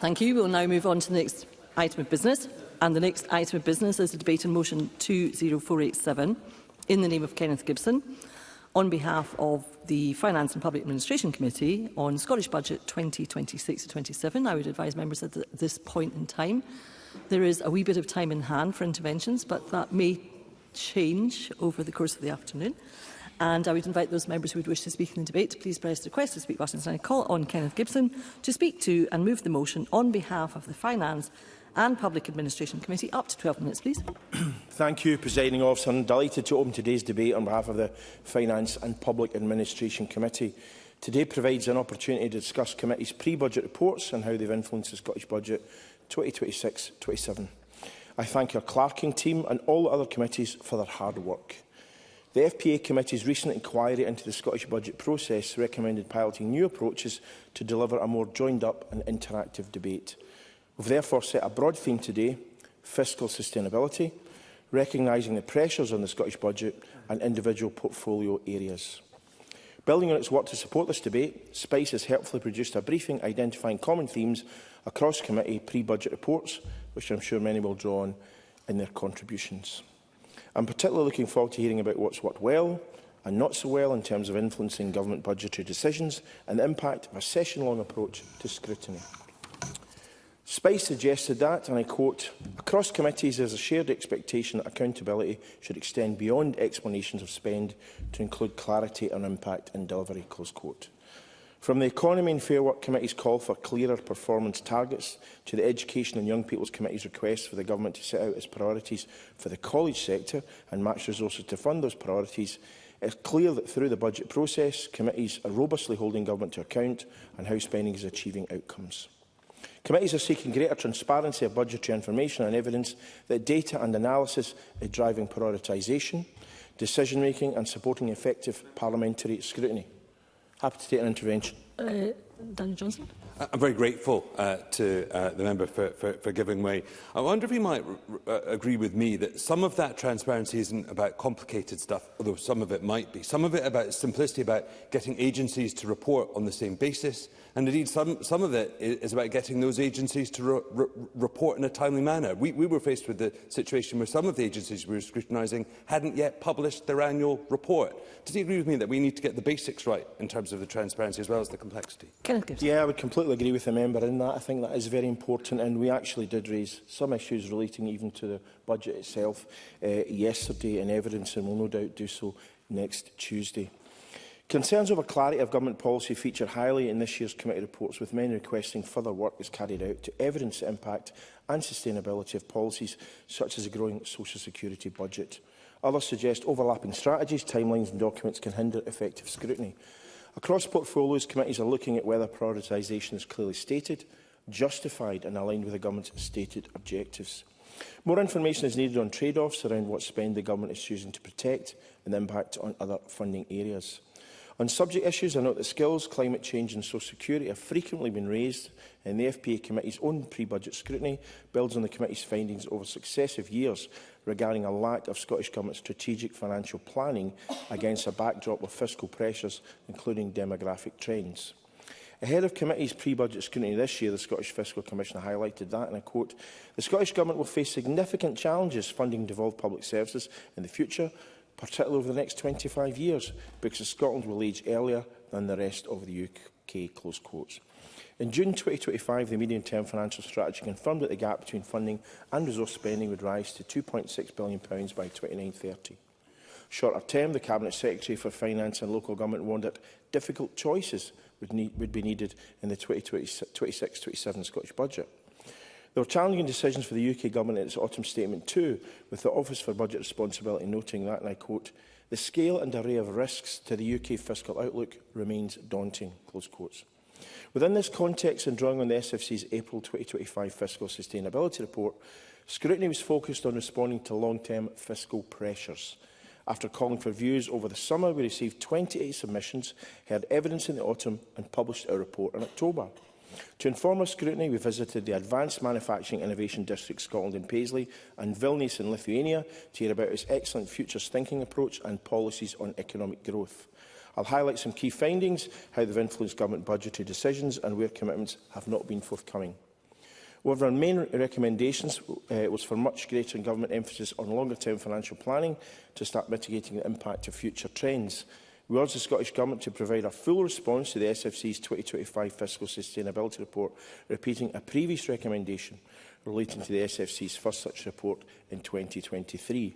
Thank you. We will now move on to the next item of business. And the next item of business is a debate on motion 20487 in the name of Kenneth Gibson on behalf of the Finance and Public Administration Committee on Scottish Budget 2026-27. I would advise members that at this point in time there is a wee bit of time in hand for interventions, but that may change over the course of the afternoon. And I would invite those members who would wish to speak in the debate to please press the request to speak buttons. And I call on Kenneth Gibson to speak to and move the motion on behalf of the Finance and Public Administration Committee. Up to 12 minutes, please. Thank you, Presiding Officer. I'm delighted to open today's debate on behalf of the Finance and Public Administration Committee. Today provides an opportunity to discuss committee's pre-budget reports and how they've influenced the Scottish Budget 2026-27. I thank our clerking team and all the other committees for their hard work. The FPA Committee's recent inquiry into the Scottish Budget process recommended piloting new approaches to deliver a more joined-up and interactive debate. We've therefore set a broad theme today: fiscal sustainability, recognising the pressures on the Scottish Budget and individual portfolio areas. Building on its work to support this debate, SPICE has helpfully produced a briefing identifying common themes across committee pre-budget reports, which I'm sure many will draw on in their contributions. I'm particularly looking forward to hearing about what's worked well and not so well in terms of influencing government budgetary decisions and the impact of a session-long approach to scrutiny. SPICE suggested that, and I quote, "Across committees there is a shared expectation that accountability should extend beyond explanations of spend to include clarity on impact and delivery." Close quote. From the Economy and Fair Work Committee's call for clearer performance targets to the Education and Young People's Committee's request for the Government to set out its priorities for the college sector and match resources to fund those priorities, it's clear that through the budget process, committees are robustly holding Government to account on how spending is achieving outcomes. Committees are seeking greater transparency of budgetary information and evidence that data and analysis is driving prioritisation, decision-making and supporting effective parliamentary scrutiny. Happy to take an intervention. Daniel Johnson. I'm very grateful to the member for giving way. I wonder if he might agree with me that some of that transparency isn't about complicated stuff, although some of it might be. Some of it about simplicity, about getting agencies to report on the same basis. And indeed, some of it is about getting those agencies to report in a timely manner. We were faced with the situation where some of the agencies we were scrutinising hadn't yet published their annual report. Does he agree with me that we need to get the basics right in terms of the transparency as well as the complexity? Yeah, I would completely agree with the member in that. I think that is very important, and we actually did raise some issues relating even to the budget itself yesterday in evidence, and will no doubt do so next Tuesday. Concerns over clarity of government policy feature highly in this year's committee reports, with many requesting further work is carried out to evidence the impact and sustainability of policies such as the growing social security budget. Others suggest overlapping strategies, timelines and documents can hinder effective scrutiny. Across portfolios, committees are looking at whether prioritisation is clearly stated, justified and aligned with the government's stated objectives. More information is needed on trade-offs around what spend the government is choosing to protect and the impact on other funding areas. On subject issues, I note that skills, climate change and social security have frequently been raised, and the FPA Committee's own pre-budget scrutiny builds on the Committee's findings over successive years regarding a lack of Scottish Government strategic financial planning against a backdrop of fiscal pressures, including demographic trends. Ahead of Committee's pre-budget scrutiny this year, the Scottish Fiscal Commissioner highlighted that, and I quote, "The Scottish Government will face significant challenges funding devolved public services in the future, particularly over the next 25 years, because Scotland will age earlier than the rest of the UK." Close quotes. In June 2025, the medium-term financial strategy confirmed that the gap between funding and resource spending would rise to £2.6 billion by 2930. Shorter term, the Cabinet Secretary for Finance and Local Government warned that difficult choices would be needed in the 2026-27 Scottish Budget. There were challenging decisions for the UK Government in its autumn statement too, with the Office for Budget Responsibility noting that, and I quote, "The scale and array of risks to the UK fiscal outlook remains daunting." Close quotes. Within this context, and drawing on the SFC's April 2025 Fiscal Sustainability Report, scrutiny was focused on responding to long-term fiscal pressures. After calling for views over the summer, we received 28 submissions, heard evidence in the autumn and published our report in October. To inform our scrutiny, we visited the Advanced Manufacturing Innovation District Scotland in Paisley and Vilnius in Lithuania to hear about its excellent futures thinking approach and policies on economic growth. I'll highlight some key findings, how they've influenced government budgetary decisions and where commitments have not been forthcoming. One of our main recommendations was for much greater government emphasis on longer-term financial planning to start mitigating the impact of future trends. We urge the Scottish Government to provide a full response to the SFC's 2025 Fiscal Sustainability Report, repeating a previous recommendation relating to the SFC's first such report in 2023.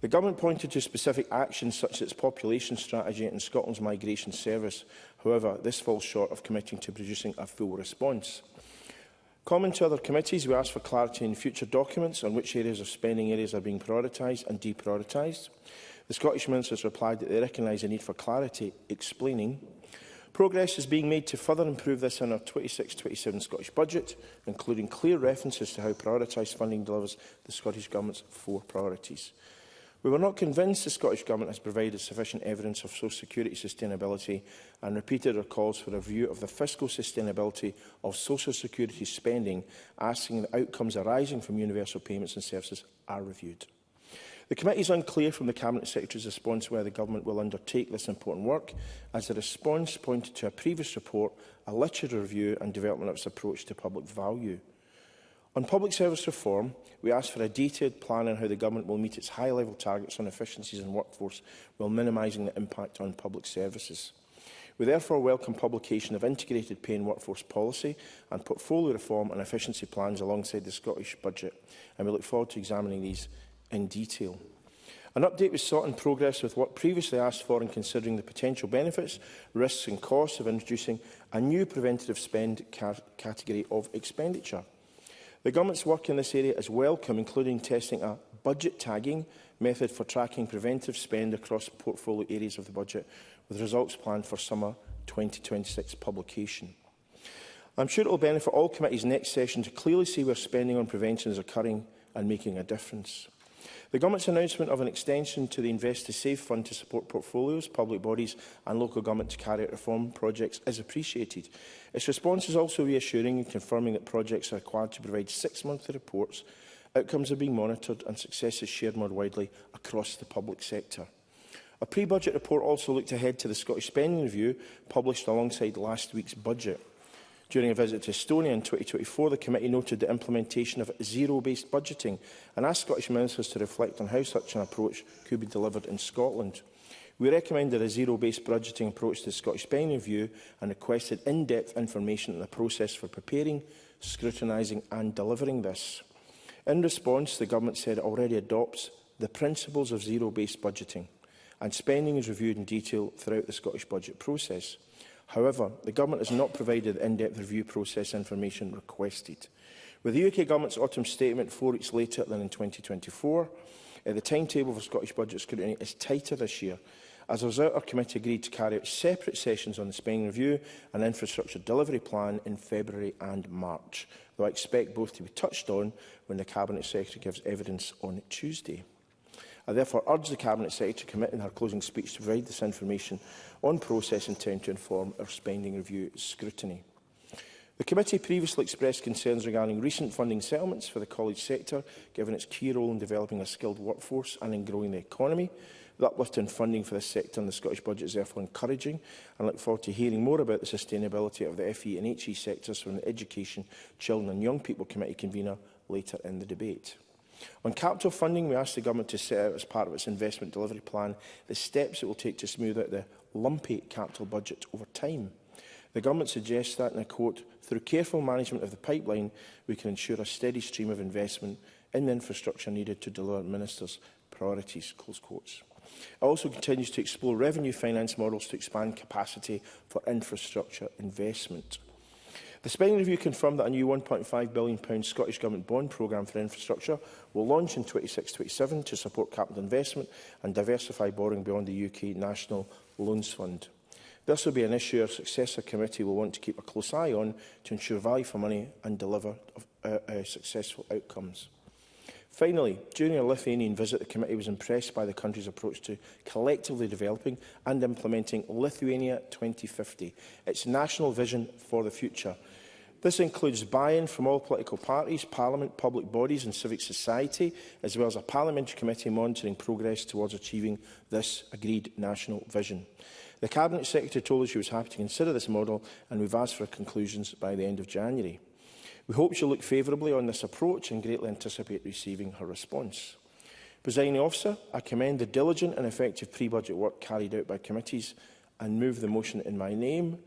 The Government pointed to specific actions such as its population strategy and Scotland's migration service. However, this falls short of committing to producing a full response. Common to other committees, we ask for clarity in future documents on which areas of spending areas are being prioritised and deprioritised. The Scottish Ministers replied that they recognise the need for clarity, explaining progress is being made to further improve this in our 26-27 Scottish Budget, including clear references to how prioritised funding delivers the Scottish Government's 4 priorities. We were not convinced the Scottish Government has provided sufficient evidence of social security sustainability and repeated our calls for a review of the fiscal sustainability of social security spending, asking that outcomes arising from universal payments and services are reviewed. The committee is unclear from the Cabinet Secretary's response whether the Government will undertake this important work, as the response pointed to a previous report, a literature review and development of its approach to public value. On public service reform, we ask for a detailed plan on how the Government will meet its high-level targets on efficiencies and workforce while minimising the impact on public services. We therefore welcome publication of integrated pay and workforce policy and portfolio reform and efficiency plans alongside the Scottish Budget, and we look forward to examining these in detail. An update was sought in progress with what previously asked for in considering the potential benefits, risks and costs of introducing a new preventative spend category of expenditure. The Government's work in this area is welcome, including testing a budget tagging method for tracking preventive spend across portfolio areas of the budget, with results planned for summer 2026 publication. I'm sure it will benefit all committees next session to clearly see where spending on prevention is occurring and making a difference. The Government's announcement of an extension to the Invest to Save fund to support portfolios, public bodies and local government to carry out reform projects is appreciated. Its response is also reassuring in confirming that projects are required to provide 6-monthly reports, outcomes are being monitored and successes shared more widely across the public sector. A pre-budget report also looked ahead to the Scottish Spending Review, published alongside last week's budget. During a visit to Estonia in 2024, the committee noted the implementation of zero-based budgeting and asked Scottish Ministers to reflect on how such an approach could be delivered in Scotland. We recommended a zero-based budgeting approach to the Scottish Spending Review and requested in-depth information on the process for preparing, scrutinising and delivering this. In response, the Government said it already adopts the principles of zero-based budgeting, and spending is reviewed in detail throughout the Scottish budget process. However, the Government has not provided the in-depth review process information requested. With the UK Government's autumn statement 4 weeks later than in 2024, the timetable for Scottish budget scrutiny is tighter this year. As a result, our committee agreed to carry out separate sessions on the spending review and infrastructure delivery plan in February and March, though I expect both to be touched on when the Cabinet Secretary gives evidence on Tuesday. I therefore urge the Cabinet Secretary to commit in her closing speech to provide this information on process in time to inform our spending review scrutiny. The committee previously expressed concerns regarding recent funding settlements for the college sector, given its key role in developing a skilled workforce and in growing the economy. The uplift in funding for this sector in the Scottish Budget is therefore encouraging, and I look forward to hearing more about the sustainability of the FE and HE sectors from the Education, Children and Young People Committee convener later in the debate. On capital funding, we asked the Government to set out as part of its investment delivery plan the steps it will take to smooth out the lumpy capital budget over time. The Government suggests that, and I quote, "Through careful management of the pipeline, we can ensure a steady stream of investment in the infrastructure needed to deliver Ministers' priorities." Close quotes. It also continues to explore revenue finance models to expand capacity for infrastructure investment. The Spending Review confirmed that a new £1.5 billion Scottish Government bond programme for infrastructure will launch in 26-27 to support capital investment and diversify borrowing beyond the UK National Loans Fund. This will be an issue our successor committee will want to keep a close eye on to ensure value for money and deliver successful outcomes. Finally, during a Lithuanian visit, the committee was impressed by the country's approach to collectively developing and implementing Lithuania 2050, its national vision for the future. This includes buy-in from all political parties, Parliament, public bodies and civic society, as well as a parliamentary committee monitoring progress towards achieving this agreed national vision. The Cabinet Secretary told us she was happy to consider this model, and we've asked for conclusions by the end of January. We hope she'll look favourably on this approach and greatly anticipate receiving her response. Presiding Officer, I commend the diligent and effective pre-budget work carried out by committees and move the motion in my name.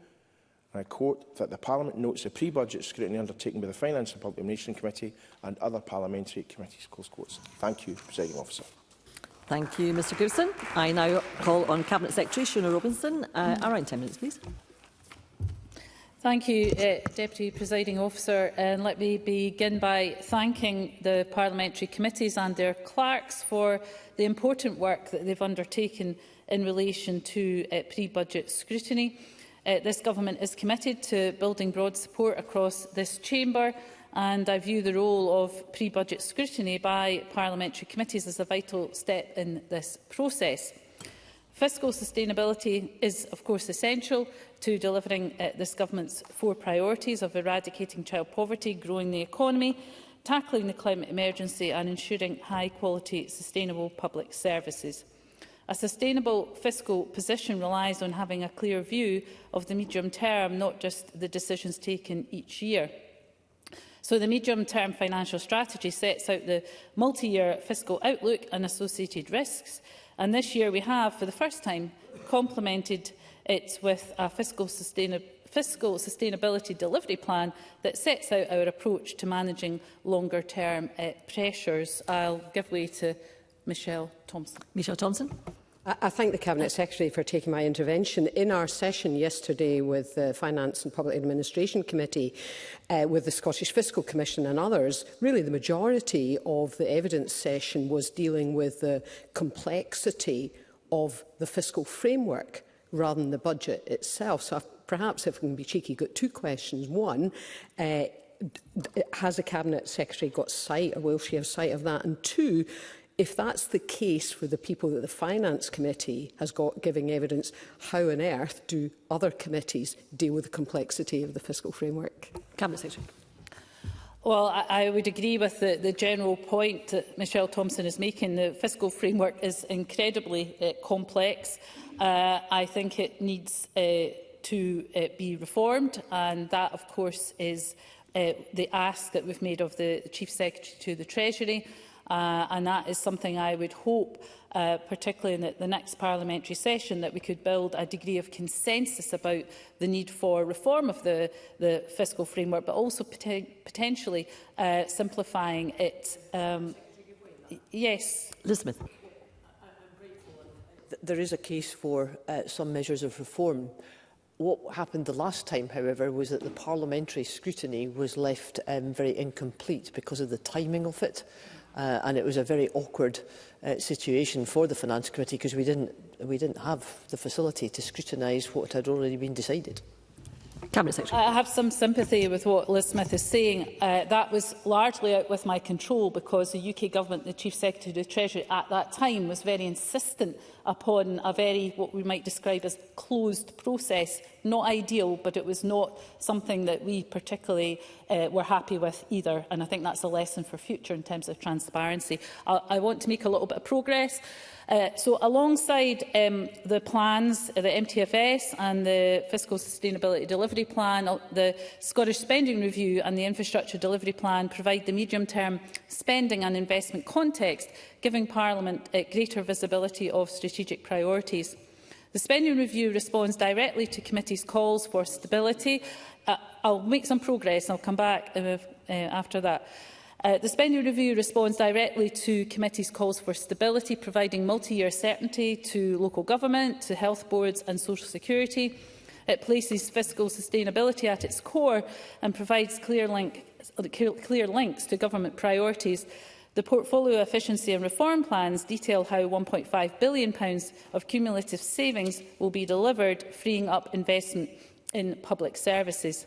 And I quote that the Parliament notes the pre-budget scrutiny undertaken by the Finance and Public Administration Committee and other parliamentary committees. Close quotes. Thank you, Presiding Officer. Thank you, Mr Gibson. I now call on Cabinet Secretary Shona Robinson. Around 10 minutes, please. Thank you, Deputy Presiding Officer. And let me begin by thanking the parliamentary committees and their clerks for the important work that they've undertaken in relation to pre-budget scrutiny. This government is committed to building broad support across this chamber, and I view the role of pre-budget scrutiny by parliamentary committees as a vital step in this process. Fiscal sustainability is, of course, essential to delivering this government's 4 priorities of eradicating child poverty, growing the economy, tackling the climate emergency and ensuring high-quality, sustainable public services. A sustainable fiscal position relies on having a clear view of the medium term, not just the decisions taken each year. So the medium-term financial strategy sets out the multi-year fiscal outlook and associated risks. And this year we have, for the first time, complemented it with a fiscal sustainability delivery plan that sets out our approach to managing longer-term pressures. I'll give way to Michelle Thompson. Michelle Thompson. I thank the Cabinet Secretary for taking my intervention. In our session yesterday with the Finance and Public Administration Committee, with the Scottish Fiscal Commission and others, really the majority of the evidence session was dealing with the complexity of the fiscal framework rather than the budget itself. So perhaps, if we can be cheeky, got 2 questions. One, has the Cabinet Secretary got sight, or will she have sight of that? And 2, if that's the case for the people that the Finance Committee has got giving evidence, how on earth do other committees deal with the complexity of the fiscal framework? Cabinet Secretary. Well, I would agree with the general point that Michelle Thompson is making. The fiscal framework is incredibly complex. I think it needs to be reformed, and that, of course, is the ask that we've made of the Chief Secretary to the Treasury. And that is something I would hope, particularly in the next parliamentary session, that we could build a degree of consensus about the need for reform of the fiscal framework, but also potentially simplifying it. Yes. Elizabeth. There is a case for some measures of reform. What happened the last time, however, was that the parliamentary scrutiny was left very incomplete because of the timing of it. And it was a very awkward situation for the Finance Committee because we didn't have the facility to scrutinise what had already been decided. Cabinet Secretary. I have some sympathy with what Liz Smith is saying. That was largely out with my control because the UK Government, the Chief Secretary of the Treasury at that time, was very insistent upon a very, what we might describe as closed process. Not ideal, but it was not something that we particularly were happy with either. And I think that's a lesson for future in terms of transparency. I want to make a little bit of progress. So alongside the plans, the MTFS and the Fiscal Sustainability Delivery Plan, the Scottish Spending Review and the Infrastructure Delivery Plan provide the medium-term spending and investment context, giving Parliament greater visibility of strategic priorities. The Spending Review responds directly to committee's calls for stability. I'll make some progress and I'll come back after that. The Spending Review responds directly to committee's calls for stability, providing multi-year certainty to local government, to health boards and social security. It places fiscal sustainability at its core and provides clear links to government priorities. The portfolio efficiency and reform plans detail how £1.5 billion of cumulative savings will be delivered, freeing up investment in public services.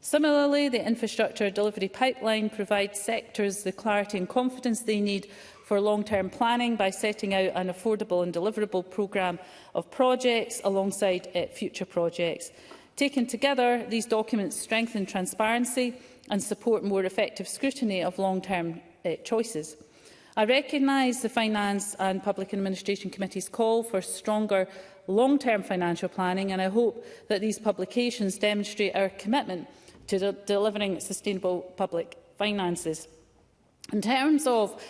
Similarly, the infrastructure delivery pipeline provides sectors the clarity and confidence they need for long-term planning by setting out an affordable and deliverable programme of projects alongside future projects. Taken together, these documents strengthen transparency and support more effective scrutiny of long-term choices. I recognise the Finance and Public Administration Committee's call for stronger long-term financial planning, and I hope that these publications demonstrate our commitment to delivering sustainable public finances. In terms of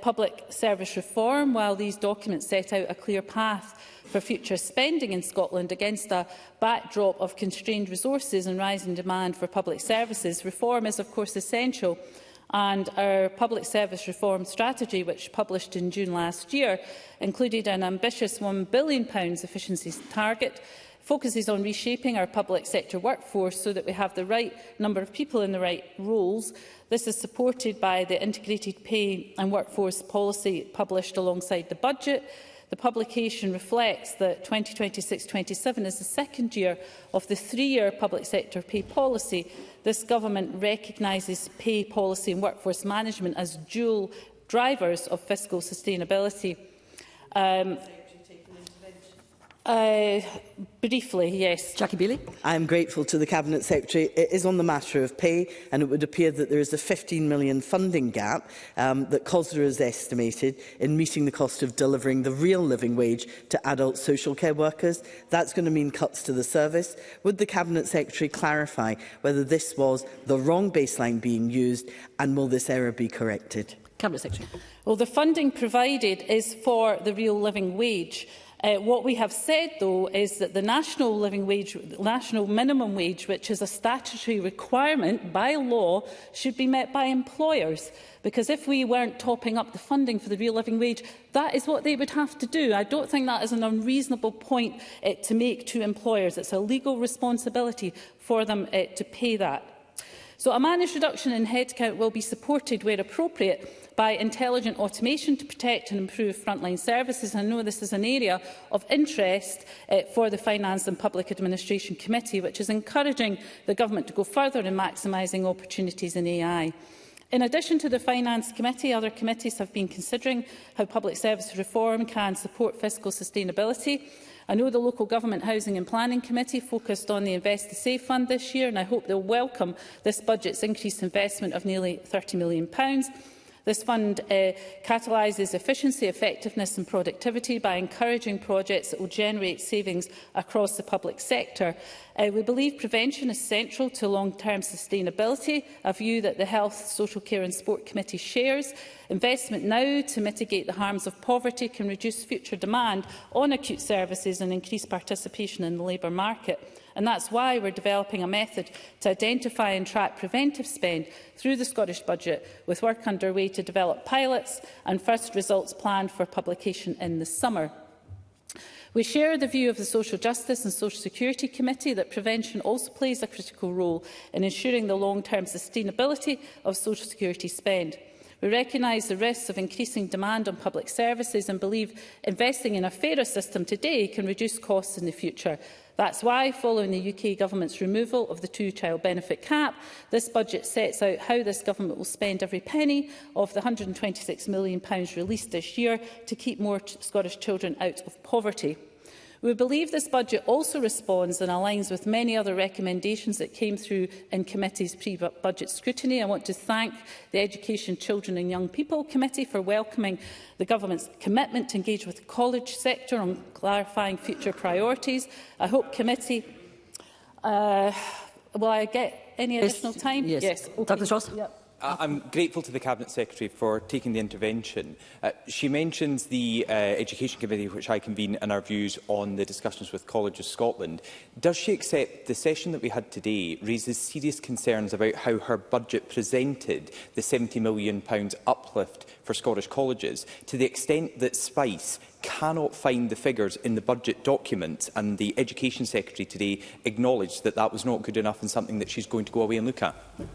public service reform, while these documents set out a clear path for future spending in Scotland against a backdrop of constrained resources and rising demand for public services, reform is of course essential, and our public service reform strategy, which published in June last year, included an ambitious £1 billion efficiency target, focuses on reshaping our public sector workforce so that we have the right number of people in the right roles. This is supported by the integrated pay and workforce policy published alongside the budget. The publication reflects that 2026-27 is the second year of the 3-year public sector pay policy. This government recognises pay policy and workforce management as dual drivers of fiscal sustainability. Briefly, yes. Jackie Bailey. I am grateful to the Cabinet Secretary. It is on the matter of pay, and it would appear that there is a £15 million funding gap that COSLA has estimated in meeting the cost of delivering the real living wage to adult social care workers. That's going to mean cuts to the service. Would the Cabinet Secretary clarify whether this was the wrong baseline being used, and will this error be corrected? Cabinet Secretary. Well, the funding provided is for the real living wage. What we have said, though, is that the national minimum wage, which is a statutory requirement by law, should be met by employers. Because if we weren't topping up the funding for the real living wage, that is what they would have to do. I don't think that is an unreasonable point to make to employers. It's a legal responsibility for them to pay that. So a managed reduction in headcount will be supported where appropriate by intelligent automation to protect and improve frontline services. I know this is an area of interest for the Finance and Public Administration Committee, which is encouraging the Government to go further in maximising opportunities in AI. In addition to the Finance Committee, other committees have been considering how public service reform can support fiscal sustainability. I know the Local Government Housing and Planning Committee focused on the Invest to Save Fund this year, and I hope they'll welcome this budget's increased investment of nearly £30 million. This fund catalyses efficiency, effectiveness and productivity by encouraging projects that will generate savings across the public sector. We believe prevention is central to long-term sustainability, a view that the Health, Social Care and Sport Committee shares. Investment now to mitigate the harms of poverty can reduce future demand on acute services and increase participation in the labour market. And that's why we're developing a method to identify and track preventive spend through the Scottish Budget, with work underway to develop pilots and first results planned for publication in the summer. We share the view of the Social Justice and Social Security Committee that prevention also plays a critical role in ensuring the long-term sustainability of social security spend. We recognise the risks of increasing demand on public services and believe investing in a fairer system today can reduce costs in the future. That's why, following the UK Government's removal of the two-child benefit cap, this budget sets out how this Government will spend every penny of the £126 million released this year to keep more Scottish children out of poverty. We believe this budget also responds and aligns with many other recommendations that came through in committee's pre-budget scrutiny. I want to thank the Education, Children and Young People Committee for welcoming the Government's commitment to engage with the college sector on clarifying future priorities. I hope committee... will I get any additional time? Yes. Okay. Douglas Ross. Yep. I'm grateful to the Cabinet Secretary for taking the intervention. She mentions the Education Committee, which I convene, and our views on the discussions with Colleges Scotland. Does she accept the session that we had today raises serious concerns about how her budget presented the £70 million uplift for Scottish colleges, to the extent that Spice cannot find the figures in the budget document, and the Education Secretary today acknowledged that that was not good enough and something that she's going to go away and look at?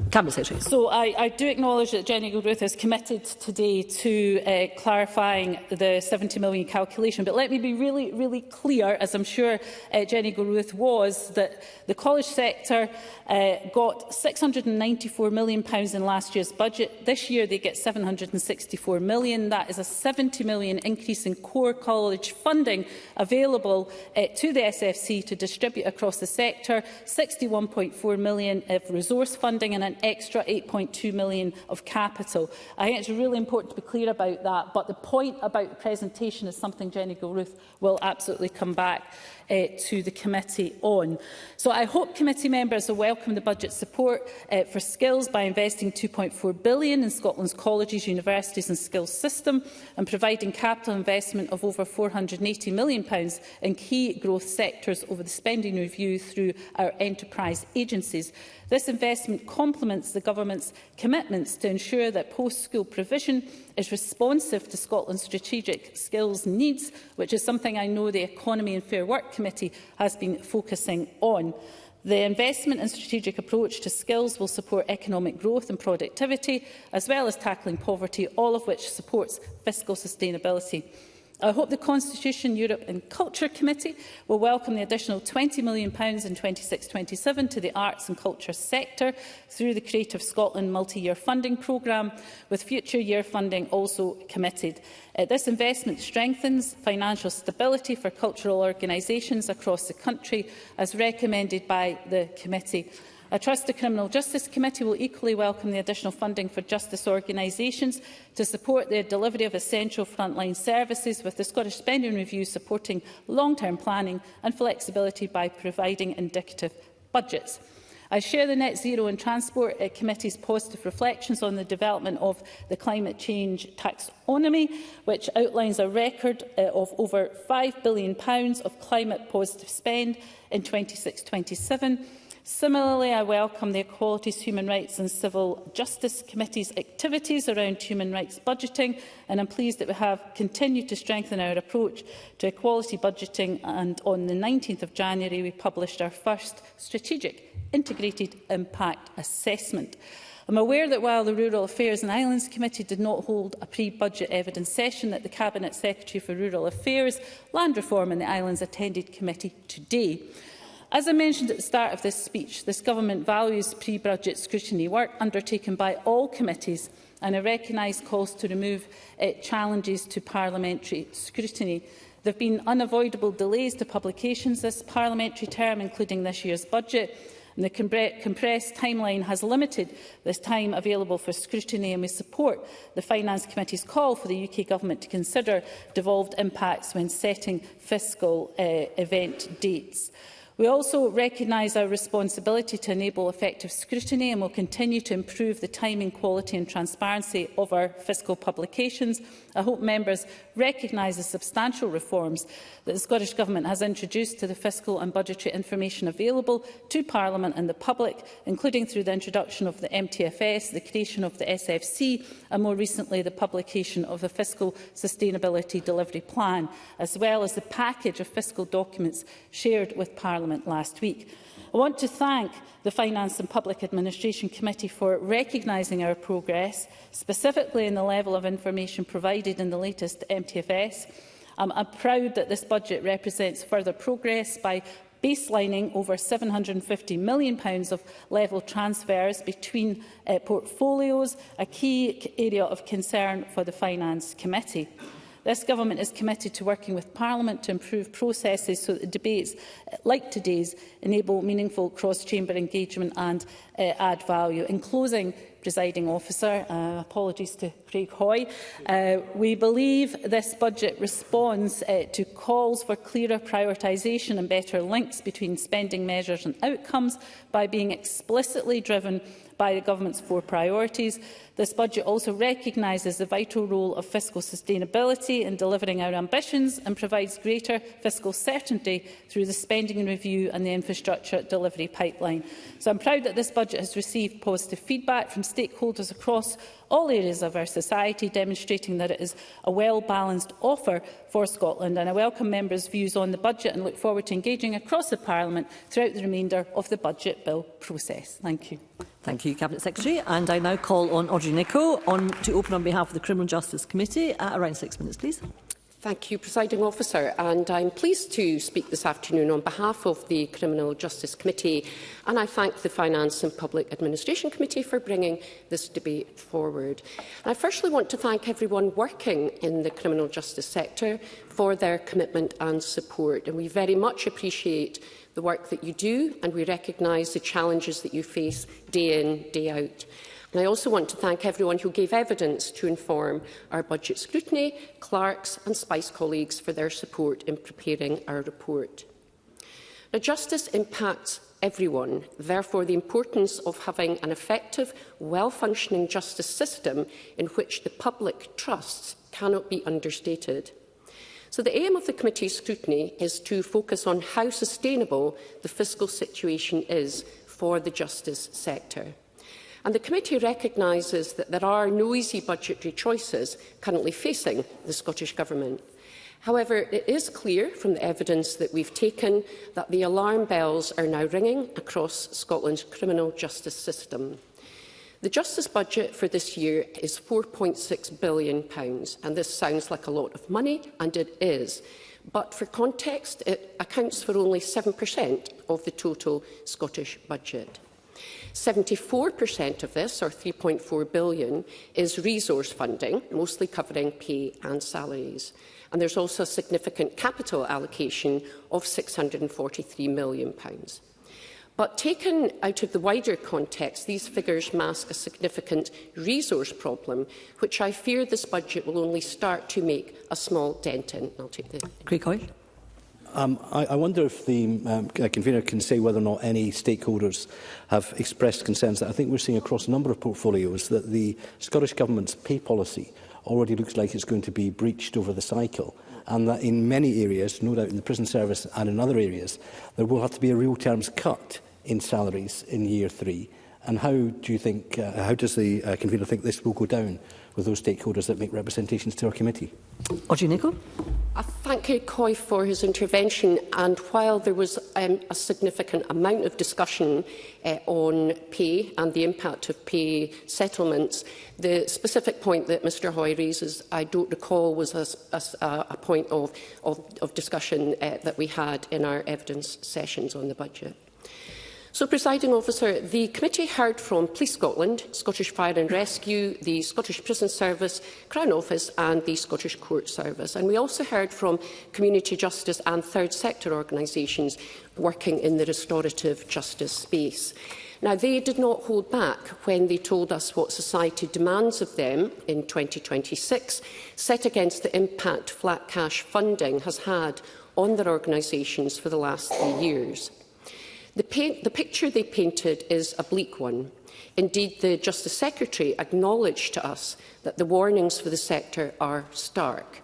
Cabinet Secretary. So I do acknowledge that Jenny Gilruth is committed today to clarifying the £70 million calculation, but let me be really clear, as I'm sure Jenny Gilruth was, that the college sector got £694 million in last year's budget. This year they get £764 million. That is a £70 million increase in core college funding available to the SFC to distribute across the sector, 61.4 million of resource funding and an extra 8.2 million of capital. I think it's really important to be clear about that, but the point about the presentation is something Jenny Gilruth will absolutely come back to the committee on. So I hope committee members will welcome the budget support for skills by investing £2.4 billion in Scotland's colleges, universities and skills system and providing capital investment of over £480 million in key growth sectors over the spending review through our enterprise agencies. This investment complements the Government's commitments to ensure that post-school provision is responsive to Scotland's strategic skills needs, which is something I know the Economy and Fair Work Committee has been focusing on. The investment and strategic approach to skills will support economic growth and productivity, as well as tackling poverty, all of which supports fiscal sustainability. I hope the Constitution, Europe and Culture Committee will welcome the additional £20 million in 26-27 to the arts and culture sector through the Creative Scotland multi-year funding programme, with future year funding also committed. This investment strengthens financial stability for cultural organisations across the country, as recommended by the committee. I trust the Criminal Justice Committee will equally welcome the additional funding for justice organisations to support their delivery of essential frontline services, with the Scottish Spending Review supporting long-term planning and flexibility by providing indicative budgets. I share the Net Zero and Transport Committee's positive reflections on the development of the climate change taxonomy, which outlines a record of over £5 billion of climate-positive spend in 26-27. Similarly, I welcome the Equalities, Human Rights and Civil Justice Committee's activities around human rights budgeting, and I'm pleased that we have continued to strengthen our approach to equality budgeting, and on the 19th of January we published our first strategic integrated impact assessment. I'm aware that while the Rural Affairs and Islands Committee did not hold a pre-budget evidence session, that the Cabinet Secretary for Rural Affairs, Land Reform and the Islands attended committee today. As I mentioned at the start of this speech, this Government values pre-budget scrutiny work undertaken by all committees, and I recognise calls to remove challenges to parliamentary scrutiny. There have been unavoidable delays to publications this parliamentary term, including this year's budget, and the compressed timeline has limited this time available for scrutiny, and we support the Finance Committee's call for the UK Government to consider devolved impacts when setting fiscal event dates. We also recognise our responsibility to enable effective scrutiny, and will continue to improve the timing, quality and transparency of our fiscal publications. I hope members recognise the substantial reforms that the Scottish Government has introduced to the fiscal and budgetary information available to Parliament and the public, including through the introduction of the MTFS, the creation of the SFC and more recently the publication of the Fiscal Sustainability Delivery Plan, as well as the package of fiscal documents shared with Parliament last week. I want to thank the Finance and Public Administration Committee for recognising our progress, specifically in the level of information provided in the latest MTFS. I'm proud that this budget represents further progress by baselining over £750 million of level transfers between portfolios, a key area of concern for the Finance Committee. This Government is committed to working with Parliament to improve processes so that debates like today's enable meaningful cross-chamber engagement and add value. In closing, Presiding Officer, apologies to Craig Hoy, we believe this budget responds to calls for clearer prioritisation and better links between spending measures and outcomes by being explicitly driven by the Government's 4 priorities. This budget also recognises the vital role of fiscal sustainability in delivering our ambitions and provides greater fiscal certainty through the spending review and the infrastructure delivery pipeline. So I'm proud that this budget has received positive feedback from stakeholders across all areas of our society, demonstrating that it is a well-balanced offer for Scotland. And I welcome members' views on the budget and look forward to engaging across the Parliament throughout the remainder of the budget bill process. Thank you. Thank you, Cabinet Secretary. And I now call on Audrey Nicholl to open on behalf of the Criminal Justice Committee at around 6 minutes, please. Thank you, Presiding Officer, and I'm pleased to speak this afternoon on behalf of the Criminal Justice Committee, and I thank the Finance and Public Administration Committee for bringing this debate forward. And I firstly want to thank everyone working in the criminal justice sector for their commitment and support, and we very much appreciate the work that you do, and we recognise the challenges that you face day in, day out. And I also want to thank everyone who gave evidence to inform our budget scrutiny, clerks and SPICE colleagues for their support in preparing our report. Now, justice impacts everyone. Therefore, the importance of having an effective, well-functioning justice system in which the public trusts cannot be understated. So the aim of the committee's scrutiny is to focus on how sustainable the fiscal situation is for the justice sector. And the committee recognises that there are noisy budgetary choices currently facing the Scottish Government. However, it is clear from the evidence that we've taken that the alarm bells are now ringing across Scotland's criminal justice system. The justice budget for this year is £4.6 billion, and this sounds like a lot of money, and it is. But for context, it accounts for only 7% of the total Scottish budget. 74% of this, or £3.4 billion, is resource funding, mostly covering pay and salaries. And there's also a significant capital allocation of £643 million. But taken out of the wider context, these figures mask a significant resource problem, which I fear this budget will only start to make a small dent in. I'll take the... Craig Hoyle. I wonder if the convener can say whether or not any stakeholders have expressed concerns that I think we're seeing across a number of portfolios that the Scottish Government's pay policy already looks like it's going to be breached over the cycle, and that in many areas, no doubt in the prison service and in other areas, there will have to be a real terms cut in salaries in year 3. And how do you think, how does the convener think this will go down with those stakeholders that make representations to our committee? Audrey Nicholl. I thank Coy for his intervention, and while there was a significant amount of discussion on pay and the impact of pay settlements, the specific point that Mr Hoy raises, I don't recall was a point of discussion that we had in our evidence sessions on the budget. So, Presiding Officer, the committee heard from Police Scotland, Scottish Fire and Rescue, the Scottish Prison Service, Crown Office and the Scottish Court Service. And we also heard from community justice and third sector organisations working in the restorative justice space. Now, they did not hold back when they told us what society demands of them in 2026, set against the impact flat cash funding has had on their organisations for the last 3 years. The picture they painted is a bleak one. Indeed, the Justice Secretary acknowledged to us that the warnings for the sector are stark.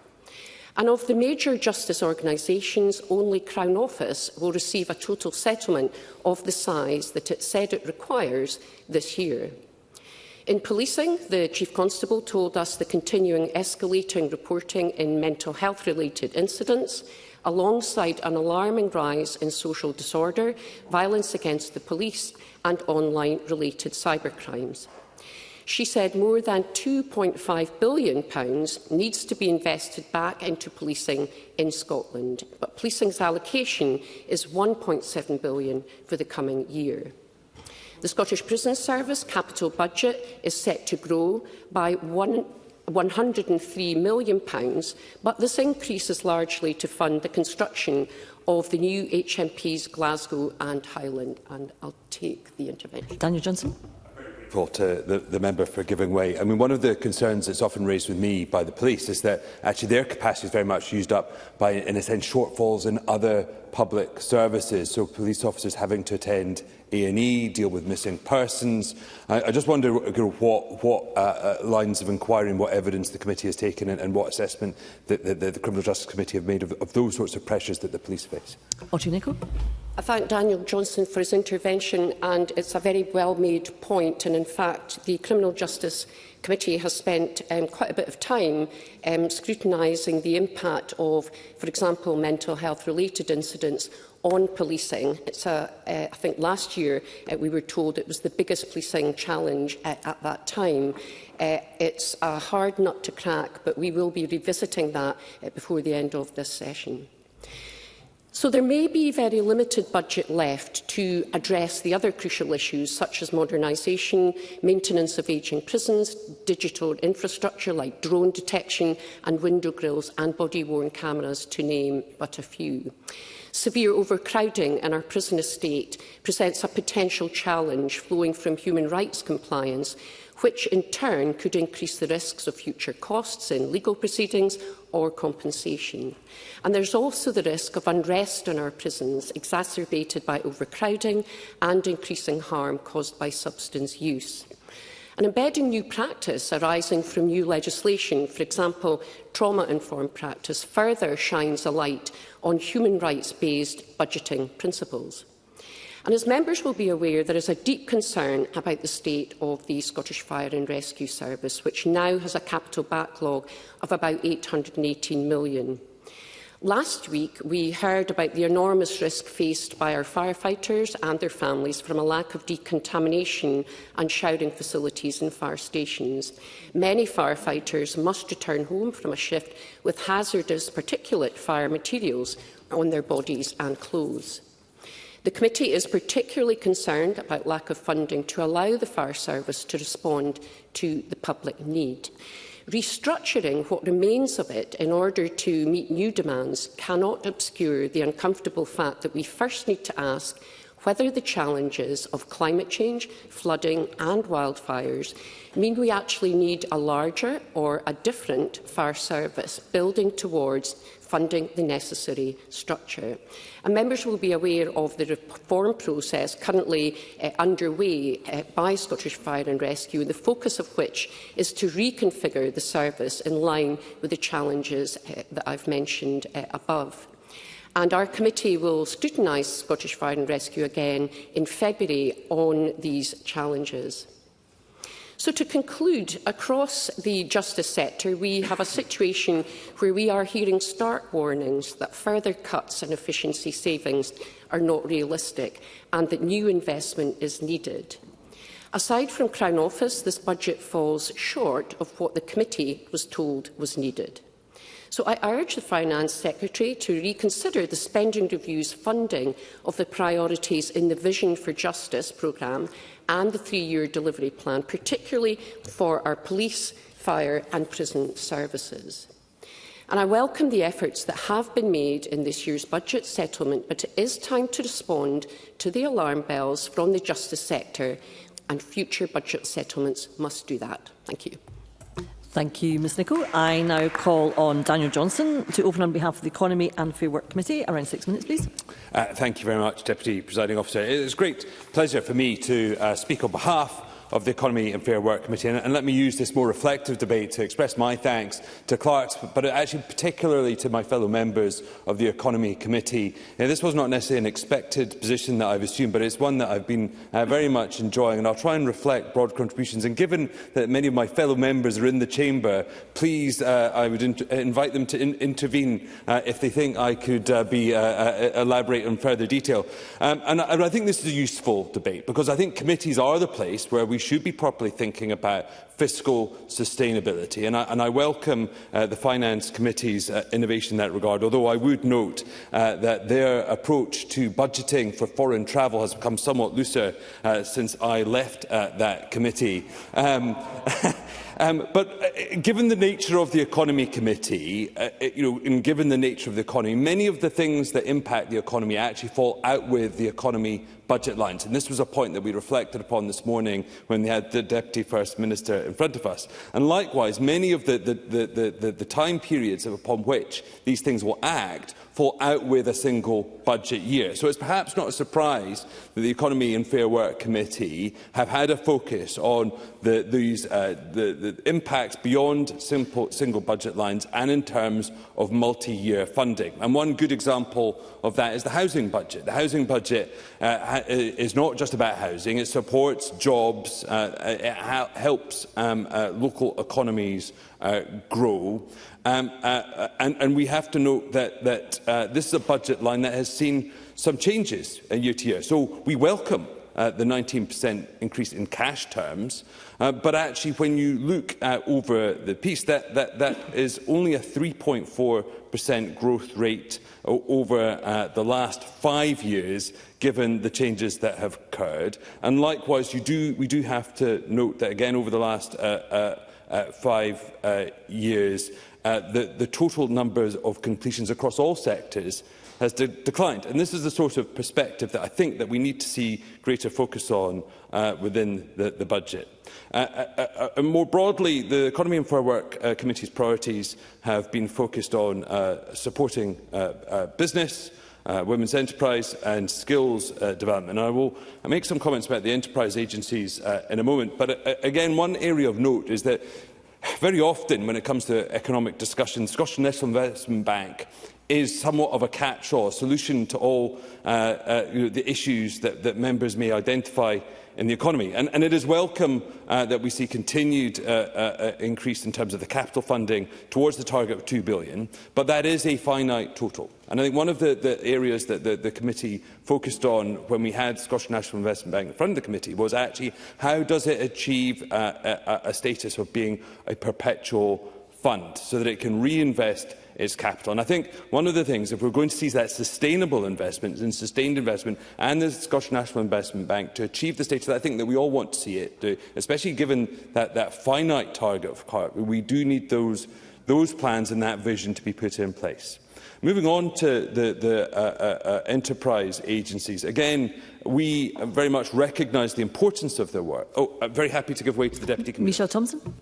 And of the major justice organisations, only Crown Office will receive a total settlement of the size that it said it requires this year. In policing, the Chief Constable told us the continuing escalating reporting in mental health-related incidents, alongside an alarming rise in social disorder, violence against the police and online-related cybercrimes. She said more than £2.5 billion needs to be invested back into policing in Scotland, but policing's allocation is £1.7 billion for the coming year. The Scottish Prison Service capital budget is set to grow by £103 million, but this increase is largely to fund the construction of the new HMPs Glasgow and Highland. And I'll take the intervention. Daniel Johnson. To the member for giving way. I mean, one of the concerns that's often raised with me by the police is that actually their capacity is very much used up by, in a sense, shortfalls in other public services. So police officers having to attend A&E, deal with missing persons. I just wonder what lines of inquiry and what evidence the committee has taken and what assessment the Criminal Justice Committee have made of those sorts of pressures that the police face. Audrey Nicholl. I thank Daniel Johnson for his intervention, and it's a very well-made point. And in fact, the Criminal Justice Committee has spent quite a bit of time scrutinising the impact of, for example, mental health-related incidents on policing. I think last year we were told it was the biggest policing challenge at that time. It's a hard nut to crack, but we will be revisiting that before the end of this session. So there may be very limited budget left to address the other crucial issues such as modernisation, maintenance of ageing prisons, digital infrastructure like drone detection and window grills and body-worn cameras, to name but a few. Severe overcrowding in our prison estate presents a potential challenge flowing from human rights compliance, which in turn could increase the risks of future costs in legal proceedings or compensation. And there's also the risk of unrest in our prisons, exacerbated by overcrowding and increasing harm caused by substance use. And embedding new practice arising from new legislation, for example, trauma-informed practice, further shines a light on human rights-based budgeting principles. And as members will be aware, there is a deep concern about the state of the Scottish Fire and Rescue Service, which now has a capital backlog of about £818 million. Last week, we heard about the enormous risk faced by our firefighters and their families from a lack of decontamination and showering facilities in fire stations. Many firefighters must return home from a shift with hazardous particulate fire materials on their bodies and clothes. The committee is particularly concerned about lack of funding to allow the fire service to respond to the public need. Restructuring what remains of it in order to meet new demands cannot obscure the uncomfortable fact that we first need to ask whether the challenges of climate change, flooding and wildfires mean we actually need a larger or a different fire service, building towards funding the necessary structure. And members will be aware of the reform process currently underway by Scottish Fire and Rescue, the focus of which is to reconfigure the service in line with the challenges that I've mentioned above. And our committee will scrutinise Scottish Fire and Rescue again in February on these challenges. So to conclude, across the justice sector, we have a situation where we are hearing stark warnings that further cuts and efficiency savings are not realistic and that new investment is needed. Aside from Crown Office, this budget falls short of what the committee was told was needed. So I urge the Finance Secretary to reconsider the spending review's funding of the priorities in the Vision for Justice programme and the 3-year delivery plan, particularly for our police, fire and prison services. And I welcome the efforts that have been made in this year's budget settlement, but it is time to respond to the alarm bells from the justice sector, and future budget settlements must do that. Thank you. Thank you, Ms Nicholl. I now call on Daniel Johnson to open on behalf of the Economy and Fair Work Committee. Around 6 minutes, please. Thank you very much, Deputy Presiding Officer. It is a great pleasure for me to speak on behalf of the Economy and Fair Work Committee. And let me use this more reflective debate to express my thanks to clerks, but actually particularly to my fellow members of the Economy Committee. Now, this was not necessarily an expected position that I've assumed, but it's one that I've been very much enjoying, and I'll try and reflect broad contributions. And given that many of my fellow members are in the chamber, please, I would invite them to intervene if they think I could elaborate in further detail. And I think this is a useful debate, because I think committees are the place where we should be properly thinking about fiscal sustainability. And I welcome the Finance Committee's innovation in that regard, although I would note that their approach to budgeting for foreign travel has become somewhat looser since I left that committee. But given the nature of the Economy Committee, and given the nature of the economy, many of the things that impact the economy actually fall out with the economy budget lines. And this was a point that we reflected upon this morning when we had the Deputy First Minister in front of us. And likewise, many of the time periods upon which these things will act fall out with a single budget year. So it's perhaps not a surprise that the Economy and Fair Work Committee have had a focus on the impacts beyond single budget lines and in terms of multi-year funding. And one good example of that is the housing budget. The housing budget is not just about housing. It supports jobs, it helps local economies grow. And we have to note that this is a budget line that has seen some changes year to year. So we welcome the 19% increase in cash terms, but actually when you look over the piece, that is only a 3.4% growth rate over the last 5 years, given the changes that have occurred. And likewise, we do have to note that again over the last 5 years, the total numbers of completions across all sectors has declined. And this is the sort of perspective that I think that we need to see greater focus on within the budget. More broadly, the Economy and Fair Work Committee's priorities have been focused on supporting business, women's enterprise and skills development. And I will make some comments about the enterprise agencies in a moment. But again, one area of note is that very often when it comes to economic discussion, the Scottish National Investment Bank is somewhat of a catch-all solution to all the issues that members may identify in the economy. And it is welcome that we see continued increase in terms of the capital funding towards the target of £2 billion, but that is a finite total. And I think one of the areas that the committee focused on when we had Scottish National Investment Bank in front of the committee was actually how does it achieve a status of being a perpetual fund so that it can reinvest its capital. And I think one of the things, if we're going to see that sustainable investment and sustained investment and the Scottish National Investment Bank to achieve the status that I think that we all want to see it do, especially given that finite target of carbon, we do need those plans and that vision to be put in place. Moving on to the enterprise agencies, again, we very much recognise the importance of their work. I'm very happy to give way to the Deputy Commissioner. Michelle Thompson.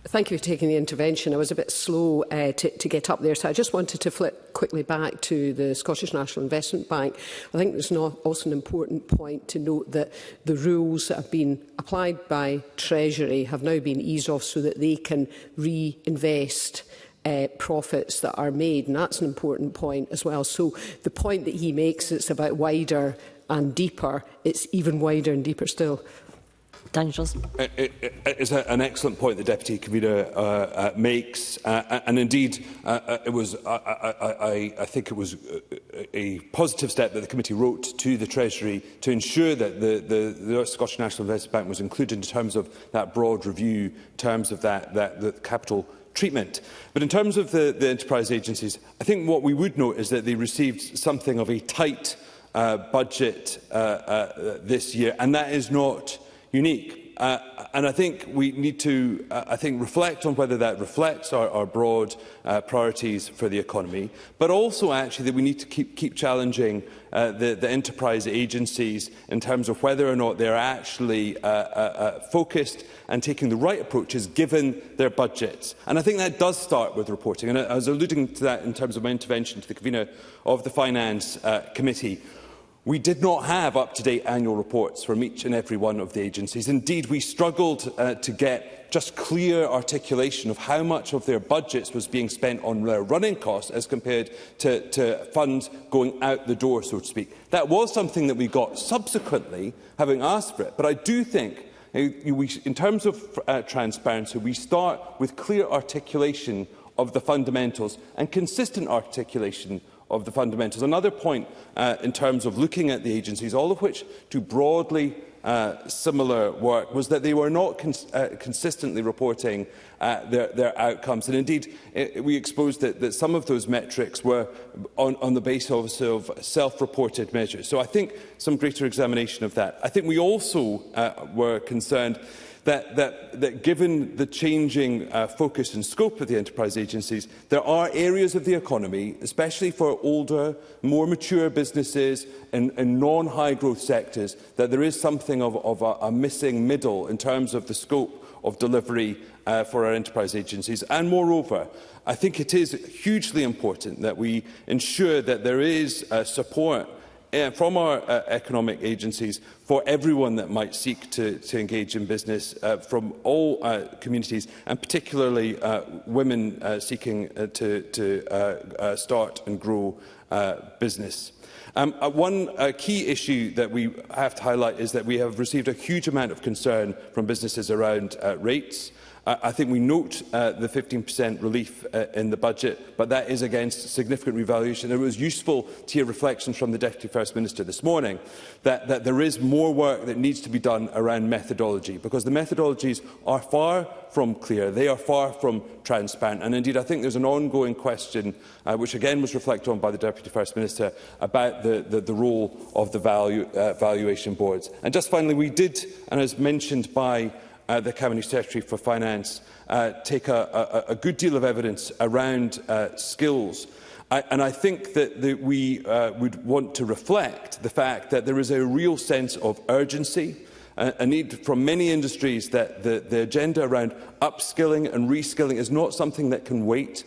Thank you for taking the intervention. I was a bit slow to get up there, so I just wanted to flip quickly back to the Scottish National Investment Bank. I think there's also an important point to note that the rules that have been applied by Treasury have now been eased off so that they can reinvest profits that are made, and that's an important point as well. So the point that he makes, it's about wider and deeper, it's even wider and deeper still. Daniel Johnson. It's an excellent point the Deputy Convener makes, and indeed it was, I think it was a positive step that the committee wrote to the Treasury to ensure that the Scottish National Investment Bank was included in terms of that broad review, in terms of the capital treatment. But in terms of the enterprise agencies, I think what we would note is that they received something of a tight budget this year, and that is not unique. And I think we need to reflect on whether that reflects our broad priorities for the economy, but also actually that we need to keep challenging the enterprise agencies in terms of whether or not they're actually focused and taking the right approaches given their budgets. And I think that does start with reporting. And I was alluding to that in terms of my intervention to the convener of the Finance Committee. We did not have up-to-date annual reports from each and every one of the agencies. Indeed, we struggled to get just clear articulation of how much of their budgets was being spent on their running costs as compared to funds going out the door, so to speak. That was something that we got subsequently, having asked for it. But I do think, in terms of transparency, we start with clear articulation of the fundamentals and consistent articulation of the fundamentals. Another point in terms of looking at the agencies, all of which do broadly similar work, was that they were not consistently reporting their outcomes. And indeed, we exposed that some of those metrics were on the basis of self-reported measures. So I think some greater examination of that. I think we also were concerned that given the changing focus and scope of the enterprise agencies, there are areas of the economy, especially for older, more mature businesses in non-high growth sectors, that there is something of a missing middle in terms of the scope of delivery for our enterprise agencies. And moreover, I think it is hugely important that we ensure that there is support from our economic agencies for everyone that might seek to engage in business from all communities, and particularly women seeking to start and grow business. One key issue that we have to highlight is that we have received a huge amount of concern from businesses around rates. I think we note the 15% relief in the budget, but that is against significant revaluation. It was useful to hear reflections from the Deputy First Minister this morning that there is more work that needs to be done around methodology, because the methodologies are far from clear, they are far from transparent, and indeed I think there's an ongoing question, which again was reflected on by the Deputy First Minister, about the role of the valuation boards. And just finally, we did, and as mentioned by the Cabinet Secretary for Finance, take a good deal of evidence around skills. And I think that we would want to reflect the fact that there is a real sense of urgency, a need from many industries that the agenda around upskilling and reskilling is not something that can wait.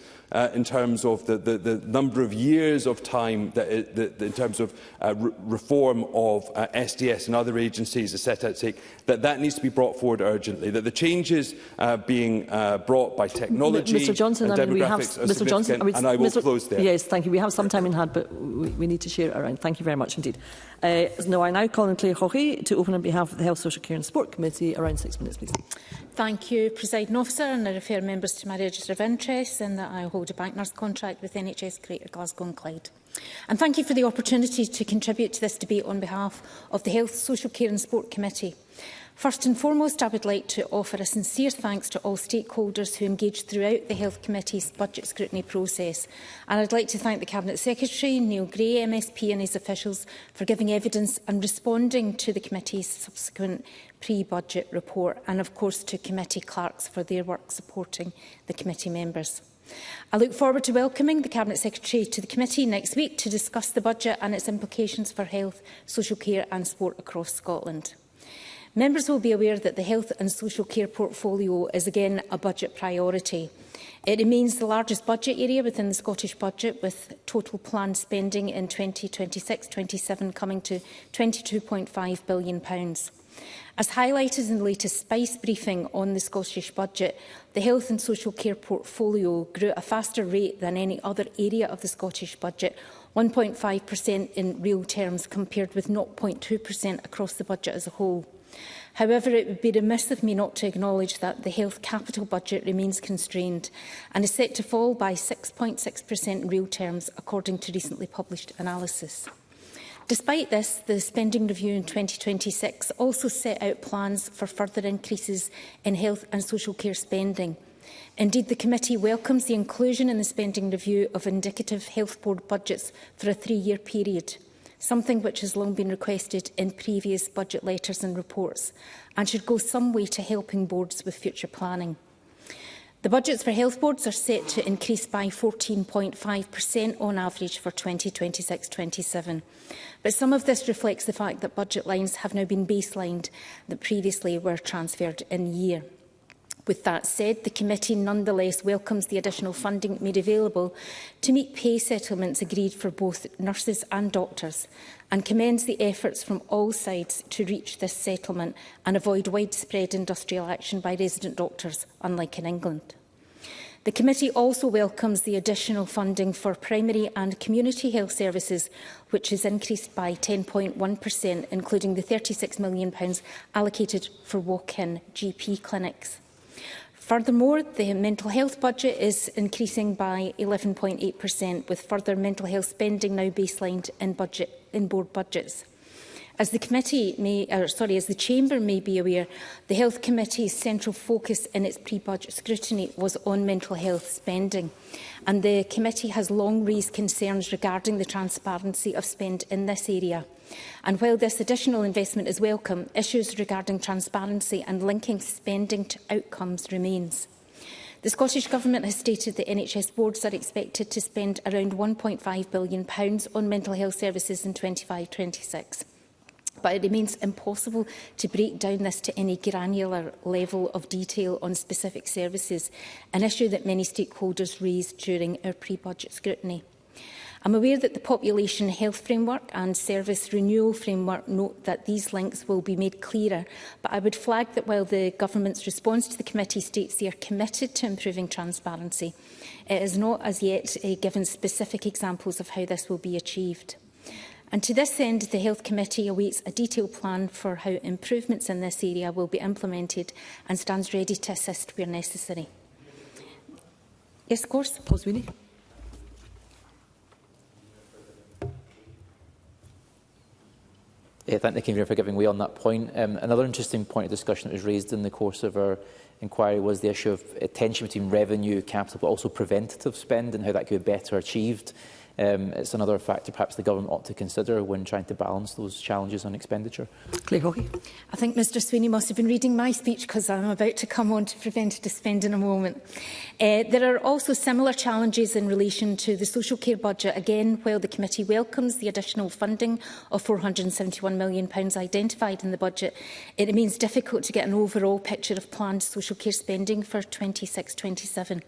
In terms of the number of years of time in terms of reform of SDS and other agencies are set out to take, that needs to be brought forward urgently, that the changes being brought by technology Mr. Johnson, and demographics are Mr. Johnson, and I will close there. Yes, thank you. We have some time in hand, but we need to share it around. Thank you very much indeed. No, I now call on Claire Haughey to open on behalf of the Health, Social Care and Sport Committee. Around 6 minutes, please. Thank you, Presiding Officer, and I refer members to my register of interest in that I hold a bank nurse contract with NHS Greater Glasgow and Clyde. And thank you for the opportunity to contribute to this debate on behalf of the Health, Social Care and Sport Committee. First and foremost, I would like to offer a sincere thanks to all stakeholders who engaged throughout the Health Committee's budget scrutiny process. And I'd like to thank the Cabinet Secretary, Neil Gray, MSP and his officials for giving evidence and responding to the committee's subsequent pre-budget report, and of course to committee clerks for their work supporting the committee members. I look forward to welcoming the Cabinet Secretary to the committee next week to discuss the budget and its implications for health, social care and sport across Scotland. Members will be aware that the health and social care portfolio is again a budget priority. It remains the largest budget area within the Scottish Budget, with total planned spending in 2026-27 coming to £22.5 billion. As highlighted in the latest SPICE briefing on the Scottish Budget, the health and social care portfolio grew at a faster rate than any other area of the Scottish Budget, 1.5% in real terms compared with 0.2% across the budget as a whole. However, it would be remiss of me not to acknowledge that the health capital budget remains constrained and is set to fall by 6.6% in real terms, according to recently published analysis. Despite this, the spending review in 2026 also set out plans for further increases in health and social care spending. Indeed, the committee welcomes the inclusion in the spending review of indicative health board budgets for a 3-year period, something which has long been requested in previous budget letters and reports, and should go some way to helping boards with future planning. The budgets for health boards are set to increase by 14.5% on average for 2026-27. But some of this reflects the fact that budget lines have now been baselined that previously were transferred in year. With that said, the committee nonetheless welcomes the additional funding made available to meet pay settlements agreed for both nurses and doctors, and commends the efforts from all sides to reach this settlement and avoid widespread industrial action by resident doctors, unlike in England. The committee also welcomes the additional funding for primary and community health services, which is increased by 10.1%, including the £36 million allocated for walk-in GP clinics. Furthermore, the mental health budget is increasing by 11.8%, with further mental health spending now baselined in board budgets. As the Chamber may be aware, the Health Committee's central focus in its pre-budget scrutiny was on mental health spending, and the committee has long raised concerns regarding the transparency of spend in this area. And while this additional investment is welcome, issues regarding transparency and linking spending to outcomes remains. The Scottish Government has stated that NHS boards are expected to spend around £1.5 billion on mental health services in 25-26. But it remains impossible to break down this to any granular level of detail on specific services, an issue that many stakeholders raised during our pre-budget scrutiny. I'm aware that the Population Health Framework and Service Renewal Framework note that these links will be made clearer, but I would flag that while the Government's response to the committee states they are committed to improving transparency, it is not as yet given specific examples of how this will be achieved. And to this end, the Health Committee awaits a detailed plan for how improvements in this area will be implemented and stands ready to assist where necessary. Yes, of course. Paul Sweeney. Thank the Convener for giving way on that point. Another interesting point of discussion that was raised in the course of our inquiry was the issue of tension between revenue, capital, but also preventative spend and how that could be better achieved. It's another factor perhaps the Government ought to consider when trying to balance those challenges on expenditure. Claire Hawkey. I think Mr Sweeney must have been reading my speech because I'm about to come on to preventative spend in a moment. There are also similar challenges in relation to the social care budget. Again, while the committee welcomes the additional funding of £471 million identified in the budget, it remains difficult to get an overall picture of planned social care spending for 26-27.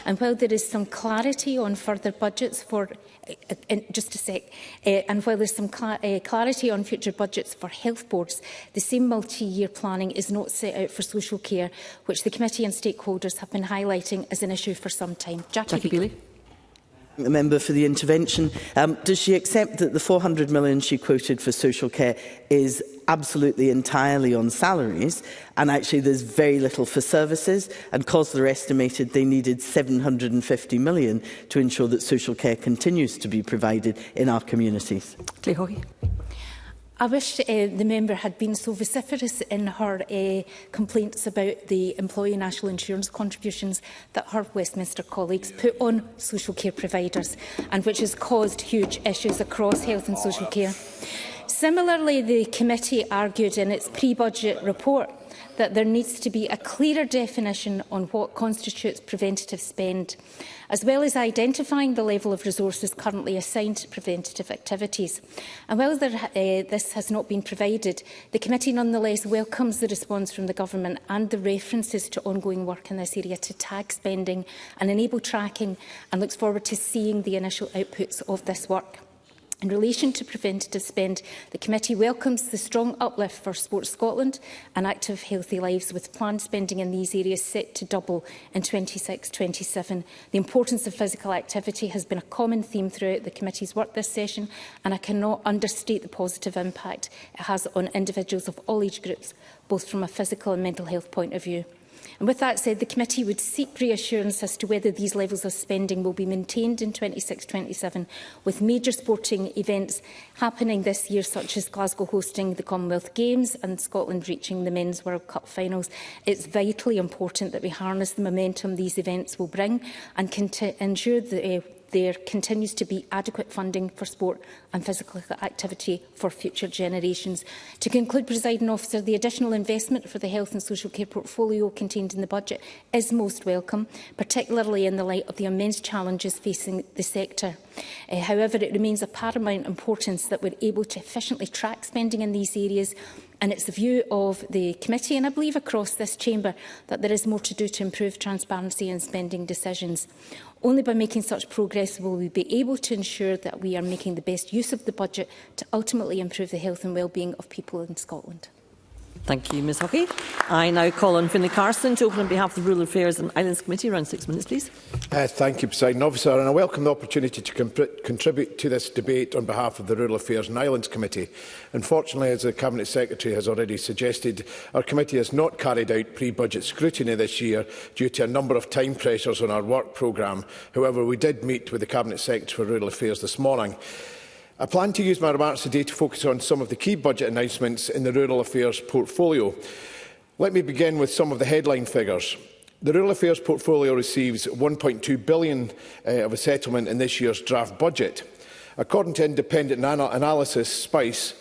And while there is some clarity on further budgets for and while there's some clarity on future budgets for health boards, the same multi-year planning is not set out for social care, which the committee and stakeholders have been highlighting as an issue for some time. Jackie Bailey. The member for the intervention. Does she accept that the 400 million she quoted for social care is absolutely entirely on salaries, and actually there's very little for services, and COSLA estimated they needed 750 million to ensure that social care continues to be provided in our communities? Claire Hawkey. I wish the member had been so vociferous in her complaints about the employee national insurance contributions that her Westminster colleagues put on social care providers, and which has caused huge issues across health and social care. Similarly, the committee argued in its pre-budget report that there needs to be a clearer definition on what constitutes preventative spend, as well as identifying the level of resources currently assigned to preventative activities. And while this has not been provided, the committee nonetheless welcomes the response from the Government and the references to ongoing work in this area to tag spending and enable tracking, and looks forward to seeing the initial outputs of this work. In relation to preventative spend, the committee welcomes the strong uplift for Sports Scotland and Active Healthy Lives, with planned spending in these areas set to double in 26-27. The importance of physical activity has been a common theme throughout the committee's work this session, and I cannot understate the positive impact it has on individuals of all age groups, both from a physical and mental health point of view. And with that said, the committee would seek reassurance as to whether these levels of spending will be maintained in 26-27, with major sporting events happening this year, such as Glasgow hosting the Commonwealth Games and Scotland reaching the Men's World Cup finals. It's vitally important that we harness the momentum these events will bring and ensure that there continues to be adequate funding for sport and physical activity for future generations. To conclude, Presiding Officer, the additional investment for the health and social care portfolio contained in the budget is most welcome, particularly in the light of the immense challenges facing the sector. However, it remains of paramount importance that we're able to efficiently track spending in these areas, and it's the view of the committee, and I believe across this chamber, that there is more to do to improve transparency in spending decisions. Only by making such progress will we be able to ensure that we are making the best use of the budget to ultimately improve the health and well-being of people in Scotland. Thank you, Ms Hockey. I now call on Finlay Carson to open on behalf of the Rural Affairs and Islands Committee. Around 6 minutes, please. Thank you, Presiding Officer, and I welcome the opportunity to contribute to this debate on behalf of the Rural Affairs and Islands Committee. Unfortunately, as the Cabinet Secretary has already suggested, our committee has not carried out pre-budget scrutiny this year due to a number of time pressures on our work programme. However, we did meet with the Cabinet Secretary for Rural Affairs this morning. I plan to use my remarks today to focus on some of the key budget announcements in the Rural Affairs portfolio. Let me begin with some of the headline figures. The Rural Affairs portfolio receives £1.2 billion of a settlement in this year's draft budget. According to independent analysis SPICE,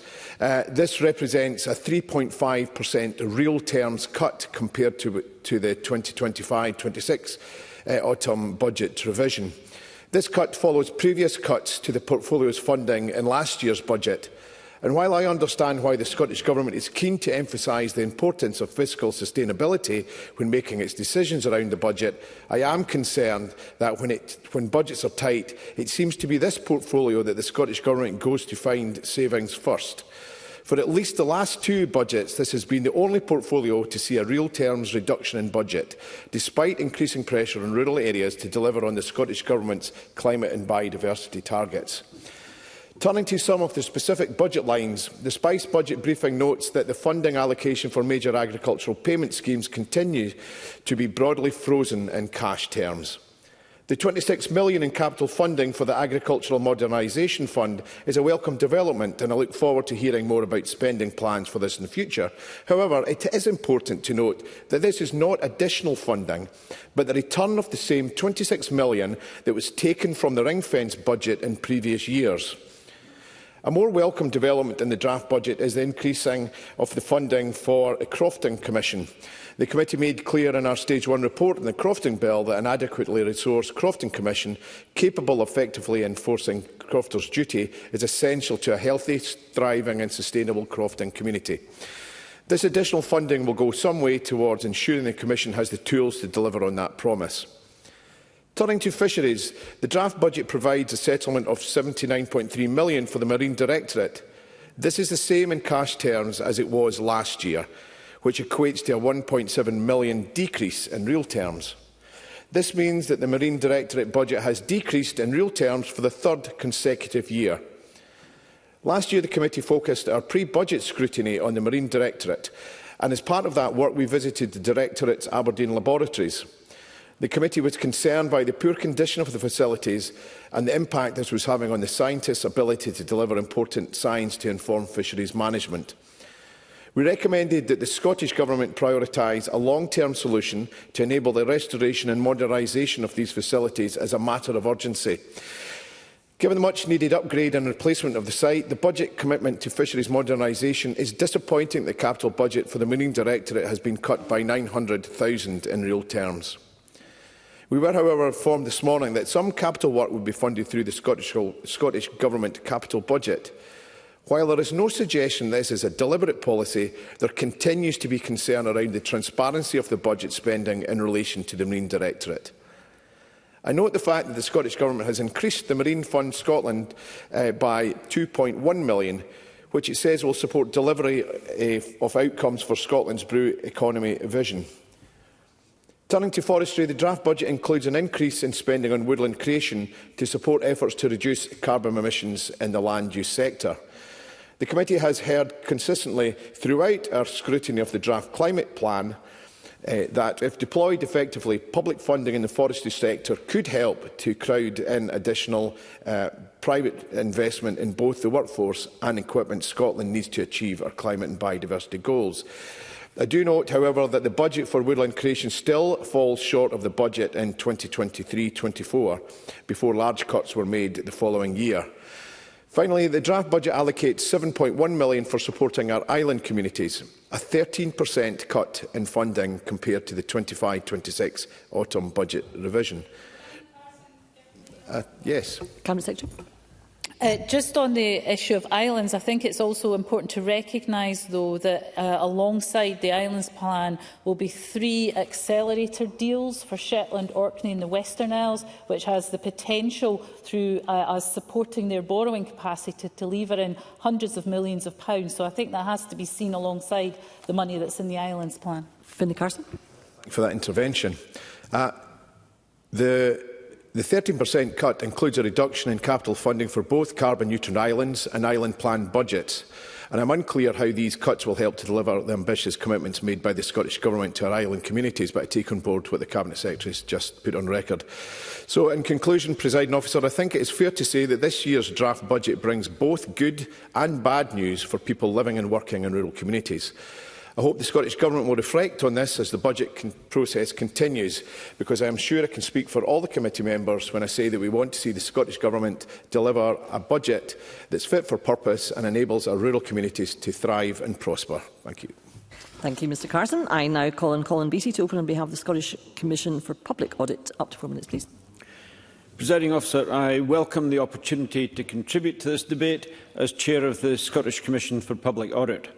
this represents a 3.5% real terms cut compared to the 2025-26 autumn budget revision. This cut follows previous cuts to the portfolio's funding in last year's budget. And while I understand why the Scottish Government is keen to emphasise the importance of fiscal sustainability when making its decisions around the budget, I am concerned that when budgets are tight, it seems to be this portfolio that the Scottish Government goes to find savings first. For at least the last two budgets, this has been the only portfolio to see a real terms reduction in budget, despite increasing pressure on rural areas to deliver on the Scottish Government's climate and biodiversity targets. Turning to some of the specific budget lines, the Spice budget briefing notes that the funding allocation for major agricultural payment schemes continue to be broadly frozen in cash terms. The £26 million in capital funding for the Agricultural Modernisation Fund is a welcome development, and I look forward to hearing more about spending plans for this in the future. However, it is important to note that this is not additional funding, but the return of the same £26 million that was taken from the ring-fence budget in previous years. A more welcome development in the draft budget is the increasing of the funding for a Crofting Commission. The committee made clear in our Stage 1 report on the Crofting Bill that an adequately resourced Crofting Commission, capable of effectively enforcing crofters' duty, is essential to a healthy, thriving and sustainable crofting community. This additional funding will go some way towards ensuring the Commission has the tools to deliver on that promise. Turning to fisheries, the draft budget provides a settlement of £79.3 million for the Marine Directorate. This is the same in cash terms as it was last year, which equates to a £1.7 million decrease in real terms. This means that the Marine Directorate budget has decreased in real terms for the third consecutive year. Last year, the committee focused our pre-budget scrutiny on the Marine Directorate, and as part of that work, we visited the Directorate's Aberdeen laboratories. The committee was concerned by the poor condition of the facilities and the impact this was having on the scientists' ability to deliver important science to inform fisheries management. We recommended that the Scottish Government prioritise a long-term solution to enable the restoration and modernisation of these facilities as a matter of urgency. Given the much-needed upgrade and replacement of the site, the budget commitment to fisheries modernisation is disappointing. The capital budget for the Marine Directorate has been cut by £900,000 in real terms. We were, however, informed this morning that some capital work would be funded through the Scottish Government capital budget. While there is no suggestion this is a deliberate policy, there continues to be concern around the transparency of the budget spending in relation to the Marine Directorate. I note the fact that the Scottish Government has increased the Marine Fund Scotland by £2.1 million, which it says will support delivery of outcomes for Scotland's brew economy vision. Turning to forestry, the draft budget includes an increase in spending on woodland creation to support efforts to reduce carbon emissions in the land use sector. The committee has heard consistently throughout our scrutiny of the draft climate plan that, if deployed effectively, public funding in the forestry sector could help to crowd in additional private investment in both the workforce and equipment Scotland needs to achieve our climate and biodiversity goals. I do note, however, that the budget for woodland creation still falls short of the budget in 2023-24, before large cuts were made the following year. Finally, the draft budget allocates £7.1 million for supporting our island communities, a 13% cut in funding compared to the 25-26 autumn budget revision. Yes. Cabinet Secretary. Just on the issue of islands, I think it's also important to recognise, though, that alongside the Islands Plan will be 3 accelerator deals for Shetland, Orkney and the Western Isles, which has the potential, through us supporting their borrowing capacity, to deliver in hundreds of millions of pounds. So I think that has to be seen alongside the money that's in the Islands Plan. Finlay Carson. Thank you for that intervention. The 13% cut includes a reduction in capital funding for both carbon-neutral islands and island plan budgets, and I'm unclear how these cuts will help to deliver the ambitious commitments made by the Scottish Government to our island communities, but I take on board what the Cabinet Secretary has just put on record. So, in conclusion, Presiding Officer, I think it is fair to say that this year's draft budget brings both good and bad news for people living and working in rural communities. I hope the Scottish Government will reflect on this as the budget process continues, because I am sure I can speak for all the committee members when I say that we want to see the Scottish Government deliver a budget that's fit for purpose and enables our rural communities to thrive and prosper. Thank you. Thank you, Mr Carson. I now call on Colin Beattie to open on behalf of the Scottish Commission for Public Audit. Up to 4 minutes, please. Presiding Officer, I welcome the opportunity to contribute to this debate as Chair of the Scottish Commission for Public Audit.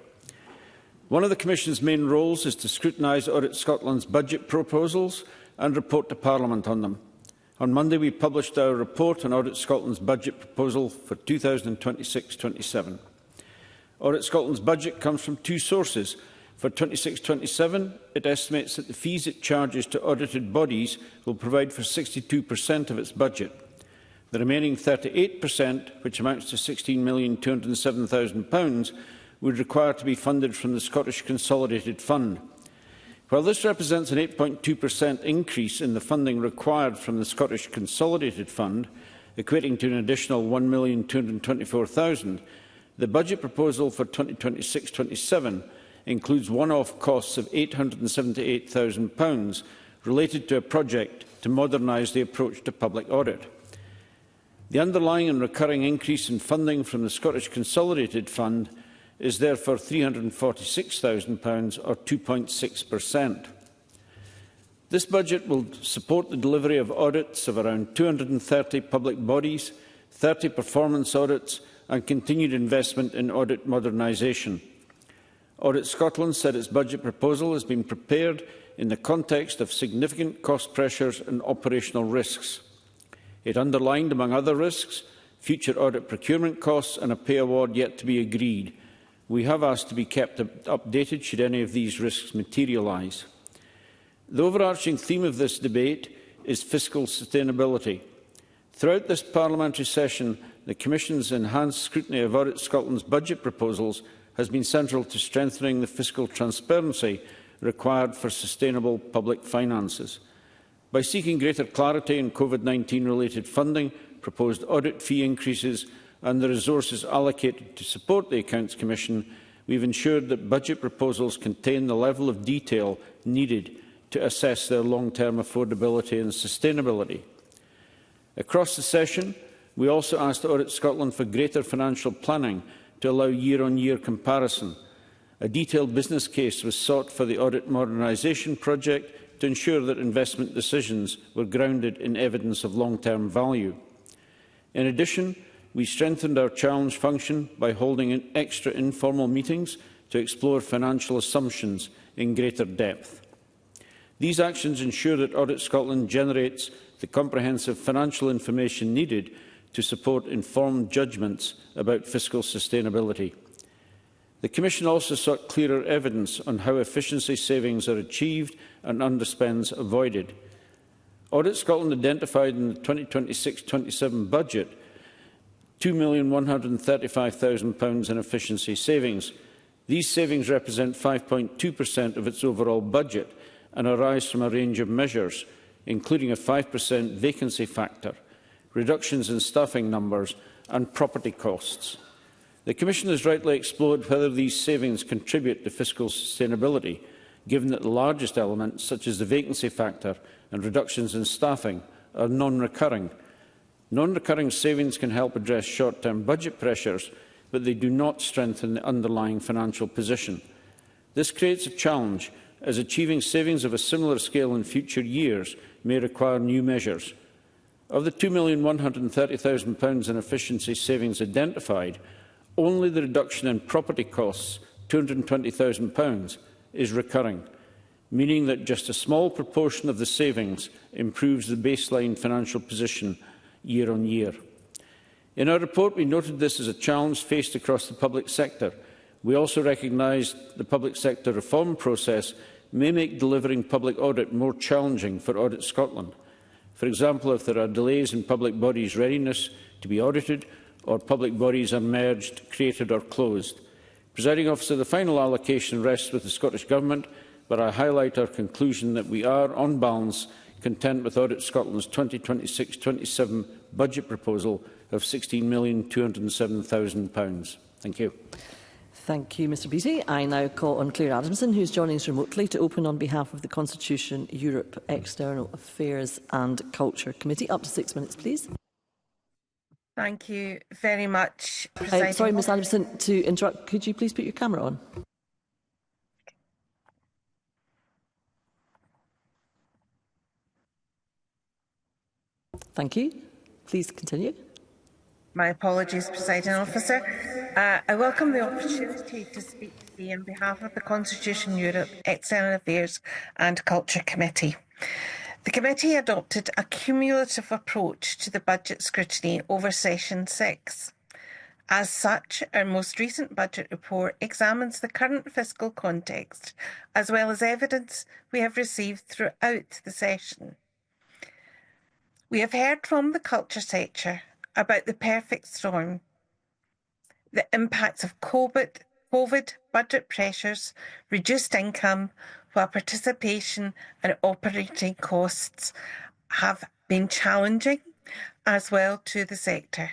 One of the Commission's main roles is to scrutinise Audit Scotland's budget proposals and report to Parliament on them. On Monday, we published our report on Audit Scotland's budget proposal for 2026-27. Audit Scotland's budget comes from two sources. For 26-27, it estimates that the fees it charges to audited bodies will provide for 62% of its budget. The remaining 38%, which amounts to £16,207,000, would require to be funded from the Scottish Consolidated Fund. While this represents an 8.2% increase in the funding required from the Scottish Consolidated Fund, equating to an additional £1,224,000, the budget proposal for 2026-27 includes one-off costs of £878,000 related to a project to modernise the approach to public audit. The underlying and recurring increase in funding from the Scottish Consolidated Fund is therefore £346,000 or 2.6%. This budget will support the delivery of audits of around 230 public bodies, 30 performance audits and continued investment in audit modernisation. Audit Scotland said its budget proposal has been prepared in the context of significant cost pressures and operational risks. It underlined, among other risks, future audit procurement costs and a pay award yet to be agreed. We have asked to be kept updated should any of these risks materialise. The overarching theme of this debate is fiscal sustainability. Throughout this parliamentary session, the Commission's enhanced scrutiny of Audit Scotland's budget proposals has been central to strengthening the fiscal transparency required for sustainable public finances. By seeking greater clarity in COVID-19 related funding, proposed audit fee increases and the resources allocated to support the Accounts Commission, we have ensured that budget proposals contain the level of detail needed to assess their long-term affordability and sustainability. Across the session, we also asked Audit Scotland for greater financial planning to allow year-on-year comparison. A detailed business case was sought for the audit modernisation project to ensure that investment decisions were grounded in evidence of long-term value. In addition, we strengthened our challenge function by holding extra informal meetings to explore financial assumptions in greater depth. These actions ensure that Audit Scotland generates the comprehensive financial information needed to support informed judgments about fiscal sustainability. The Commission also sought clearer evidence on how efficiency savings are achieved and underspends avoided. Audit Scotland identified in the 2026-27 budget £2,135,000 in efficiency savings. These savings represent 5.2% of its overall budget and arise from a range of measures, including a 5% vacancy factor, reductions in staffing numbers and property costs. The Commission has rightly explored whether these savings contribute to fiscal sustainability, given that the largest elements, such as the vacancy factor and reductions in staffing, are non-recurring. Non-recurring savings can help address short-term budget pressures, but they do not strengthen the underlying financial position. This creates a challenge, as achieving savings of a similar scale in future years may require new measures. Of the £2,130,000 in efficiency savings identified, only the reduction in property costs, £220,000, is recurring, meaning that just a small proportion of the savings improves the baseline financial position year on year. In our report, we noted this as a challenge faced across the public sector. We also recognised the public sector reform process may make delivering public audit more challenging for Audit Scotland. For example, if there are delays in public bodies' readiness to be audited, or public bodies are merged, created or closed. Presiding Officer, the final allocation rests with the Scottish Government, but I highlight our conclusion that we are, on balance, content with Audit Scotland's 2026-27 budget proposal of £16,207,000. Thank you. Thank you, Mr Beattie. I now call on Claire Adamson, who is joining us remotely, to open on behalf of the Constitution, Europe, External Affairs and Culture Committee. Up to 6 minutes, please. Thank you very much. Sorry, Ms Adamson, to interrupt. Could you please put your camera on? Thank you. Please continue. My apologies, Presiding Officer. I welcome the opportunity to speak today on behalf of the Constitution Europe, External Affairs and Culture Committee. The committee adopted a cumulative approach to the budget scrutiny over Session 6. As such, our most recent budget report examines the current fiscal context, as well as evidence we have received throughout the session. We have heard from the culture sector about the perfect storm, the impacts of COVID budget pressures, reduced income, while participation and operating costs have been challenging as well to the sector.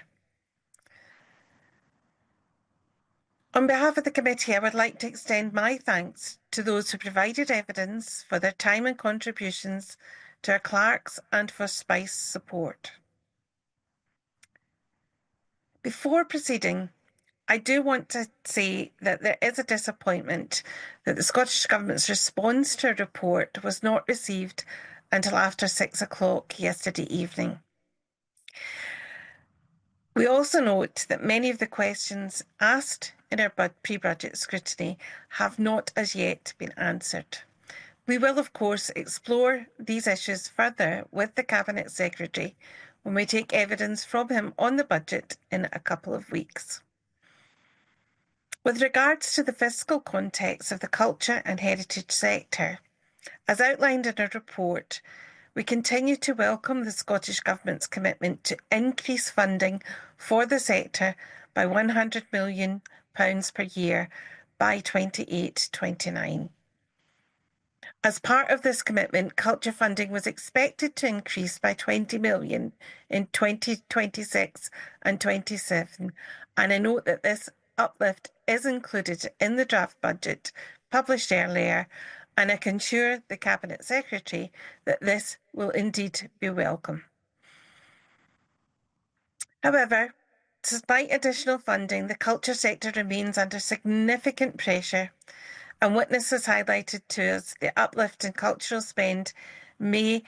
On behalf of the committee, I would like to extend my thanks to those who provided evidence for their time and contributions, to our clerks and for SPICE support. Before proceeding, I do want to say that there is a disappointment that the Scottish Government's response to a report was not received until after 6 o'clock yesterday evening. We also note that many of the questions asked in our pre-budget scrutiny have not as yet been answered. We will, of course, explore these issues further with the Cabinet Secretary when we take evidence from him on the budget in a couple of weeks. With regards to the fiscal context of the culture and heritage sector, as outlined in our report, we continue to welcome the Scottish Government's commitment to increase funding for the sector by £100 million per year by 28-29. As part of this commitment, culture funding was expected to increase by £20 million in 2026 and 27, and I note that this uplift is included in the draft budget published earlier, and I can assure the Cabinet Secretary that this will indeed be welcome. However, despite additional funding, the culture sector remains under significant pressure, and Witness has highlighted to us the uplift in cultural spend may,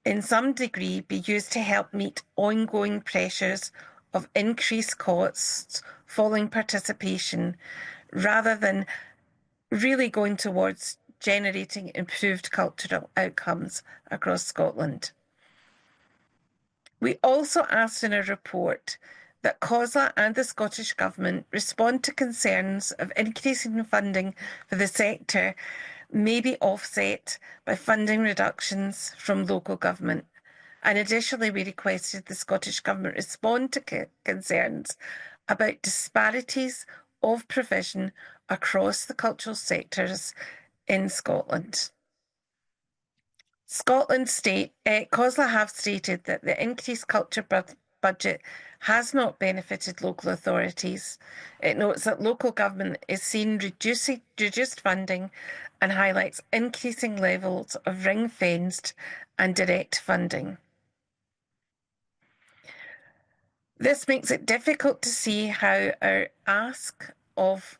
in some degree, be used to help meet ongoing pressures of increased costs, falling participation, rather than really going towards generating improved cultural outcomes across Scotland. We also asked in our report that COSLA and the Scottish Government respond to concerns of increasing funding for the sector may be offset by funding reductions from local government. And additionally, we requested the Scottish Government respond to concerns about disparities of provision across the cultural sectors in Scotland. COSLA have stated that the increased culture budget has not benefited local authorities. It notes that local government is seeing reduced funding and highlights increasing levels of ring-fenced and direct funding. This makes it difficult to see how our ask of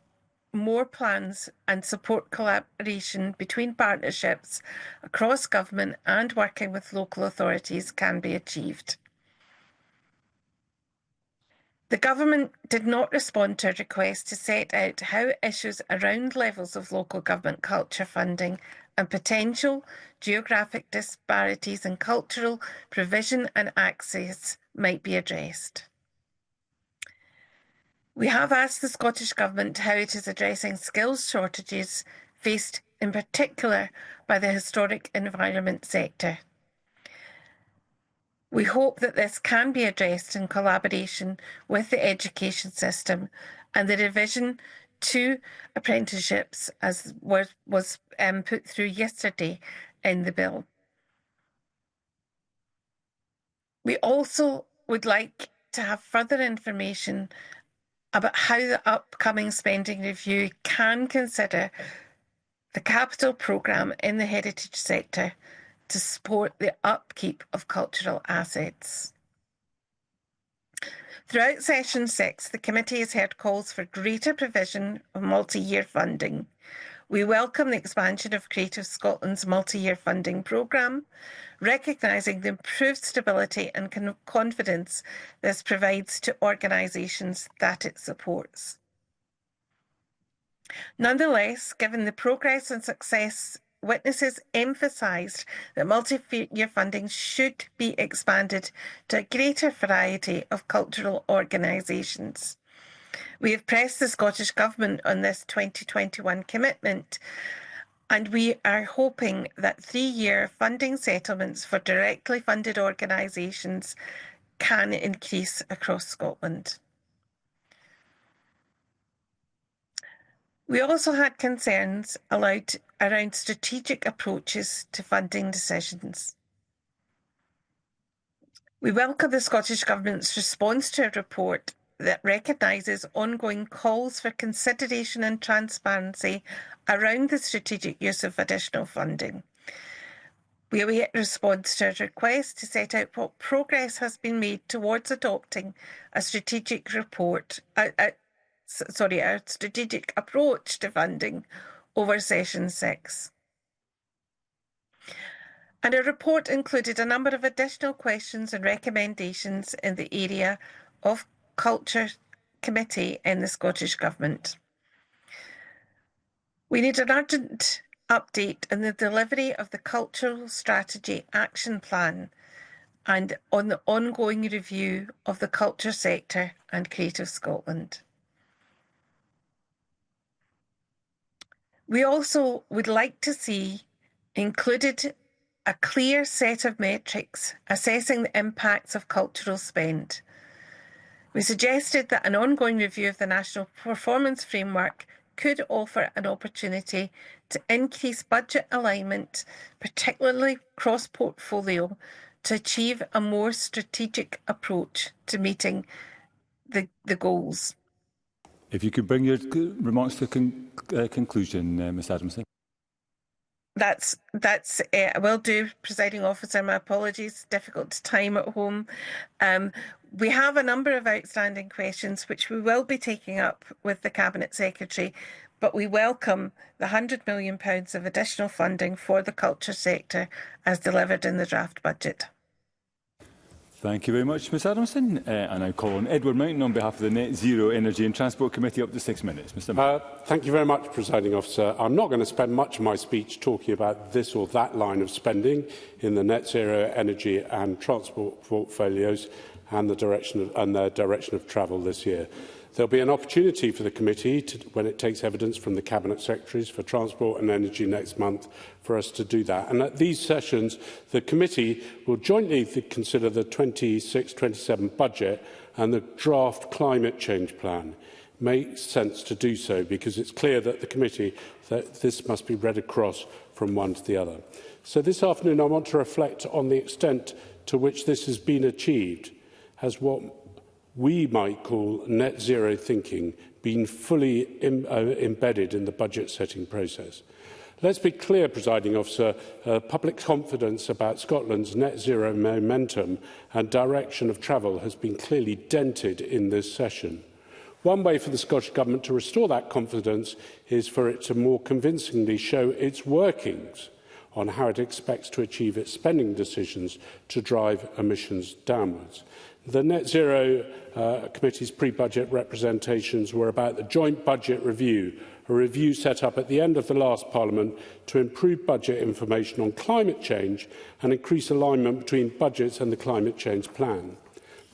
more plans and support collaboration between partnerships across government and working with local authorities can be achieved. The Government did not respond to a request to set out how issues around levels of local government culture funding and potential geographic disparities in cultural provision and access might be addressed. We have asked the Scottish Government how it is addressing skills shortages faced in particular by the historic environment sector. We hope that this can be addressed in collaboration with the education system and the revision to apprenticeships as was put through yesterday in the bill. We also would like to have further information about how the upcoming spending review can consider the capital programme in the heritage sector to support the upkeep of cultural assets. Throughout Session 6, the committee has heard calls for greater provision of multi-year funding. We welcome the expansion of Creative Scotland's multi-year funding programme, recognising the improved stability and confidence this provides to organisations that it supports. Nonetheless, given the progress and success, witnesses emphasised that multi-year funding should be expanded to a greater variety of cultural organisations. We have pressed the Scottish Government on this 2021 commitment, and we are hoping that 3-year funding settlements for directly funded organisations can increase across Scotland. We also had concerns around strategic approaches to funding decisions. We welcome the Scottish Government's response to a report that recognises ongoing calls for consideration and transparency around the strategic use of additional funding. We await a response to a request to set out what progress has been made towards adopting a strategic report, a strategic approach to funding over Session 6. And a report included a number of additional questions and recommendations in the area of Culture Committee in the Scottish Government. We need an urgent update on the delivery of the Cultural Strategy Action Plan and on the ongoing review of the culture sector and Creative Scotland. We also would like to see included a clear set of metrics assessing the impacts of cultural spend. We suggested that an ongoing review of the National Performance Framework could offer an opportunity to increase budget alignment, particularly cross-portfolio, to achieve a more strategic approach to meeting the goals. If you could bring your remarks to conclusion, Ms Adamson. I will do, Presiding Officer. My apologies. Difficult time at home. We have a number of outstanding questions which we will be taking up with the Cabinet Secretary, but we welcome the £100 million of additional funding for the culture sector as delivered in the draft budget. Thank you very much, Ms Adamson. And I call on Edward Mountain on behalf of the Net Zero Energy and Transport Committee up to 6 minutes. Mr. Thank you very much, Presiding Officer. I'm not going to spend much of my speech talking about this or that line of spending in the Net Zero Energy and Transport portfolios and their direction of travel this year. There will be an opportunity for the committee, when it takes evidence from the Cabinet Secretaries for Transport and Energy next month, for us to do that. And at these sessions, the committee will jointly consider the 26-27 budget and the draft climate change plan. It makes sense to do so because it's clear that the committee that this must be read across from one to the other. So this afternoon, I want to reflect on the extent to which this has been achieved. Has what we might call net zero thinking been fully embedded in the budget setting process? Let's be clear, Presiding Officer, public confidence about Scotland's net zero momentum and direction of travel has been clearly dented in this session. One way for the Scottish Government to restore that confidence is for it to more convincingly show its workings on how it expects to achieve its spending decisions to drive emissions downwards. The Net Zero Committee's pre-budget representations were about the Joint Budget Review, a review set up at the end of the last Parliament to improve budget information on climate change and increase alignment between budgets and the climate change plan.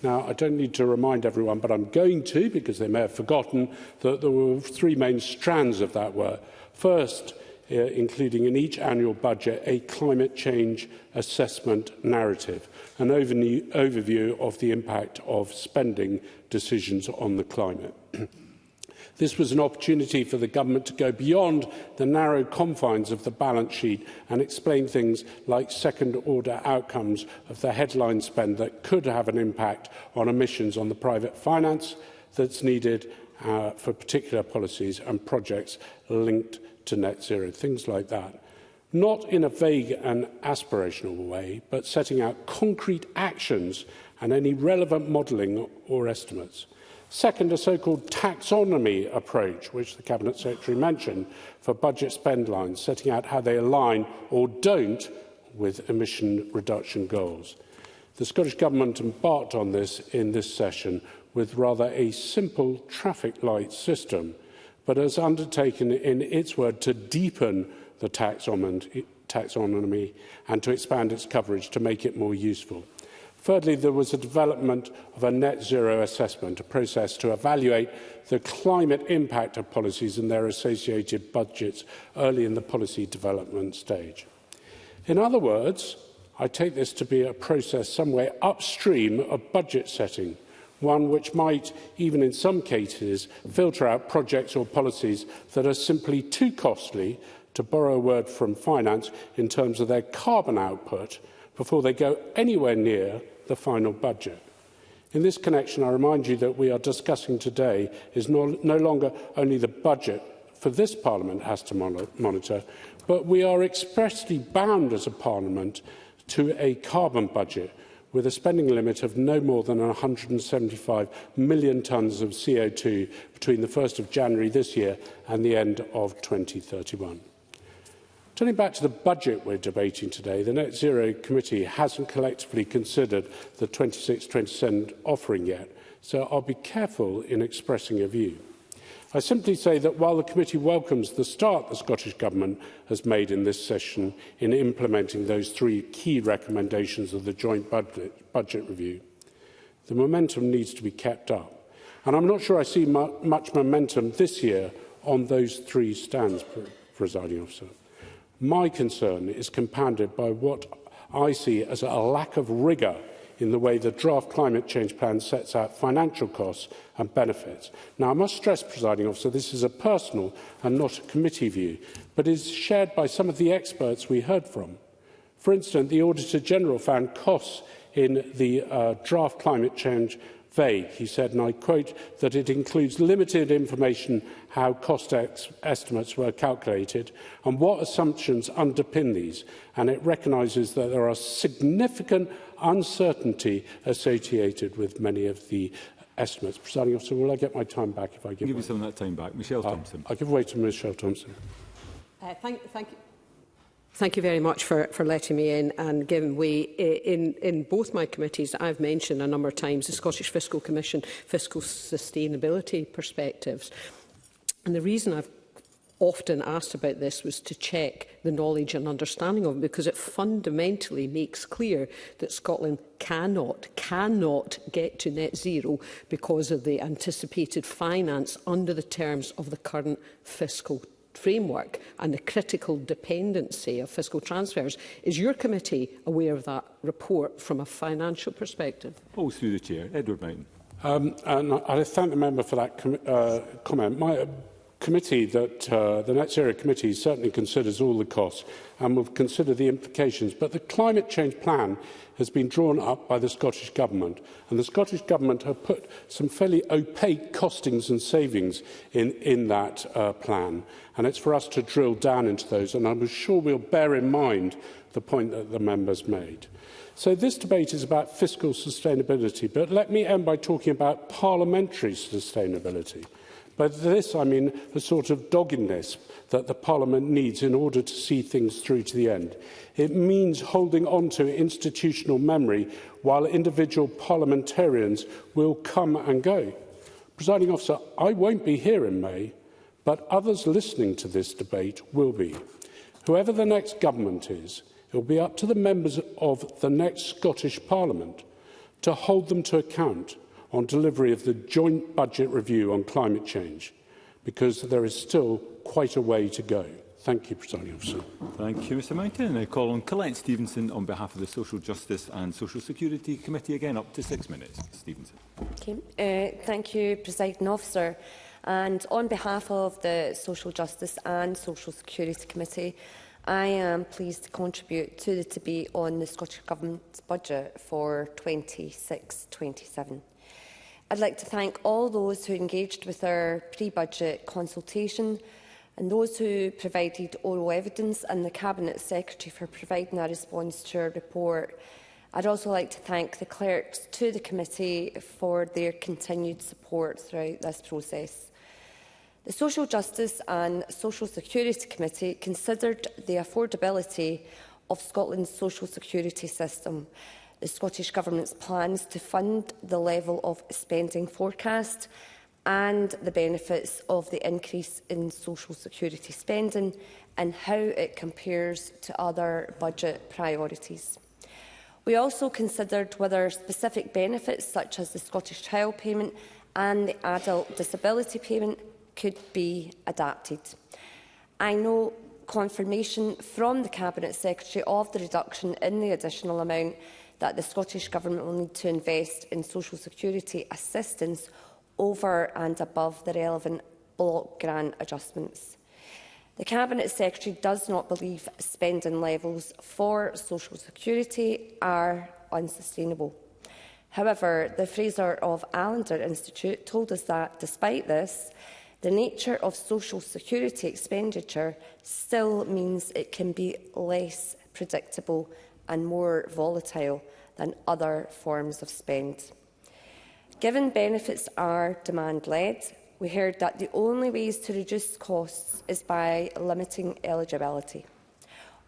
Now, I don't need to remind everyone, but I'm going to, because they may have forgotten, that there were 3 main strands of that work. First, including in each annual budget a climate change assessment narrative, an overview of the impact of spending decisions on the climate. This was an opportunity for the government to go beyond the narrow confines of the balance sheet and explain things like second-order outcomes of the headline spend that could have an impact on emissions on the private finance that's needed for particular policies and projects linked to net zero, things like that. Not in a vague and aspirational way, but setting out concrete actions and any relevant modelling or estimates. Second, a so-called taxonomy approach, which the Cabinet Secretary mentioned, for budget spend lines, setting out how they align or don't with emission reduction goals. The Scottish Government embarked on this in this session with rather a simple traffic light system, but has undertaken, in its word, to deepen the taxonomy and to expand its coverage to make it more useful. Thirdly, there was a development of a net zero assessment, a process to evaluate the climate impact of policies and their associated budgets early in the policy development stage. In other words, I take this to be a process somewhere upstream of budget setting, one which might, even in some cases, filter out projects or policies that are simply too costly, to borrow a word from finance, in terms of their carbon output, before they go anywhere near the final budget. In this connection, I remind you that we are discussing today is no longer only the budget for this Parliament has to monitor, but we are expressly bound as a Parliament to a carbon budget with a spending limit of no more than 175 million tonnes of CO2 between the 1st of January this year and the end of 2031. Turning back to the budget we're debating today, the Net Zero Committee hasn't collectively considered the 26-27 offering yet, so I'll be careful in expressing a view. I simply say that while the committee welcomes the start the Scottish Government has made in this session in implementing those three key recommendations of the joint budget review, the momentum needs to be kept up. And I'm not sure I see much momentum this year on those three stands, Presiding Officer. My concern is compounded by what I see as a lack of rigour in the way the draft climate change plan sets out financial costs and benefits. Now, I must stress, Presiding Officer, this is a personal and not a committee view, but is shared by some of the experts we heard from. For instance, the Auditor General found costs in the draft climate change vague. He said, and I quote, that it includes limited information how cost estimates were calculated and what assumptions underpin these, and it recognises that there are significant uncertainty associated with many of the estimates. Presiding Officer, will I get my time back if I give you some of that time back? Michelle Thompson. I'll give way to Michelle Thompson. Thank you. Thank you very much for letting me in and giving way. In both my committees, I've mentioned a number of times the Scottish Fiscal Commission fiscal sustainability perspectives. And the reason I've often asked about this was to check the knowledge and understanding of it, because it fundamentally makes clear that Scotland cannot get to net zero because of the anticipated finance under the terms of the current fiscal framework and the critical dependency of fiscal transfers. Is your committee aware of that report from a financial perspective? All through the chair. Edward Mountain. And I thank the member for that comment. My committee, the Net Zero Committee, certainly considers all the costs and will consider the implications. But the climate change plan has been drawn up by the Scottish Government, and the Scottish Government have put some fairly opaque costings and savings in that plan. And it's for us to drill down into those, and I'm sure we'll bear in mind the point that the members made. So this debate is about fiscal sustainability, but let me end by talking about parliamentary sustainability. By this, I mean the sort of doggedness that the Parliament needs in order to see things through to the end. It means holding on to institutional memory while individual parliamentarians will come and go. Presiding Officer, I won't be here in May, but others listening to this debate will be. Whoever the next government is, it will be up to the members of the next Scottish Parliament to hold them to account on delivery of the joint budget review on climate change, because there is still quite a way to go. Thank you, Presiding Officer. Thank you, Mr Mountain. And I call on Colette Stevenson on behalf of the Social Justice and Social Security Committee. Again, up to 6 minutes. Stevenson. Okay. Thank you, Presiding Officer. And on behalf of the Social Justice and Social Security Committee, I am pleased to contribute to the debate on the Scottish Government's budget for 26-27. I'd like to thank all those who engaged with our pre-budget consultation and those who provided oral evidence, and the Cabinet Secretary for providing a response to our report. I'd also like to thank the clerks to the committee for their continued support throughout this process. The Social Justice and Social Security Committee considered the affordability of Scotland's social security system, the Scottish Government's plans to fund the level of spending forecast and the benefits of the increase in social security spending and how it compares to other budget priorities. We also considered whether specific benefits such as the Scottish Child Payment and the Adult Disability Payment could be adapted. I know confirmation from the Cabinet Secretary of the reduction in the additional amount that the Scottish Government will need to invest in social security assistance over and above the relevant block grant adjustments. The Cabinet Secretary does not believe spending levels for social security are unsustainable. However, the Fraser of Allender Institute told us that, despite this, the nature of social security expenditure still means it can be less predictable and more volatile than other forms of spend. Given benefits are demand-led, we heard that the only ways to reduce costs is by limiting eligibility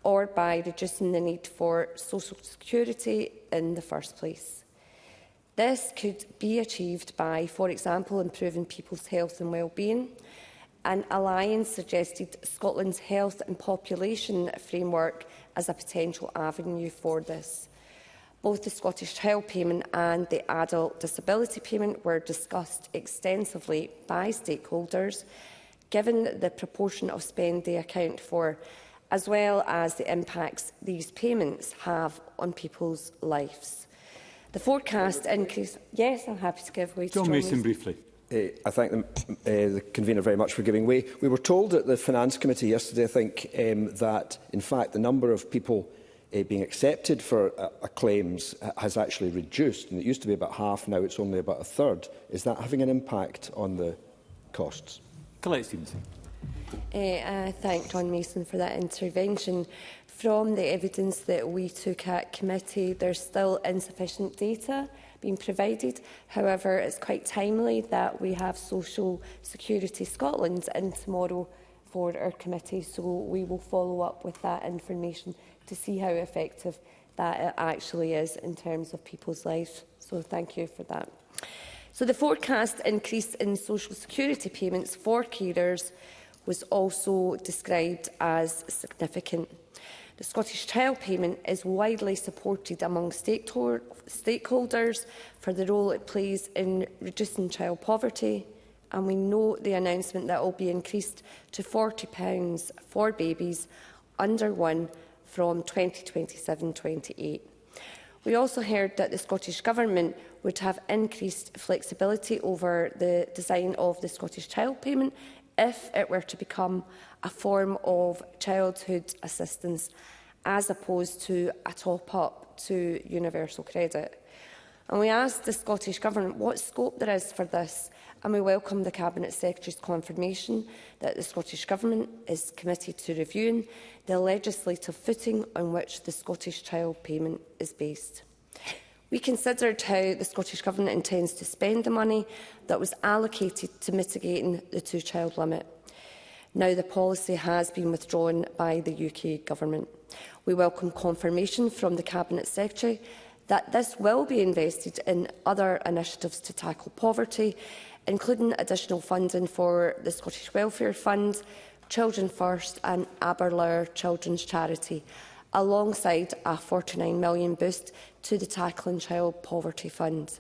or by reducing the need for social security in the first place. This could be achieved by, for example, improving people's health and well-being. An alliance suggested Scotland's health and population framework as a potential avenue for this. Both the Scottish Child Payment and the Adult Disability Payment were discussed extensively by stakeholders, given the proportion of spend they account for, as well as the impacts these payments have on people's lives. The forecast increase... Yes, I'm happy to give way to John Mason briefly. I thank the convener very much for giving way. We were told at the Finance Committee yesterday, I think, that, in fact, the number of people being accepted for claims has actually reduced. And it used to be about half, now it's only about a third. Is that having an impact on the costs? Colette Stevenson. I thank John Mason for that intervention. From the evidence that we took at committee, there's still insufficient data being provided. However, it's quite timely that we have Social Security Scotland in tomorrow for our committee, so we will follow up with that information to see how effective that actually is in terms of people's lives. So thank you for that. So the forecast increase in social security payments for carers was also described as significant. The Scottish Child Payment is widely supported among stakeholders for the role it plays in reducing child poverty, and we note the announcement that it will be increased to £40 for babies under 1 from 2027-28. We also heard that the Scottish Government would have increased flexibility over the design of the Scottish Child Payment if it were to become a form of childhood assistance, as opposed to a top-up to universal credit. And we asked the Scottish Government what scope there is for this, and we welcome the Cabinet Secretary's confirmation that the Scottish Government is committed to reviewing the legislative footing on which the Scottish Child Payment is based. We considered how the Scottish Government intends to spend the money that was allocated to mitigating the two-child limit. Now the policy has been withdrawn by the UK Government. We welcome confirmation from the Cabinet Secretary that this will be invested in other initiatives to tackle poverty, including additional funding for the Scottish Welfare Fund, Children First and Aberlour Children's Charity, alongside a £49 million boost to the Tackling Child Poverty Fund.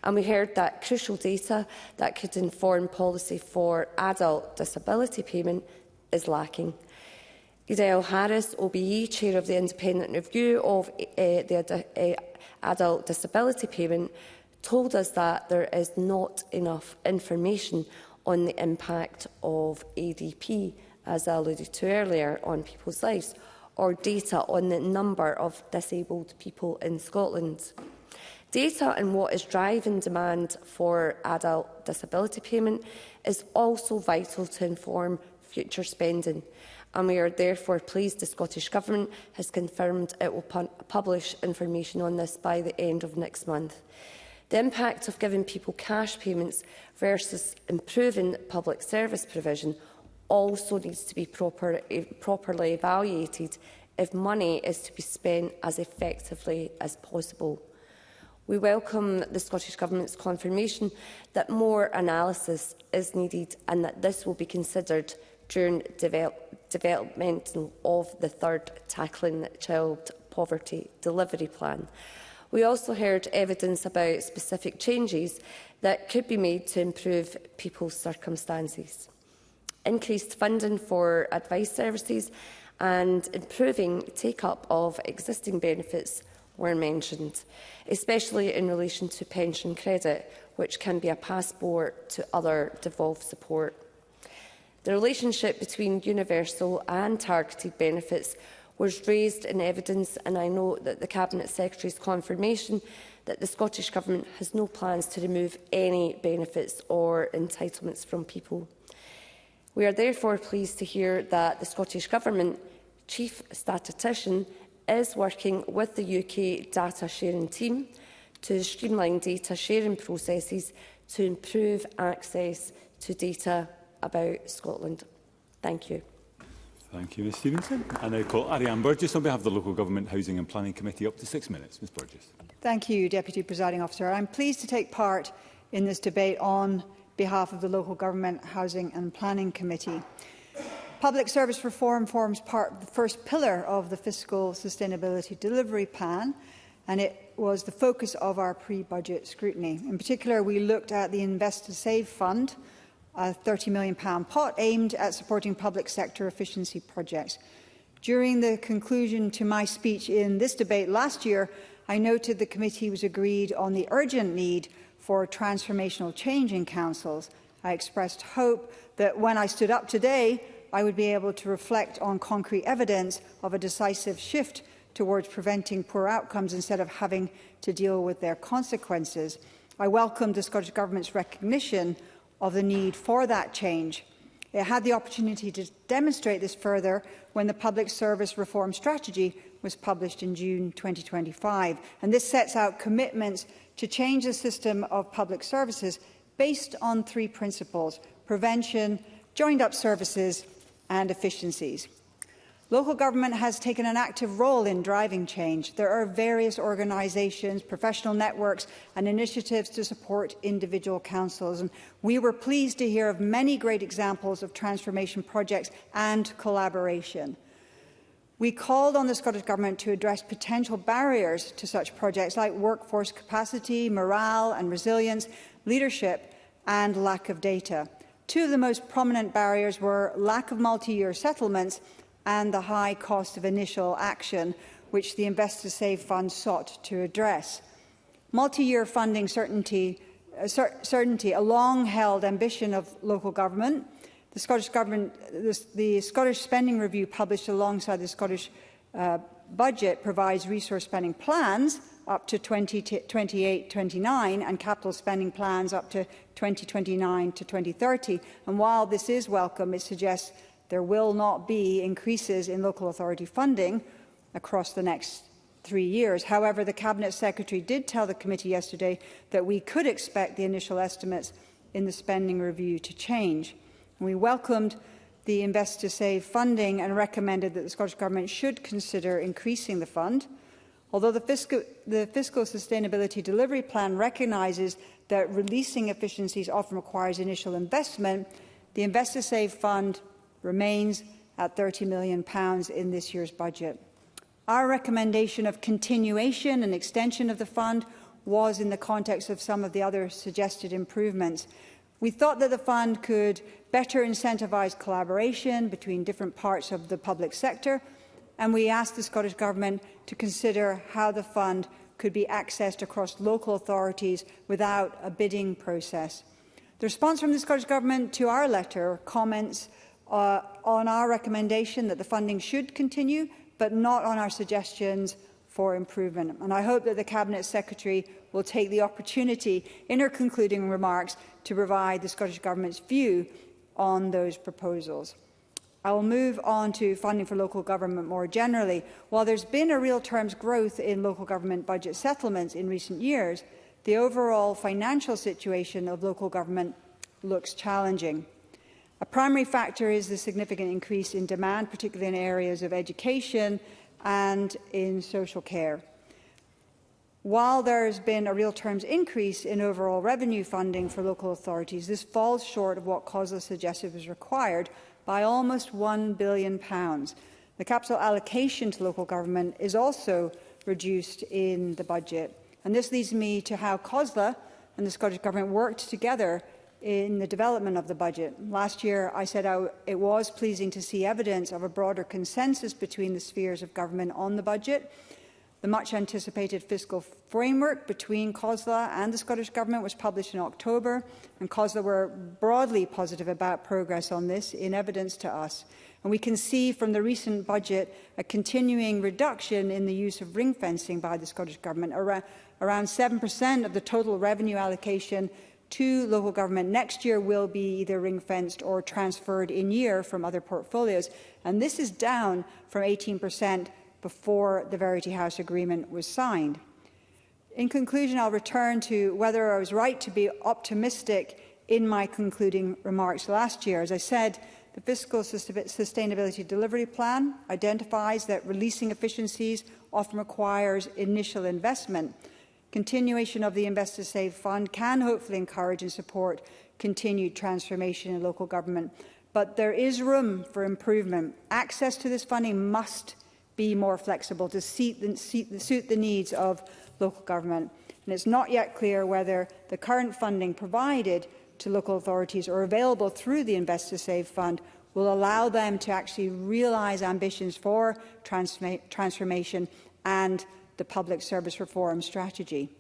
And we heard that crucial data that could inform policy for adult disability payment is lacking. Edel Harris, OBE, Chair of the Independent Review of the Adult Disability Payment, told us that there is not enough information on the impact of ADP, as I alluded to earlier, on people's lives, or data on the number of disabled people in Scotland. Data on what is driving demand for adult disability payment is also vital to inform future spending, and we are therefore pleased the Scottish Government has confirmed it will publish information on this by the end of next month. The impact of giving people cash payments versus improving public service provision also needs to be properly evaluated if money is to be spent as effectively as possible. We welcome the Scottish Government's confirmation that more analysis is needed and that this will be considered during development of the third Tackling Child Poverty Delivery Plan. We also heard evidence about specific changes that could be made to improve people's circumstances. Increased funding for advice services and improving take-up of existing benefits were mentioned, especially in relation to pension credit, which can be a passport to other devolved support. The relationship between universal and targeted benefits was raised in evidence, and I note that the Cabinet Secretary's confirmation that the Scottish Government has no plans to remove any benefits or entitlements from people. We are therefore pleased to hear that the Scottish Government Chief Statistician is working with the UK data sharing team to streamline data sharing processes to improve access to data about Scotland. Thank you. Thank you, Ms Stevenson. I now call Ariane Burgess on behalf of the Local Government Housing and Planning Committee. Up to 6 minutes. Ms Burgess. Thank you, Deputy Presiding Officer. I'm pleased to take part in this debate on behalf of the Local Government Housing and Planning Committee. Public service reform forms part of the first pillar of the Fiscal Sustainability Delivery Plan, and it was the focus of our pre-budget scrutiny. In particular, we looked at the Invest to Save Fund, a £30 million pot aimed at supporting public sector efficiency projects. During the conclusion to my speech in this debate last year, I noted the committee was agreed on the urgent need for transformational change in councils. I expressed hope that when I stood up today, I would be able to reflect on concrete evidence of a decisive shift towards preventing poor outcomes instead of having to deal with their consequences. I welcomed the Scottish Government's recognition of the need for that change. It had the opportunity to demonstrate this further when the Public Service Reform Strategy was published in June 2025. And this sets out commitments to change the system of public services based on 3 principles: prevention, joined-up services and efficiencies. Local government has taken an active role in driving change. There are various organisations, professional networks and initiatives to support individual councils. And we were pleased to hear of many great examples of transformation projects and collaboration. We called on the Scottish Government to address potential barriers to such projects like workforce capacity, morale and resilience, leadership and lack of data. 2 of the most prominent barriers were lack of multi-year settlements and the high cost of initial action, which the Invest to Save Fund sought to address. Multi-year funding certainty, a long-held ambition of local government. The Scottish Spending Review, published alongside the Scottish Budget, provides resource spending plans up to 2028-29 and capital spending plans up to 2029 to 2030. And while this is welcome, it suggests there will not be increases in local authority funding across the next 3 years. However, the Cabinet Secretary did tell the committee yesterday that we could expect the initial estimates in the spending review to change. We welcomed the Invest to Save funding and recommended that the Scottish Government should consider increasing the fund. Although the Fiscal Sustainability Delivery Plan recognises that releasing efficiencies often requires initial investment, the Invest to Save fund remains at £30 million in this year's budget. Our recommendation of continuation and extension of the fund was in the context of some of the other suggested improvements. We thought that the fund could better incentivise collaboration between different parts of the public sector, and we asked the Scottish Government to consider how the fund could be accessed across local authorities without a bidding process. The response from the Scottish Government to our letter comments on our recommendation that the funding should continue, but not on our suggestions for improvement. And I hope that the Cabinet Secretary will take the opportunity in her concluding remarks to provide the Scottish Government's view on those proposals. I will move on to funding for local government more generally. While there's been a real terms growth in local government budget settlements in recent years, the overall financial situation of local government looks challenging. A primary factor is the significant increase in demand, particularly in areas of education and in social care. While there has been a real terms increase in overall revenue funding for local authorities, this falls short of what COSLA suggested was required by almost £1 billion. The capital allocation to local government is also reduced in the budget. And this leads me to how COSLA and the Scottish Government worked together in the development of the budget. Last year, I said it was pleasing to see evidence of a broader consensus between the spheres of government on the budget. The much-anticipated fiscal framework between COSLA and the Scottish Government was published in October, and COSLA were broadly positive about progress on this, in evidence to us. And we can see from the recent budget a continuing reduction in the use of ring-fencing by the Scottish Government. Around 7% of the total revenue allocation to local government next year will be either ring-fenced or transferred in year from other portfolios. And this is down from 18% before the Verity House agreement was signed. In conclusion, I'll return to whether I was right to be optimistic in my concluding remarks last year. As I said, the Fiscal Sustainability Delivery Plan identifies that releasing efficiencies often requires initial investment. Continuation of the Invest to Save Fund can hopefully encourage and support continued transformation in local government. But there is room for improvement. Access to this funding must be more flexible to suit the needs of local government. And it's not yet clear whether the current funding provided to local authorities or available through the Invest to Save Fund will allow them to actually realise ambitions for transformation and the public service reform strategy.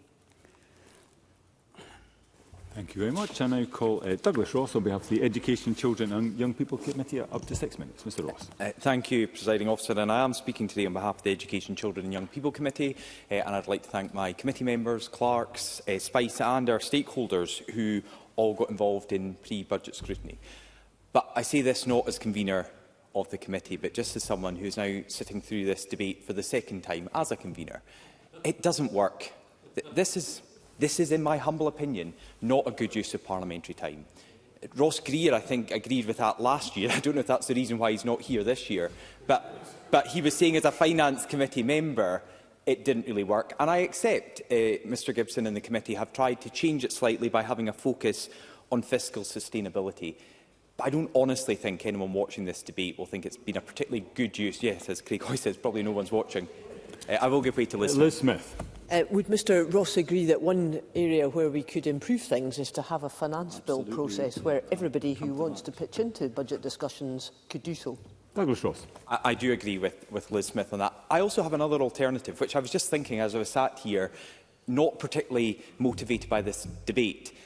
Thank you very much. I now call Douglas Ross on behalf of the Education, Children and Young People Committee. Up to 6 minutes. Mr Ross. Thank you, Presiding Officer. And I am speaking today on behalf of the Education, Children and Young People Committee. And I'd like to thank my committee members, clerks, Spice and our stakeholders who all got involved in pre-budget scrutiny. But I say this not as convener of the committee, but just as someone who is now sitting through this debate for the second time as a convener. It doesn't work. This is, in my humble opinion, not a good use of parliamentary time. Ross Greer, I think, agreed with that last year. I don't know if that's the reason why he's not here this year. But he was saying as a Finance Committee member, it didn't really work. And I accept Mr Gibson and the committee have tried to change it slightly by having a focus on fiscal sustainability. But I don't honestly think anyone watching this debate will think it's been a particularly good use. Yes, as Craig Hoy says, probably no one's watching. I will give way to Liz Smith. Liz Smith. Would Mr Ross agree that one area where we could improve things is to have a finance bill process where everybody who wants to pitch into budget discussions could do so? Douglas Ross. I do agree with Liz Smith on that. I also have another alternative, which I was just thinking as I was sat here, not particularly motivated by this debate.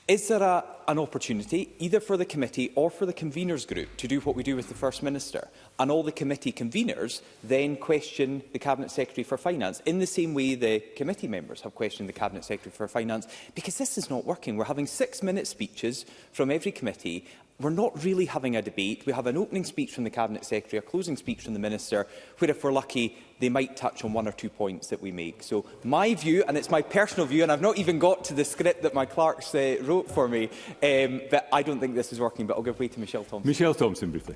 Is there an opportunity, either for the committee or for the conveners group, to do what we do with the First Minister, and all the committee conveners then question the Cabinet Secretary for Finance, in the same way the committee members have questioned the Cabinet Secretary for Finance? Because this is not working. We're having 6-minute speeches from every committee. We're not really having a debate. We have an opening speech from the Cabinet Secretary, a closing speech from the Minister, where, if we're lucky, they might touch on 1 or 2 points that we make. So my view, and it's my personal view, and I've not even got to the script that my clerks wrote for me, but I don't think this is working. But I'll give way to Michelle Thompson. Michelle Thompson, briefly.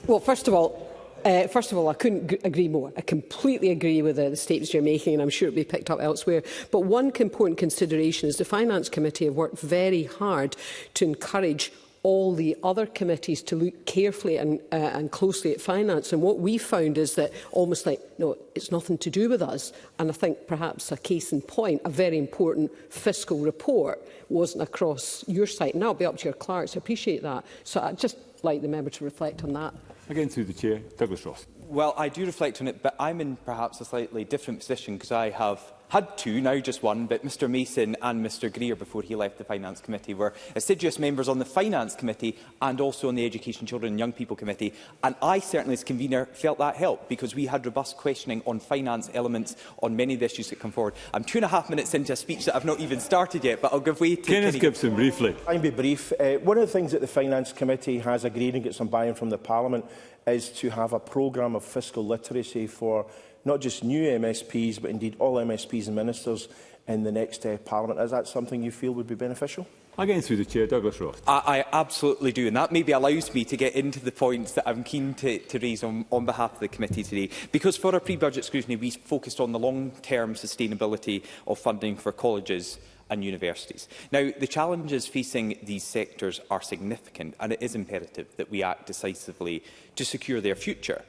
Well, first of all, I couldn't agree more. I completely agree with the statements you're making, and I'm sure it'll be picked up elsewhere. But one important consideration is the Finance Committee have worked very hard to encourage all the other committees to look carefully and closely at finance. And what we found is that almost like, no, it's nothing to do with us. And I think perhaps a case in point, a very important fiscal report wasn't across your site. And that'll be up to your clerks. I appreciate that. So I'd just like the member to reflect on that. Again through the Chair, Douglas Ross. Well, I do reflect on it, but I'm in perhaps a slightly different position because I have had two, now just one, but Mr Mason and Mr Greer, before he left the Finance Committee, were assiduous members on the Finance Committee and also on the Education, Children and Young People Committee. And I certainly, as convener, felt that helped because we had robust questioning on finance elements on many of the issues that come forward. I'm 2.5 minutes into a speech that I've not even started yet, but I'll give way to Kenneth Gibson, briefly. I'll be brief. One of the things that the Finance Committee has agreed and get some buy-in from the Parliament is to have a programme of fiscal literacy for not just new MSPs, but indeed all MSPs and ministers in the next Parliament. Is that something you feel would be beneficial? Again, through the Chair, Douglas Ross. I absolutely do, and that maybe allows me to get into the points that I'm keen to raise on behalf of the committee today. Because for our pre-budget scrutiny, we focused on the long-term sustainability of funding for colleges and universities. Now, the challenges facing these sectors are significant, and it is imperative that we act decisively to secure their future.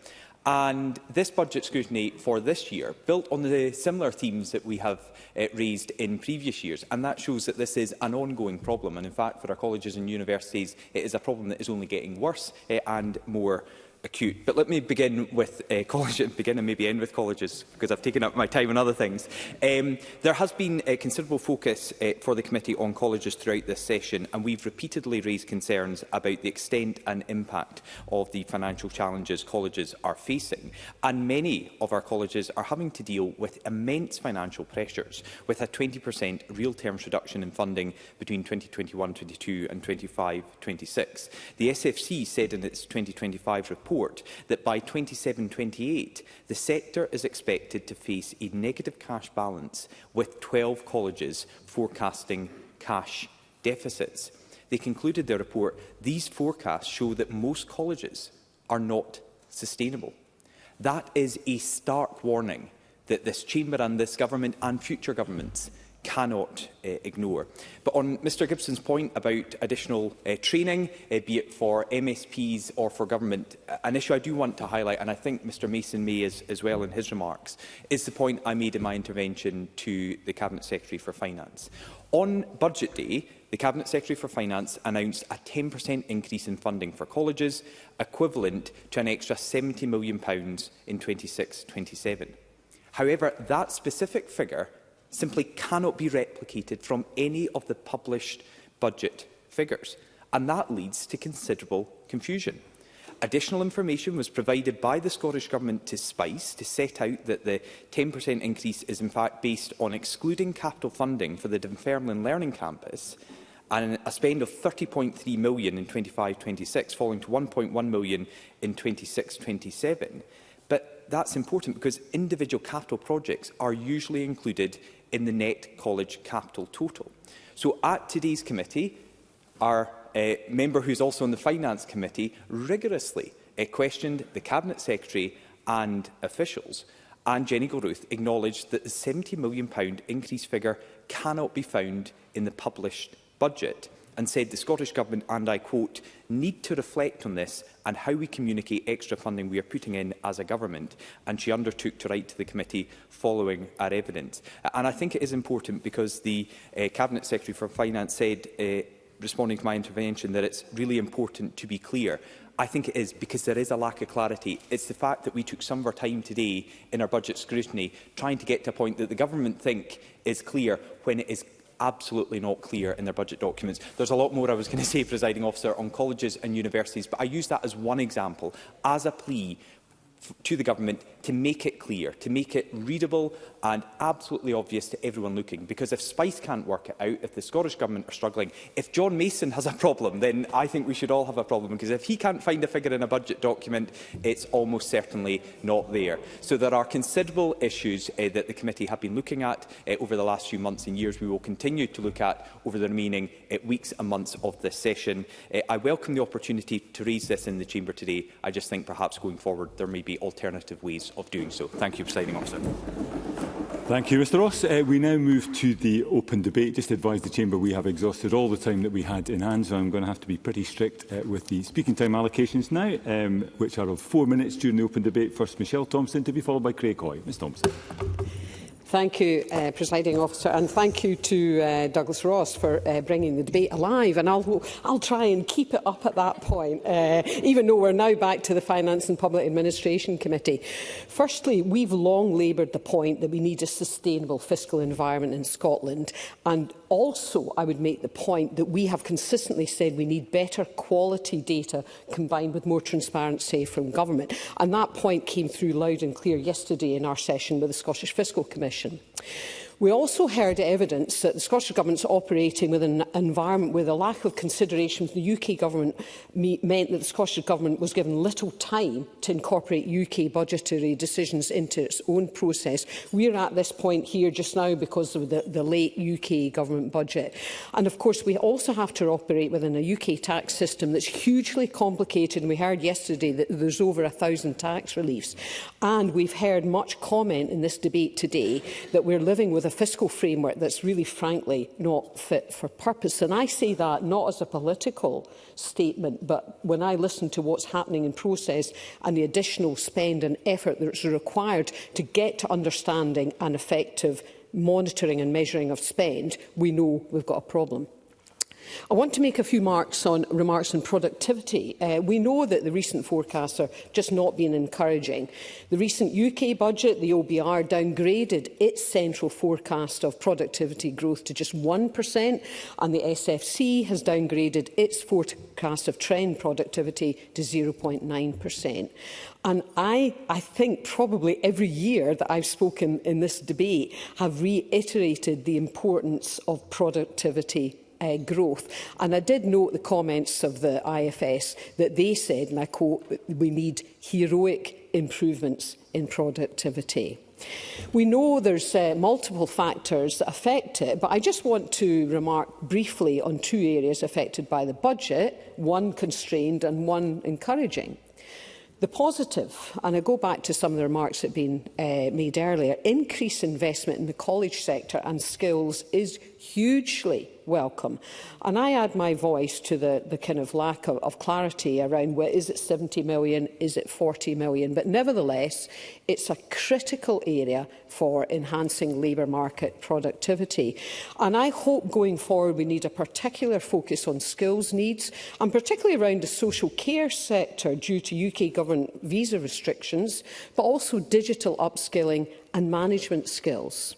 And this budget scrutiny for this year built on the similar themes that we have raised in previous years, and that shows that this is an ongoing problem. And in fact, for our colleges and universities, it is a problem that is only getting worse and more acute. But let me begin with colleges, begin and maybe end with colleges, because I've taken up my time on other things. There has been a considerable focus for the committee on colleges throughout this session, and we've repeatedly raised concerns about the extent and impact of the financial challenges colleges are facing. And many of our colleges are having to deal with immense financial pressures, with a 20% real terms reduction in funding between 2021-22 and 25-26. The SFC said in its 2025 report that by 27-28, the sector is expected to face a negative cash balance, with 12 colleges forecasting cash deficits. They concluded their report, these forecasts show that most colleges are not sustainable. That is a stark warning that this chamber and this government and future governments cannot ignore. But on Mr Gibson's point about additional training, be it for MSPs or for government, an issue I do want to highlight, and I think Mr Mason may as well in his remarks, is the point I made in my intervention to the Cabinet Secretary for Finance. On Budget Day, the Cabinet Secretary for Finance announced a 10% increase in funding for colleges, equivalent to an extra £70 million in 26-27. However, that specific figure simply cannot be replicated from any of the published budget figures, and that leads to considerable confusion. Additional information was provided by the Scottish Government to SPICE to set out that the 10% increase is in fact based on excluding capital funding for the Dunfermline Learning Campus and a spend of £30.3 million in 25-26, falling to £1.1 million in 26-27. But that's important because individual capital projects are usually included in the net college capital total. So at today's committee, our member who is also on the Finance Committee rigorously questioned the Cabinet Secretary and officials, and Jenny Gilruth acknowledged that the £70 million increase figure cannot be found in the published budget, and said the Scottish Government, and I quote, need to reflect on this and how we communicate extra funding we are putting in as a government. And she undertook to write to the committee following our evidence. And I think it is important because the Cabinet Secretary for Finance said, responding to my intervention, that it's really important to be clear. I think it is, because there is a lack of clarity. It's the fact that we took some of our time today in our budget scrutiny trying to get to a point that the government think is clear when it is absolutely not clear in their budget documents. There's a lot more I was going to say, Presiding Officer, on colleges and universities, but I use that as one example, as a plea to the government to make it clear, to make it readable and absolutely obvious to everyone looking. Because if SPICE can't work it out, if the Scottish Government are struggling, if John Mason has a problem, then I think we should all have a problem. Because if he can't find a figure in a budget document, it's almost certainly not there. So there are considerable issues that the committee have been looking at over the last few months and years. We will continue to look at over the remaining weeks and months of this session. I welcome the opportunity to raise this in the Chamber today. I just think perhaps going forward there may be alternative ways of doing so. Thank you, Presiding Officer. Thank you, Mr Ross. We now move to the open debate. Just to advise the Chamber we have exhausted all the time that we had in hand, so I'm going to have to be pretty strict with the speaking time allocations now, which are of 4 minutes during the open debate. First, Michelle Thompson, to be followed by Craig Hoy. Ms Thompson. Thank you, Presiding Officer, and thank you to Douglas Ross for bringing the debate alive. And I'll try and keep it up at that point, even though we're now back to the Finance and Public Administration Committee. Firstly, we've long laboured the point that we need a sustainable fiscal environment in Scotland, and also I would make the point that we have consistently said we need better quality data combined with more transparency from government. And that point came through loud and clear yesterday in our session with the Scottish Fiscal Commission. We also heard evidence that the Scottish Government is operating within an environment where the lack of consideration from the UK Government meant that the Scottish Government was given little time to incorporate UK budgetary decisions into its own process. We are at this point here just now because of the late UK Government budget. And of course, we also have to operate within a UK tax system that's hugely complicated. And we heard yesterday that there's over 1,000 tax reliefs. And we've heard much comment in this debate today that we're living with a fiscal framework that's really, frankly, not fit for purpose. And I say that not as a political statement, but when I listen to what's happening in process and the additional spend and effort that's required to get to understanding and effective monitoring and measuring of spend, we know we've got a problem. I want to make a few remarks on productivity. We know that the recent forecasts are just not being encouraging. The recent UK budget, the OBR, downgraded its central forecast of productivity growth to just 1%, and the SFC has downgraded its forecast of trend productivity to 0.9%. And I think probably every year that I've spoken in this debate have reiterated the importance of productivity growth. And I did note the comments of the IFS that they said, and I quote, we need heroic improvements in productivity. We know there's multiple factors that affect it, but I just want to remark briefly on two areas affected by the budget, one constrained and one encouraging. The positive, and I go back to some of the remarks that have been made earlier, increased investment in the college sector and skills is hugely welcome. And I add my voice to the kind of lack of clarity around, well, is it 70 million, is it 40 million? But nevertheless, it's a critical area for enhancing labour market productivity. And I hope going forward we need a particular focus on skills needs, and particularly around the social care sector due to UK government visa restrictions, but also digital upskilling and management skills.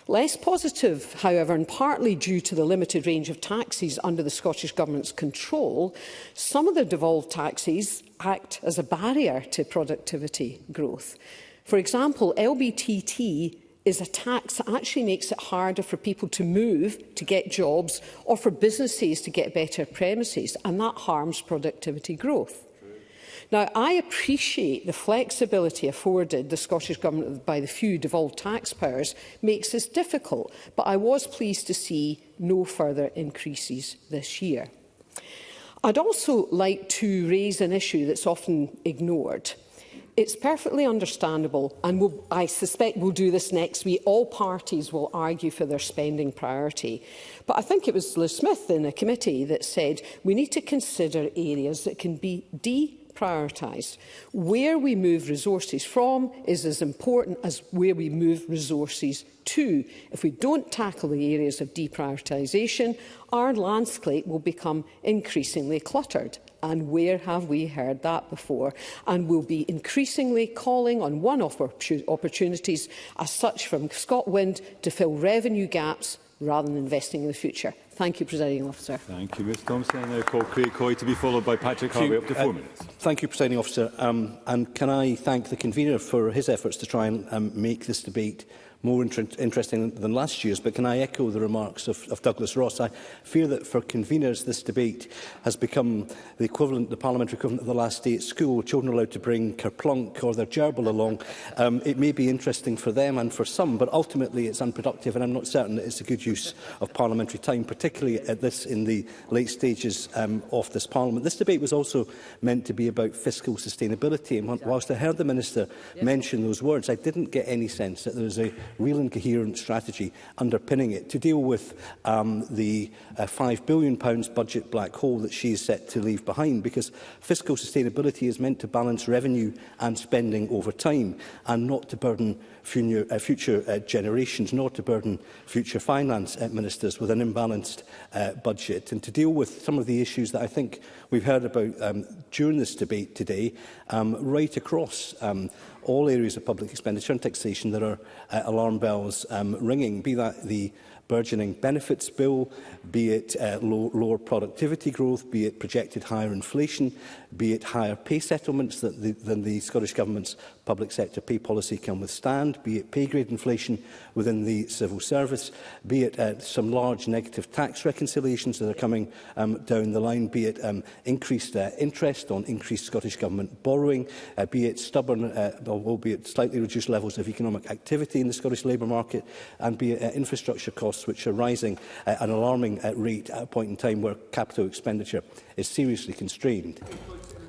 Less positive, however, and partly due to the limited range of taxes under the Scottish Government's control, some of the devolved taxes act as a barrier to productivity growth. For example, LBTT is a tax that actually makes it harder for people to move to get jobs or for businesses to get better premises, and that harms productivity growth. Now, I appreciate the flexibility afforded the Scottish Government by the few devolved taxpayers makes this difficult, but I was pleased to see no further increases this year. I'd also like to raise an issue that's often ignored. It's perfectly understandable, and I suspect we'll do this next week. All parties will argue for their spending priority. But I think it was Liz Smith in a committee that said we need to consider areas that can be deprioritised. Where we move resources from is as important as where we move resources to. If we don't tackle the areas of deprioritisation, our landscape will become increasingly cluttered. And where have we heard that before? And we'll be increasingly calling on one-off opportunities as such from ScotWind to fill revenue gaps rather than investing in the future. Thank you, Presiding Officer. Thank you, Ms Thompson. I now call Craig Coy to be followed by Patrick Harvey. Up to 4 minutes. Thank you, Presiding Officer. And can I thank the convener for his efforts to try and make this debate more interesting than last year's, but can I echo the remarks of Douglas Ross? I fear that for conveners this debate has become the equivalent, the parliamentary equivalent of the last day at school, children allowed to bring Kerplunk or their gerbil along. It may be interesting for them and for some, but ultimately it's unproductive, and I'm not certain that it's a good use of parliamentary time, particularly at this in the late stages of this parliament. This debate was also meant to be about fiscal sustainability, and whilst I heard the Minister mention those words, I didn't get any sense that there was a real and coherent strategy underpinning it to deal with the £5 billion budget black hole that she is set to leave behind, because fiscal sustainability is meant to balance revenue and spending over time and not to burden future generations, nor to burden future finance ministers with an imbalanced budget. And to deal with some of the issues that I think we've heard about during this debate today, right across all areas of public expenditure and taxation, there are alarm bells ringing, be that the burgeoning benefits bill, be it lower productivity growth, be it projected higher inflation, be it higher pay settlements than the Scottish Government's public sector pay policy can withstand, be it pay grade inflation within the civil service, be it some large negative tax reconciliations that are coming down the line, be it increased interest on increased Scottish Government borrowing, be it stubborn, albeit slightly reduced levels of economic activity in the Scottish labour market, and be it infrastructure costs which are rising at an alarming rate at a point in time where capital expenditure is seriously constrained.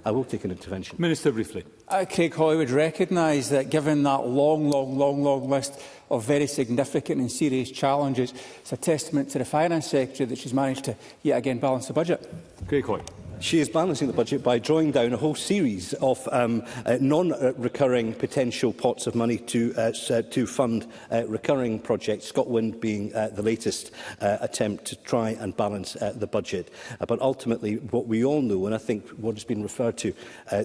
I will take an intervention. Minister, briefly. Craig Hoy would recognise that given that long list of very significant and serious challenges, it's a testament to the Finance Secretary that she's managed to yet again balance the budget. Craig Hoy. She is balancing the budget by drawing down a whole series of non-recurring potential pots of money to fund recurring projects, ScotWind being the latest attempt to try and balance the budget. But ultimately, what we all know, and I think what has been referred to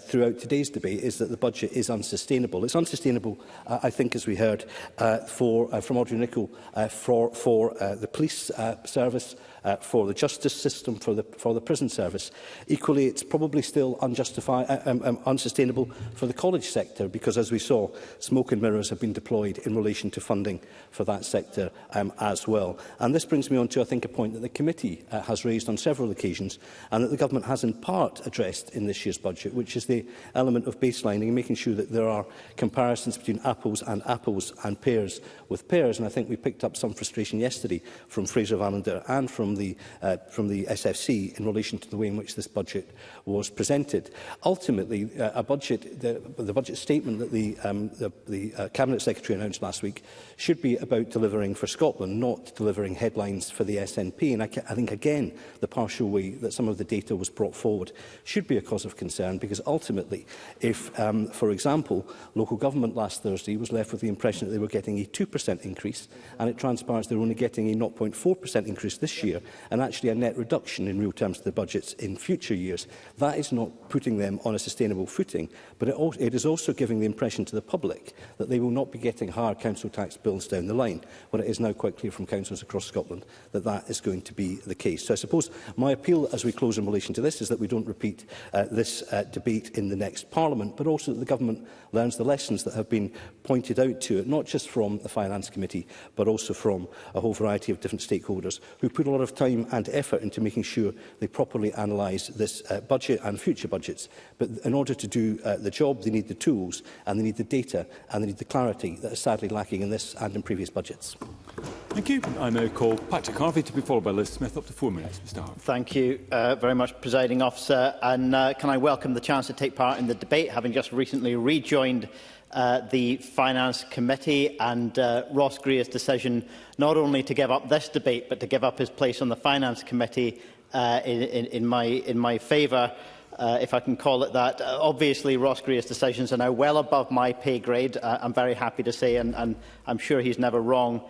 throughout today's debate, is that the budget is unsustainable. It's unsustainable, I think, as we heard from Audrey Nicholl, for the police service, for the justice system, for the prison service. Equally, it's probably still unsustainable for the college sector, because, as we saw, smoke and mirrors have been deployed in relation to funding for that sector as well. And this brings me on to, I think, a point that the committee has raised on several occasions, and that the government has in part addressed in this year's budget, which is the element of baselining and making sure that there are comparisons between apples and pears with pears. And I think we picked up some frustration yesterday from Fraser Valander and from the SFC in relation to the way in which this budget was presented. Ultimately, the budget statement that the Cabinet Secretary announced last week should be about delivering for Scotland, not delivering headlines for the SNP. And I think, again, the partial way that some of the data was brought forward should be a cause of concern, because ultimately, if, for example, local government last Thursday was left with the impression that they were getting a 2% increase, and it transpires they're only getting a 0.4% increase this year, and actually a net reduction in real terms to the budgets in future years, that is not putting them on a sustainable footing, but it is also giving the impression to the public that they will not be getting higher council tax bills down the line, when it is now quite clear from councils across Scotland that that is going to be the case. So I suppose my appeal as we close in relation to this is that we don't repeat this debate in the next Parliament, but also that the government learns the lessons that have been pointed out to it, not just from the Finance Committee, but also from a whole variety of different stakeholders who put a lot of time and effort into making sure they properly analyse this budget and future budgets. But in order to do the job, they need the tools, and they need the data, and they need the clarity that is sadly lacking in this and in previous budgets. Thank you. I now call Patrick Harvey to be followed by Liz Smith. Up to 4 minutes, Mr Harvey. Thank you very much, Presiding Officer. And can I welcome the chance to take part in the debate, having just recently rejoined the Finance Committee, and Ross Greer's decision not only to give up this debate, but to give up his place on the Finance Committee in my favour, if I can call it that. Obviously, Ross Greer's decisions are now well above my pay grade, I'm very happy to say, and I'm sure he's never wrong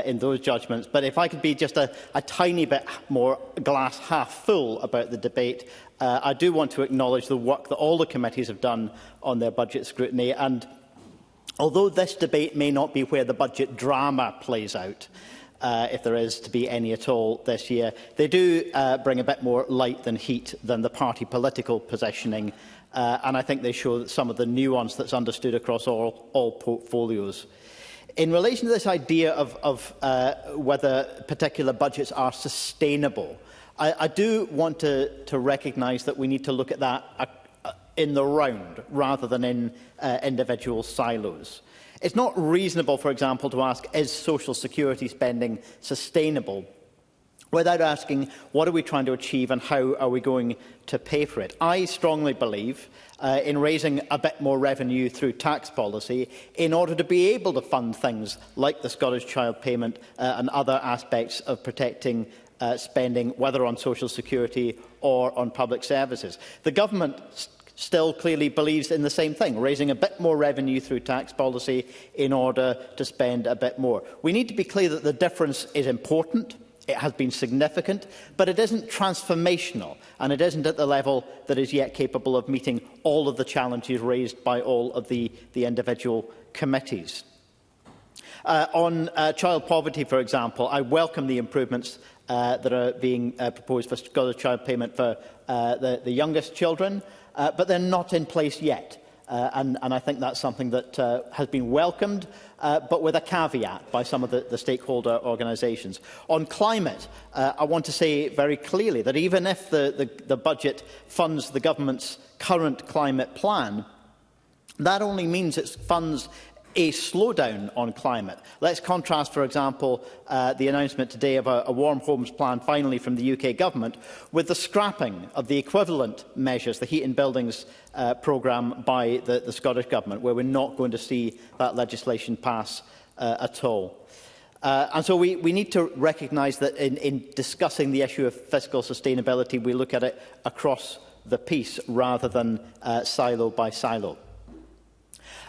in those judgments. But if I could be just a tiny bit more glass half full about the debate, I do want to acknowledge the work that all the committees have done on their budget scrutiny. And although this debate may not be where the budget drama plays out, if there is to be any at all this year, they do bring a bit more light than heat than the party political positioning, and I think they show some of the nuance that's understood across all portfolios. In relation to this idea of whether particular budgets are sustainable, I do want to recognise that we need to look at that in the round rather than in individual silos. It's not reasonable, for example, to ask, is social security spending sustainable, without asking what are we trying to achieve and how are we going to pay for it. I strongly believe in raising a bit more revenue through tax policy in order to be able to fund things like the Scottish Child Payment and other aspects of protecting spending, whether on social security or on public services. The government still clearly believes in the same thing, raising a bit more revenue through tax policy in order to spend a bit more. We need to be clear that the difference is important. It has been significant, but it isn't transformational, and it isn't at the level that is yet capable of meeting all of the challenges raised by all of the individual committees. On child poverty, for example, I welcome the improvements that are being proposed for Scottish Child Payment for the youngest children, but they're not in place yet. And I think that's something that has been welcomed, but with a caveat by some of the stakeholder organisations. On climate, I want to say very clearly that even if the budget funds the government's current climate plan, that only means it funds a slowdown on climate. Let's contrast, for example, the announcement today of a Warm Homes plan finally from the UK Government with the scrapping of the equivalent measures, the Heat and Buildings programme by the Scottish Government, where we're not going to see that legislation pass at all. And so we need to recognise that in discussing the issue of fiscal sustainability, we look at it across the piece rather than silo by silo.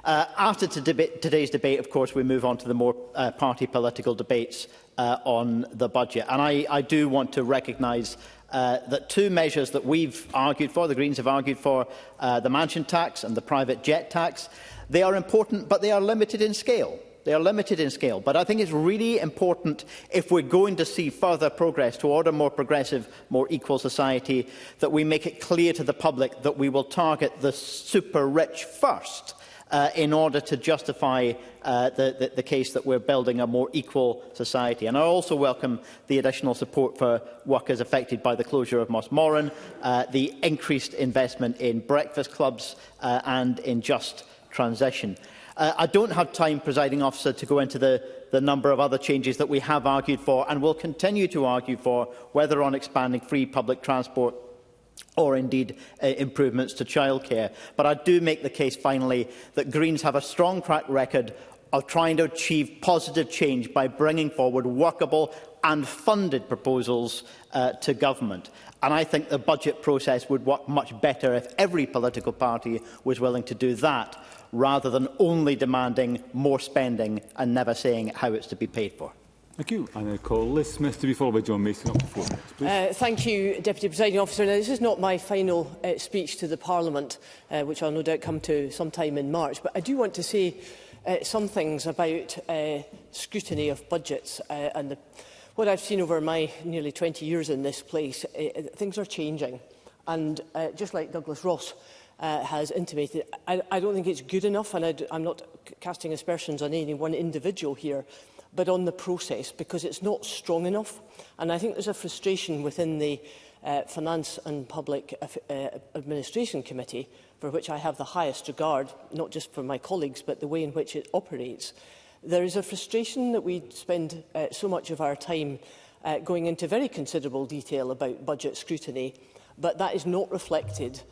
After today's debate, of course, we move on to the more party political debates on the budget. And I do want to recognise that two measures that we've argued for, the Greens have argued for, the mansion tax and the private jet tax, they are important, but they are limited in scale. They are limited in scale, but I think it's really important, if we're going to see further progress toward a more progressive, more equal society, that we make it clear to the public that we will target the super rich first, in order to justify the case that we're building a more equal society. And I also welcome the additional support for workers affected by the closure of Mossmoran, the increased investment in breakfast clubs and in just transition. I don't have time, Presiding Officer, to go into the number of other changes that we have argued for and will continue to argue for, whether on expanding free public transport or indeed improvements to childcare. But I do make the case, finally, that Greens have a strong track record of trying to achieve positive change by bringing forward workable and funded proposals to government. And I think the budget process would work much better if every political party was willing to do that, rather than only demanding more spending and never saying how it's to be paid for. Thank you. And I call Liz Smith to be followed by John Mason on the floor. Thank you, Deputy Presiding Officer. Now, this is not my final speech to the Parliament, which I'll no doubt come to sometime in March, but I do want to say some things about scrutiny of budgets and what I've seen over my nearly 20 years in this place. Things are changing, and just like Douglas Ross has intimated, I don't think it's good enough, and I'm not casting aspersions on any one individual here, but on the process, because it's not strong enough. And I think there's a frustration within the Finance and Public Administration Committee, for which I have the highest regard, not just for my colleagues, but the way in which it operates. There is a frustration that we spend so much of our time going into very considerable detail about budget scrutiny, but that is not reflected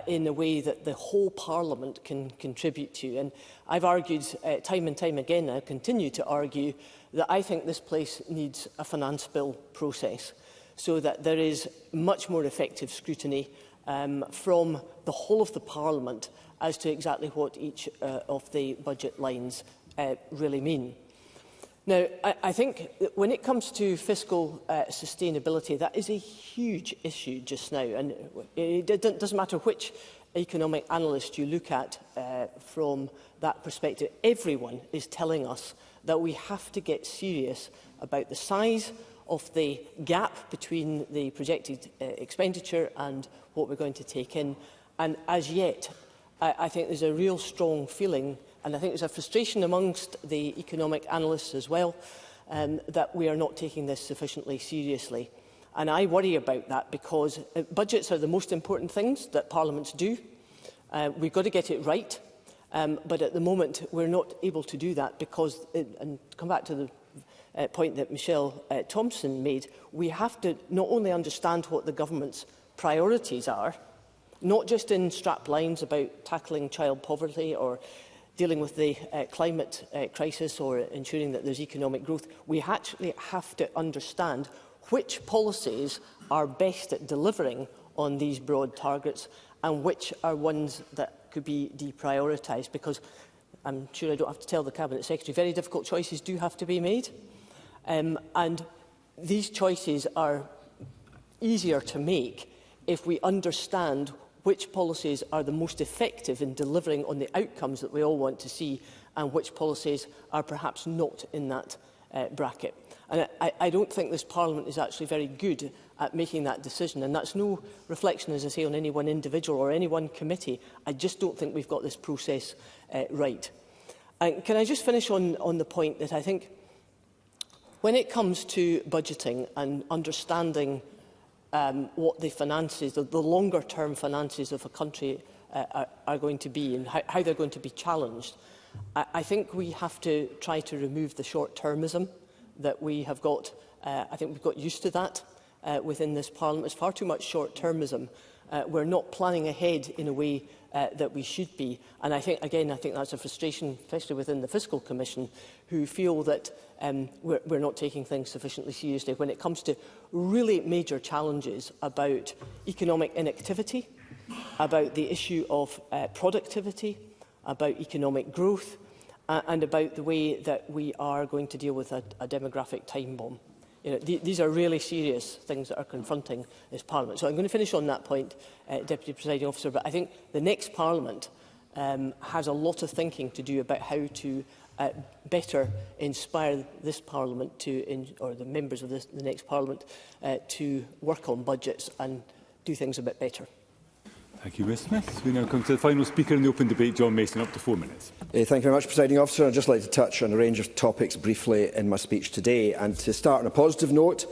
in a way that the whole Parliament can contribute to. And I've argued time and time again, and I continue to argue, that I think this place needs a finance bill process, so that there is much more effective scrutiny from the whole of the Parliament as to exactly what each of the budget lines really mean. Now, I think that when it comes to fiscal sustainability, that is a huge issue just now. And it doesn't matter which economic analyst you look at from that perspective. Everyone is telling us that we have to get serious about the size of the gap between the projected expenditure and what we're going to take in. And as yet, I think there's a real strong feeling, and I think there's a frustration amongst the economic analysts as well, that we are not taking this sufficiently seriously. And I worry about that, because budgets are the most important things that parliaments do. We've got to get it right, but at the moment we're not able to do that because, and to come back to the point that Michelle Thompson made, we have to not only understand what the government's priorities are, not just in strap lines about tackling child poverty or dealing with the climate crisis or ensuring that there's economic growth, we actually have to understand which policies are best at delivering on these broad targets and which are ones that could be deprioritised, because I'm sure I don't have to tell the Cabinet Secretary, very difficult choices do have to be made. And these choices are easier to make if we understand which policies are the most effective in delivering on the outcomes that we all want to see and which policies are perhaps not in that bracket. And I don't think this Parliament is actually very good at making that decision, and that's no reflection, as I say, on any one individual or any one committee. I just don't think we've got this process right. And can I just finish on the point that I think when it comes to budgeting and understanding what the finances, the longer-term finances of a country are going to be and how they're going to be challenged, I think we have to try to remove the short-termism that we have got. I think we've got used to that within this Parliament. There's far too much short-termism. We're not planning ahead in a way that we should be. And I think that's a frustration, especially within the Fiscal Commission, who feel that we're not taking things sufficiently seriously when it comes to really major challenges about economic inactivity, about the issue of productivity, about economic growth, and about the way that we are going to deal with a demographic time bomb. You know, these are really serious things that are confronting this Parliament. So I'm going to finish on that point, Deputy Presiding Officer, but I think the next Parliament has a lot of thinking to do about how to better inspire this Parliament or the members of the next Parliament to work on budgets and do things a bit better. Thank you, Ms Smith. We now come to the final speaker in the open debate, John Mason, up to 4 minutes. Thank you very much, Presiding Officer. I'd just like to touch on a range of topics briefly in my speech today. And to start on a positive note,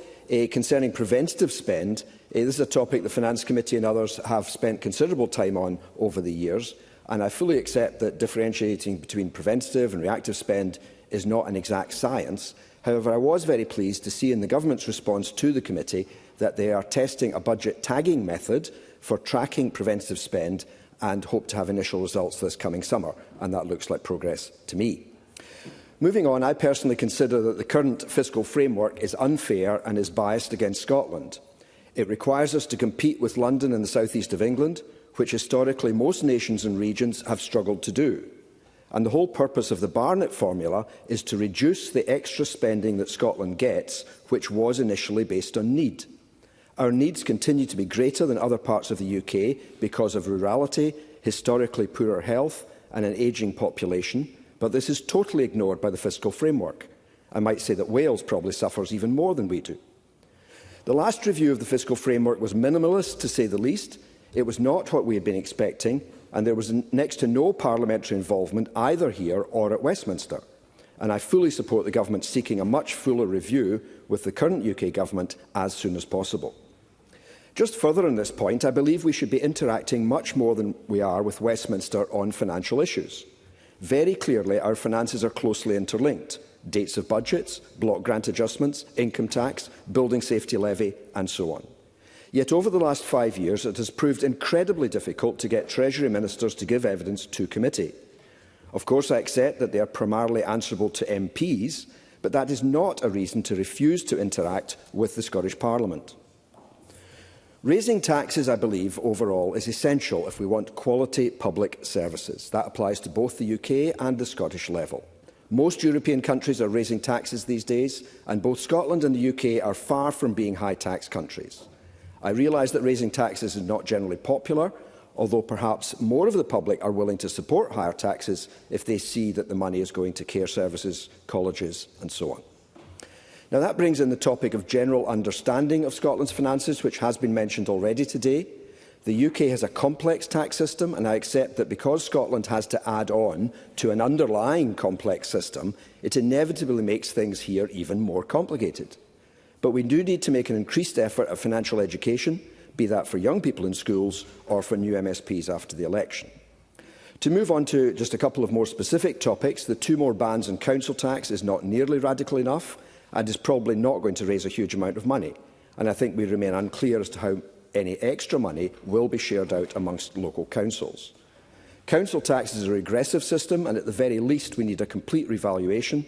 concerning preventative spend, this is a topic the Finance Committee and others have spent considerable time on over the years. And I fully accept that differentiating between preventative and reactive spend is not an exact science. However, I was very pleased to see in the Government's response to the committee that they are testing a budget tagging method for tracking preventative spend and hope to have initial results this coming summer, and that looks like progress to me. Moving on, I personally consider that the current fiscal framework is unfair and is biased against Scotland. It requires us to compete with London and the south east of England, which historically most nations and regions have struggled to do. And the whole purpose of the Barnett formula is to reduce the extra spending that Scotland gets, which was initially based on need. Our needs continue to be greater than other parts of the UK because of rurality, historically poorer health and an ageing population, but this is totally ignored by the fiscal framework. I might say that Wales probably suffers even more than we do. The last review of the fiscal framework was minimalist, to say the least. It was not what we had been expecting, and there was next to no parliamentary involvement either here or at Westminster. And I fully support the Government seeking a much fuller review with the current UK Government as soon as possible. Just further on this point, I believe we should be interacting much more than we are with Westminster on financial issues. Very clearly, our finances are closely interlinked. Dates of budgets, block grant adjustments, income tax, building safety levy and so on. Yet over the last 5 years, it has proved incredibly difficult to get Treasury Ministers to give evidence to committee. Of course, I accept that they are primarily answerable to MPs, but that is not a reason to refuse to interact with the Scottish Parliament. Raising taxes, I believe, overall is essential if we want quality public services. That applies to both the UK and the Scottish level. Most European countries are raising taxes these days, and both Scotland and the UK are far from being high-tax countries. I realise that raising taxes is not generally popular, although perhaps more of the public are willing to support higher taxes if they see that the money is going to care services, colleges and so on. Now, that brings in the topic of general understanding of Scotland's finances, which has been mentioned already today. The UK has a complex tax system, and I accept that because Scotland has to add on to an underlying complex system, it inevitably makes things here even more complicated. But we do need to make an increased effort at financial education, be that for young people in schools or for new MSPs after the election. To move on to just a couple of more specific topics, the 2 more bans on council tax is not nearly radical enough, and is probably not going to raise a huge amount of money. And I think we remain unclear as to how any extra money will be shared out amongst local councils. Council tax is a regressive system, and at the very least we need a complete revaluation.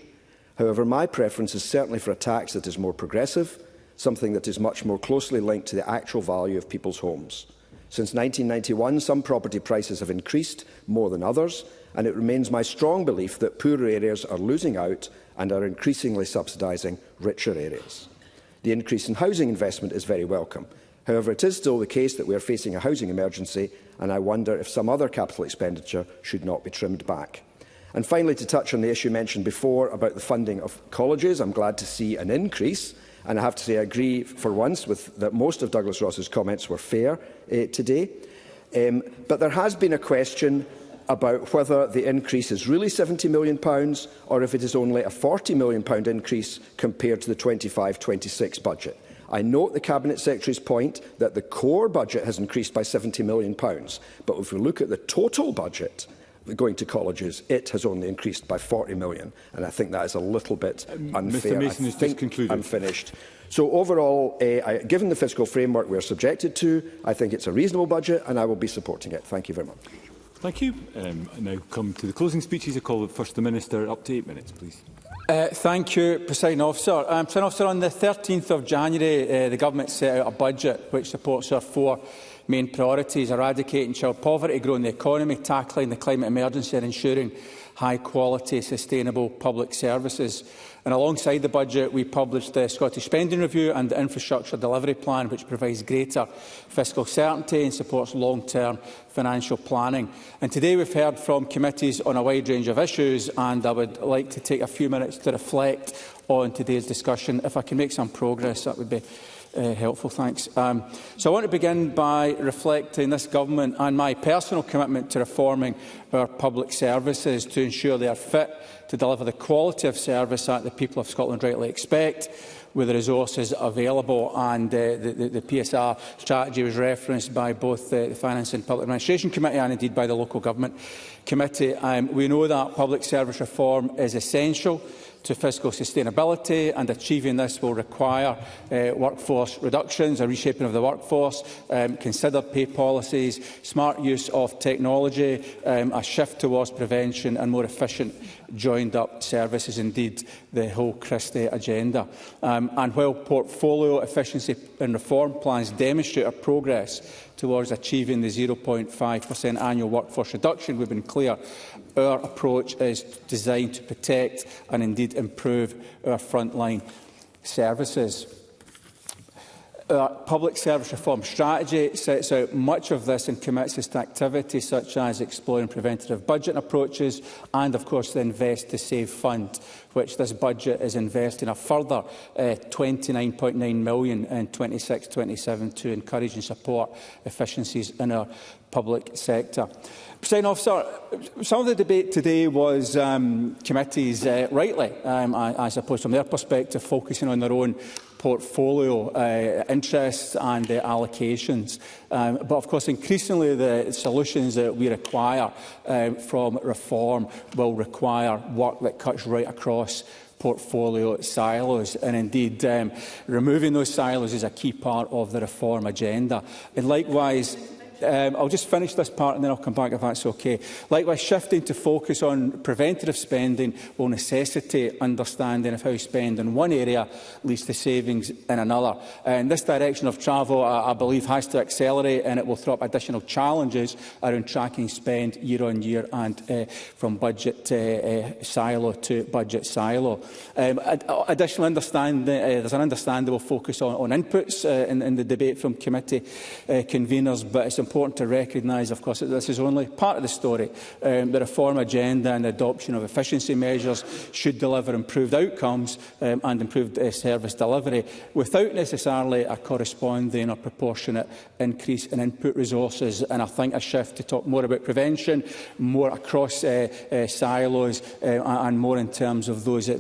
However, my preference is certainly for a tax that is more progressive, something that is much more closely linked to the actual value of people's homes. Since 1991, some property prices have increased more than others, and it remains my strong belief that poorer areas are losing out and are increasingly subsidising richer areas. The increase in housing investment is very welcome. However, it is still the case that we are facing a housing emergency, and I wonder if some other capital expenditure should not be trimmed back. And finally, to touch on the issue mentioned before about the funding of colleges, I'm glad to see an increase, and I have to say I agree for once with that most of Douglas Ross's comments were fair today. But there has been a question about whether the increase is really £70 million or if it is only a £40 million increase compared to the 25-26 budget. I note the Cabinet Secretary's point that the core budget has increased by £70 million, but if we look at the total budget going to colleges, it has only increased by £40 million, and I think that is a little bit unfair. Mr Mason has just concluded. I'm finished. So overall, given the fiscal framework we are subjected to, I think it's a reasonable budget, and I will be supporting it. Thank you very much. Thank you. I now come to the closing speeches. I call first the Minister. Up to 8 minutes, please. Thank you, Presiding Officer. Presiding Officer, on the 13th of January, the Government set out a budget which supports our 4 main priorities: eradicating child poverty, growing the economy, tackling the climate emergency and ensuring high-quality, sustainable public services. And alongside the budget, we published the Scottish Spending Review and the Infrastructure Delivery Plan, which provides greater fiscal certainty and supports long-term financial planning. And today we've heard from committees on a wide range of issues, and I would like to take a few minutes to reflect on today's discussion. If I can make some progress, that would be helpful, thanks. So I want to begin by reflecting this Government and my personal commitment to reforming our public services to ensure they are fit to deliver the quality of service that the people of Scotland rightly expect, with the resources available. And the PSR strategy was referenced by both the Finance and Public Administration Committee and indeed by the Local Government Committee. We know that public service reform is essential to fiscal sustainability, and achieving this will require workforce reductions, a reshaping of the workforce, considered pay policies, smart use of technology, a shift towards prevention and more efficient joined-up services, indeed the whole Christie agenda. And while portfolio efficiency and reform plans demonstrate our progress towards achieving the 0.5% annual workforce reduction, we've been clear our approach is designed to protect and indeed improve our frontline services. Our public service reform strategy sets out much of this and commits us to activities such as exploring preventative budgeting approaches and, of course, the Invest to Save Fund, which this budget is investing a further £29.9 million in 26-27 to encourage and support efficiencies in our public sector. Presiding Officer, some of the debate today was committees, rightly, I suppose from their perspective, focusing on their own portfolio interests and allocations. But of course, increasingly, the solutions that we require from reform will require work that cuts right across portfolio silos, and indeed removing those silos is a key part of the reform agenda. And likewise, I'll just finish this part and then I'll come back if that's okay. Likewise, shifting to focus on preventative spending will necessitate understanding of how spend in one area leads to savings in another. And this direction of travel, I believe, has to accelerate, and it will throw up additional challenges around tracking spend year on year and from budget silo to budget silo. Additional understanding, there's an understandable focus on inputs in the debate from committee conveners, but it's important to recognise, of course, that this is only part of the story. The reform agenda and the adoption of efficiency measures should deliver improved outcomes and improved service delivery without necessarily a corresponding or proportionate increase in input resources. And I think a shift to talk more about prevention, more across silos and more in terms of those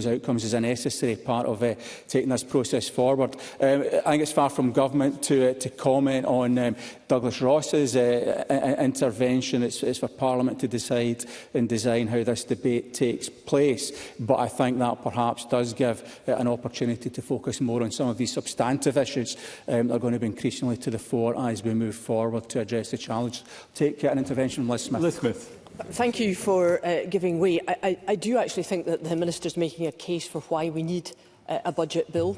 outcomes is a necessary part of taking this process forward. I think it's far from government to comment on Douglas Ross's intervention. It's for Parliament to decide and design how this debate takes place. But I think that perhaps does give an opportunity to focus more on some of these substantive issues that are going to be increasingly to the fore as we move forward to address the challenge. Take an intervention from Liz Smith. Liz Smith. Thank you for giving way. I do actually think that the Minister is making a case for why we need a budget bill,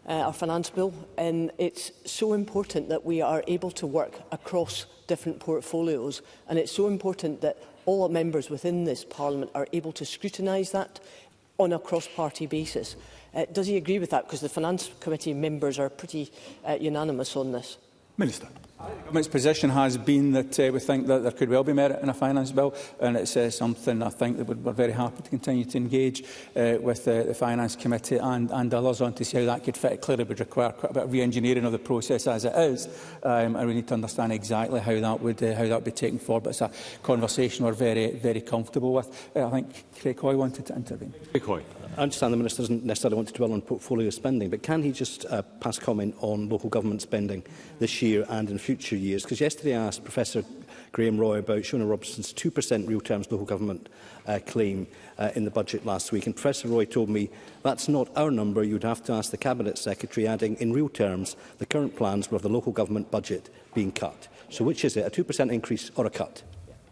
our finance bill, and it's so important that we are able to work across different portfolios, and it's so important that all members within this Parliament are able to scrutinise that on a cross-party basis. Does he agree with that? Because the Finance Committee members are pretty unanimous on this. Minister. The Government's position has been that we think that there could well be merit in a finance bill, and it's something I think that we're very happy to continue to engage with the Finance Committee and others on to see how that could fit. It clearly would require quite a bit of re-engineering of the process as it is, and we need to understand exactly how that would be taken forward. But it's a conversation we're very comfortable with. I think Craig Hoy wanted to intervene. Craig Hoy. I understand the Minister doesn't necessarily want to dwell on portfolio spending, but can he just pass comment on local government spending this year and in future years? Because yesterday I asked Professor Graham Roy about Shona Robertson's 2% real terms local government claim in the budget last week, and Professor Roy told me that's not our number, you'd have to ask the Cabinet Secretary, adding, in real terms, the current plans were of the local government budget being cut. So which is it, a 2% increase or a cut?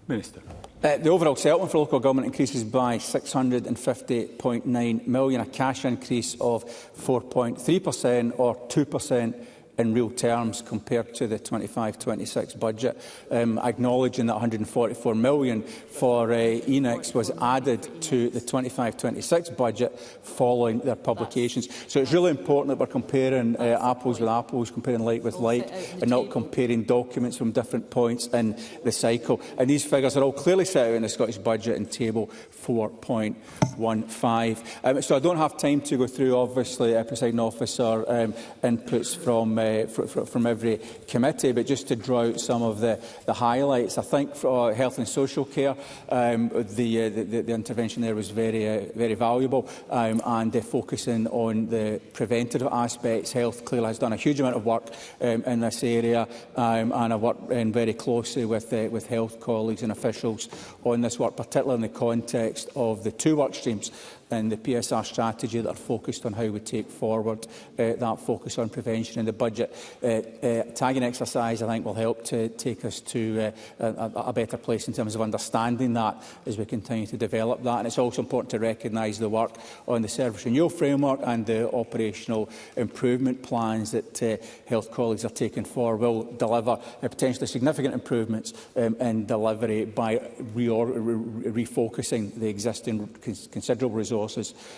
Minister. The overall settlement for local government increases by £650.9 million, a cash increase of 4.3% or 2% in real terms compared to the 25-26 budget. Acknowledging that £144 million for ENIX was added to the 25-26 budget following their publications. So it's really important that we're comparing apples with apples, comparing light with light, and not comparing documents from different points in the cycle. And these figures are all clearly set out in the Scottish Budget in Table 4.15. So I don't have time to go through, obviously, Presiding Officer, inputs from every committee, but just to draw out some of the highlights. I think for health and social care, the intervention there was very valuable, and focusing on the preventative aspects. Health clearly has done a huge amount of work in this area, and I've worked very closely with health colleagues and officials on this work, particularly in the context of the two work streams and the PSR strategy that are focused on how we take forward that focus on prevention in the budget. Tagging exercise, I think, will help to take us to a better place in terms of understanding that as we continue to develop that. And it's also important to recognise the work on the service renewal framework and the operational improvement plans that health colleagues are taking forward will deliver potentially significant improvements in delivery by refocusing the existing considerable resources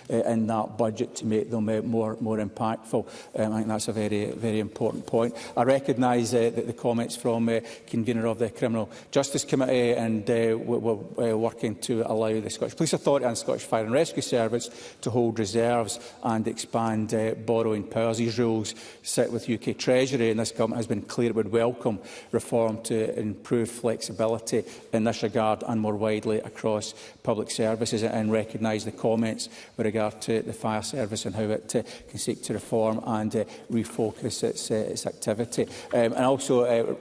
in that budget to make them more impactful. I think that's a very important point. I recognise the comments from convener of the Criminal Justice Committee, and we're working to allow the Scottish Police Authority and Scottish Fire and Rescue Service to hold reserves and expand borrowing powers. These rules sit with UK Treasury, and this Government has been clear it would welcome reform to improve flexibility in this regard and more widely across public services, and recognise the comments with regard to the fire service and how it can seek to reform and refocus its activity. And also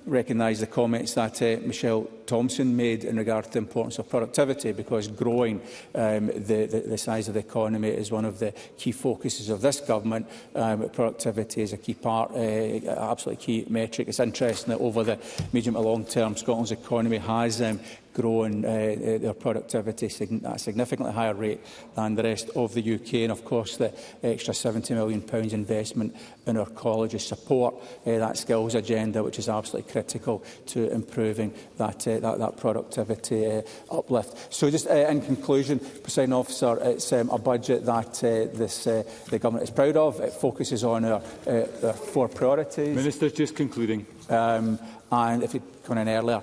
recognise the comments that Michelle Thompson made in regard to the importance of productivity, because growing the size of the economy is one of the key focuses of this Government. Productivity is a key part, absolutely key metric. It's interesting that over the medium to long term, Scotland's economy has grown their productivity at a significantly higher rate than the rest of the UK. And of course, the extra £70 million investment in our colleges support that skills agenda, which is absolutely critical to improving that productivity uplift. So just in conclusion, Presiding Officer, it's a budget that the Government is proud of. It focuses on our 4 priorities. Minister, just concluding. And if you'd come in earlier,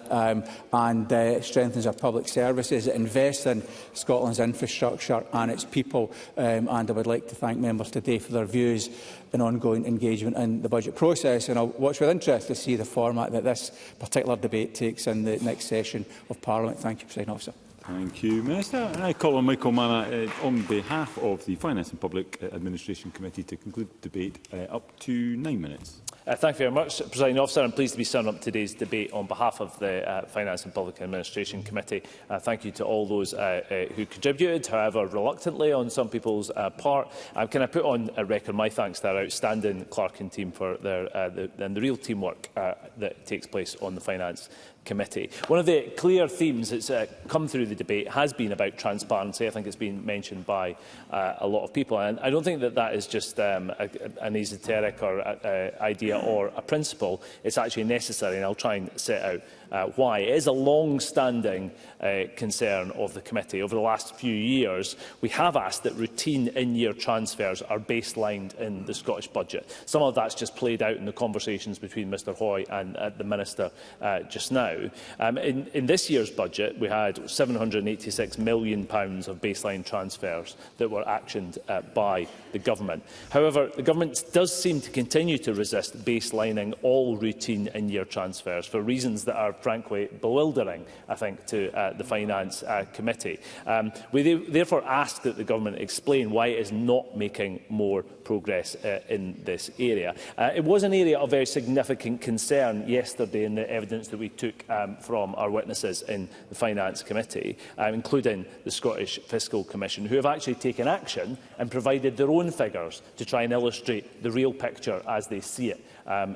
and strengthens our public services. It invests in Scotland's infrastructure and its people, and I would like to thank members today for their views and ongoing engagement in the budget process. And I'll watch with interest to see the format that this particular debate takes in the next session of Parliament. Thank you, Presiding Officer. Thank you, Minister. And I call on Michael Manna on behalf of the Finance and Public Administration Committee to conclude the debate up to 9 minutes. Thank you very much, Presiding Officer. I'm pleased to be summing up today's debate on behalf of the Finance and Public Administration Committee. Thank you to all those who contributed, however reluctantly on some people's part. Can I put on record my thanks to our outstanding clerk and team for the real teamwork that takes place on the Finance Committee. One of the clear themes that's come through the debate has been about transparency. I think it's been mentioned by a lot of people, and I don't think that is just an esoteric or idea or a principle. It's actually necessary, and I'll try and set out why. It is a long-standing concern of the committee. Over the last few years, we have asked that routine in-year transfers are baselined in the Scottish budget. Some of that's just played out in the conversations between Mr Hoy and the Minister just now. In this year's budget, we had £786 million of baseline transfers that were actioned by the Government. However, the Government does seem to continue to resist baselining all routine in-year transfers for reasons that are frankly bewildering, I think, to the Finance Committee. We therefore ask that the Government explain why it is not making more progress in this area. It was an area of very significant concern yesterday in the evidence that we took from our witnesses in the Finance Committee, including the Scottish Fiscal Commission, who have actually taken action and provided their own figures to try and illustrate the real picture as they see it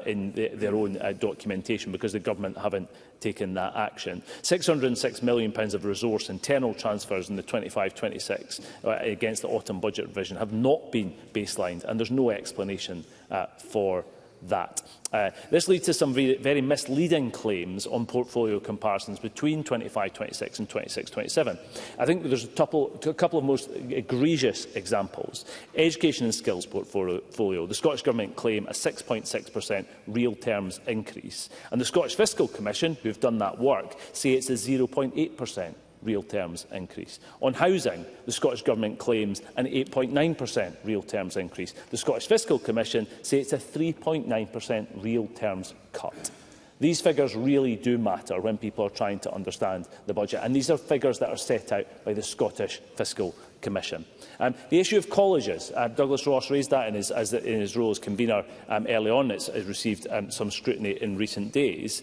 in their own documentation, because the Government haven't taken that action. £606 million of resource internal transfers in the 25-26 against the autumn budget revision have not been baselined, and there's no explanation for that. This leads to some very misleading claims on portfolio comparisons between 25-26 and 26-27. I think there's a couple of most egregious examples. Education and skills portfolio. The Scottish Government claim a 6.6% real terms increase, and the Scottish Fiscal Commission, who have done that work, say it's a 0.8% real terms increase. On housing, the Scottish Government claims an 8.9% real terms increase. The Scottish Fiscal Commission say it's a 3.9% real terms cut. These figures really do matter when people are trying to understand the budget, and these are figures that are set out by the Scottish Fiscal Commission. The issue of colleges, Douglas Ross raised that in his role as convener early on. It's received some scrutiny in recent days.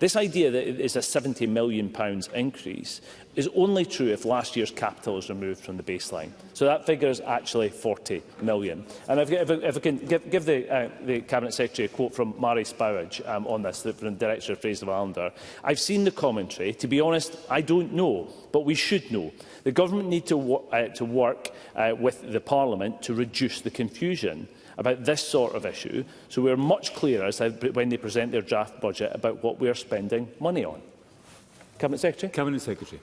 This idea that it is a £70 million increase is only true if last year's capital is removed from the baseline. So that figure is actually £40 million. And if I can give the Cabinet Secretary a quote from Mari Spowage on this, from the Director of Fraser Allender. I've seen the commentary. To be honest, I don't know, but we should know. The Government need to work with the Parliament to reduce the confusion about this sort of issue, so we are much clearer when they present their draft budget about what we are spending money on. Cabinet Secretary. Cabinet Secretary.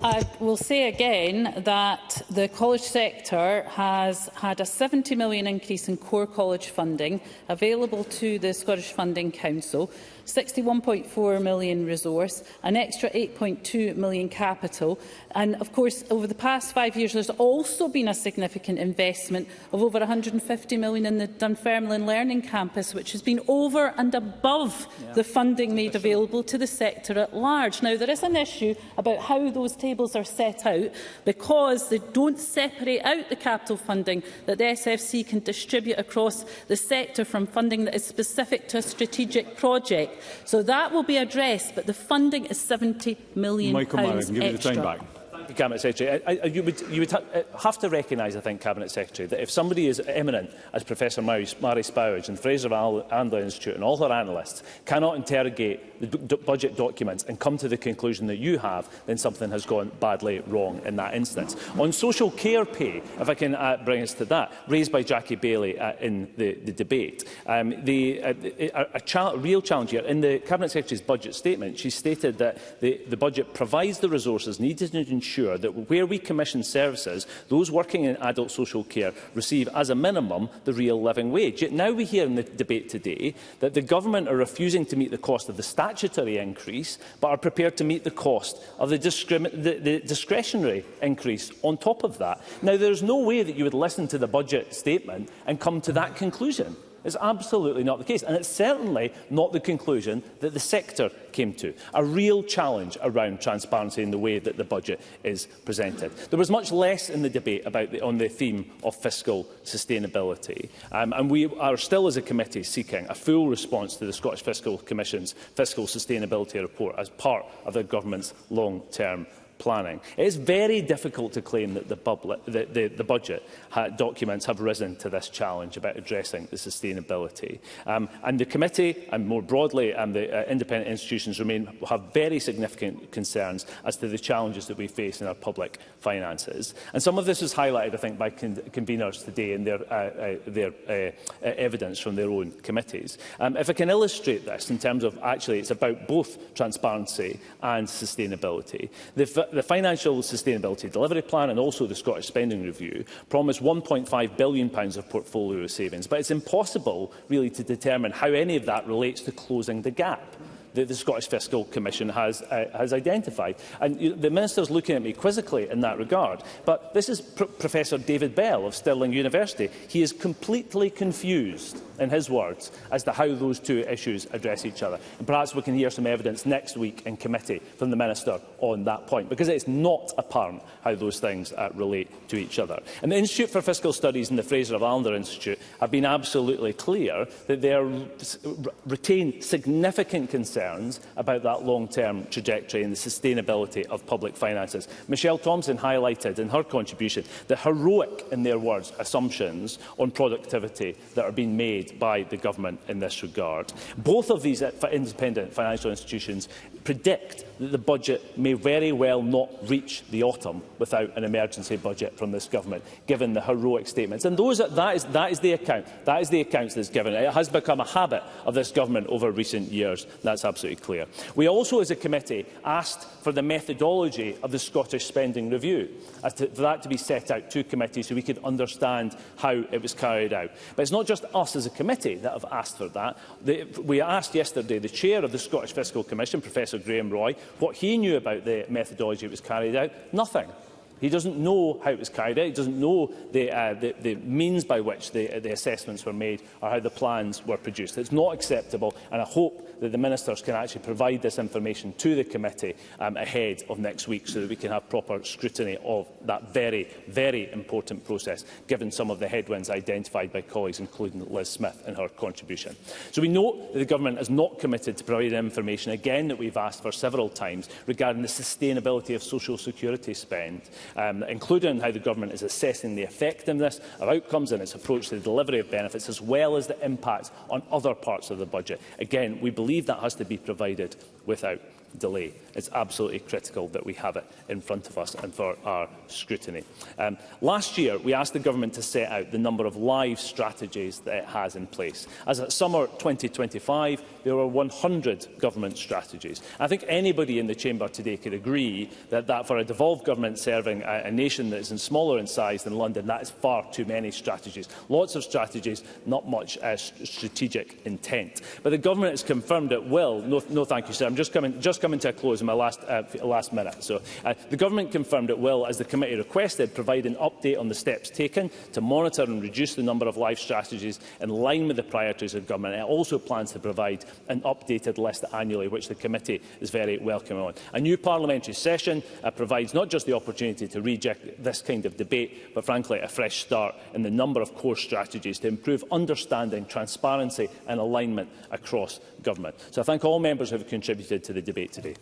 I will say again that the college sector has had a £70 million increase in core college funding available to the Scottish Funding Council, £61.4 million resource, an extra £8.2 million capital, and of course over the past 5 years there has also been a significant investment of over £150 million in the Dunfermline Learning Campus, which has been over and above the funding made available to the sector at large. Now, there is an issue about how those tables are set out, because they don't separate out the capital funding that the SFC can distribute across the sector from funding that is specific to a strategic project. So that will be addressed, but the funding is £70 million Michael Marr, I can give you the time extra. back. Cabinet Secretary, you would have to recognise, I think, Cabinet Secretary, that if somebody is eminent as Professor Mari Spowage and Fraser Allender Institute and all her analysts cannot interrogate the budget documents and come to the conclusion that you have, then something has gone badly wrong in that instance. On social care pay, if I can bring us to that, raised by Jackie Bailey in the debate, a real challenge here. In the Cabinet Secretary's budget statement, she stated that the budget provides the resources needed to ensure that where we commission services, those working in adult social care receive as a minimum the real living wage. Yet now we hear in the debate today that the Government are refusing to meet the cost of the statutory increase, but are prepared to meet the cost of the discretionary increase on top of that. Now, there is no way that you would listen to the budget statement and come to that conclusion. It's absolutely not the case, and it's certainly not the conclusion that the sector came to. A real challenge around transparency in the way that the budget is presented. There was much less in the debate on the theme of fiscal sustainability, and we are still, as a committee, seeking a full response to the Scottish Fiscal Commission's fiscal sustainability report as part of the government's long-term planning. It is very difficult to claim that the budget documents have risen to this challenge about addressing the sustainability. And the committee, and more broadly the independent institutions, have very significant concerns as to the challenges that we face in our public finances. And some of this is highlighted, I think, by conveners today in their evidence from their own committees. If I can illustrate this in terms of, actually, it's about both transparency and sustainability. The Financial Sustainability Delivery Plan and also the Scottish Spending Review promise £1.5 billion of portfolio savings, but it's impossible really to determine how any of that relates to closing the gap that the Scottish Fiscal Commission has identified. And the Minister's looking at me quizzically in that regard, but this is Professor David Bell of Stirling University. He is completely confused, in his words, as to how those two issues address each other. And perhaps we can hear some evidence next week in committee from the Minister on that point, because it's not apparent how those things relate to each other. And the Institute for Fiscal Studies and the Fraser of Allender Institute have been absolutely clear that they retain significant concerns about that long-term trajectory and the sustainability of public finances. Michelle Thompson highlighted in her contribution the heroic, in their words, assumptions on productivity that are being made by the government in this regard. Both of these independent financial institutions predict that the budget may very well not reach the autumn without an emergency budget from this government, given the heroic statements. And that is the account. That is the accounts that's given. It has become a habit of this government over recent years. That's absolutely clear. We also, as a committee, asked for the methodology of the Scottish Spending Review, for that to be set out to committee so we could understand how it was carried out. But it's not just us as a committee that have asked for that. We asked yesterday the chair of the Scottish Fiscal Commission, Professor Graham Roy, what he knew about the methodology that was carried out. Nothing. He doesn't know how it was carried out. He doesn't know the means by which the assessments were made or how the plans were produced. It's not acceptable, and I hope that the ministers can actually provide this information to the committee ahead of next week, so that we can have proper scrutiny of that very, very important process, given some of the headwinds identified by colleagues, including Liz Smith in her contribution. So we note that the government is not committed to providing information, again, that we've asked for several times, regarding the sustainability of social security spend, including how the government is assessing the effectiveness of outcomes and its approach to the delivery of benefits, as well as the impact on other parts of the budget. Again, we believe that has to be provided without delay. It's absolutely critical that we have it in front of us and for our scrutiny. Last year, we asked the government to set out the number of live strategies that it has in place. As at summer 2025, there were 100 government strategies. I think anybody in the chamber today could agree that for a devolved government serving a nation that is smaller in size than London, that is far too many strategies. Lots of strategies, not much strategic intent. But the government has confirmed it will. No, thank you, sir. I'm just coming to a close in my last minute. So, the government confirmed it will, as the committee requested, provide an update on the steps taken to monitor and reduce the number of life strategies in line with the priorities of government. It also plans to provide an updated list annually, which the committee is very welcome on. A new parliamentary session provides not just the opportunity to reject this kind of debate, but frankly a fresh start in the number of core strategies to improve understanding, transparency and alignment across government. So I thank all members who have contributed to the debate today.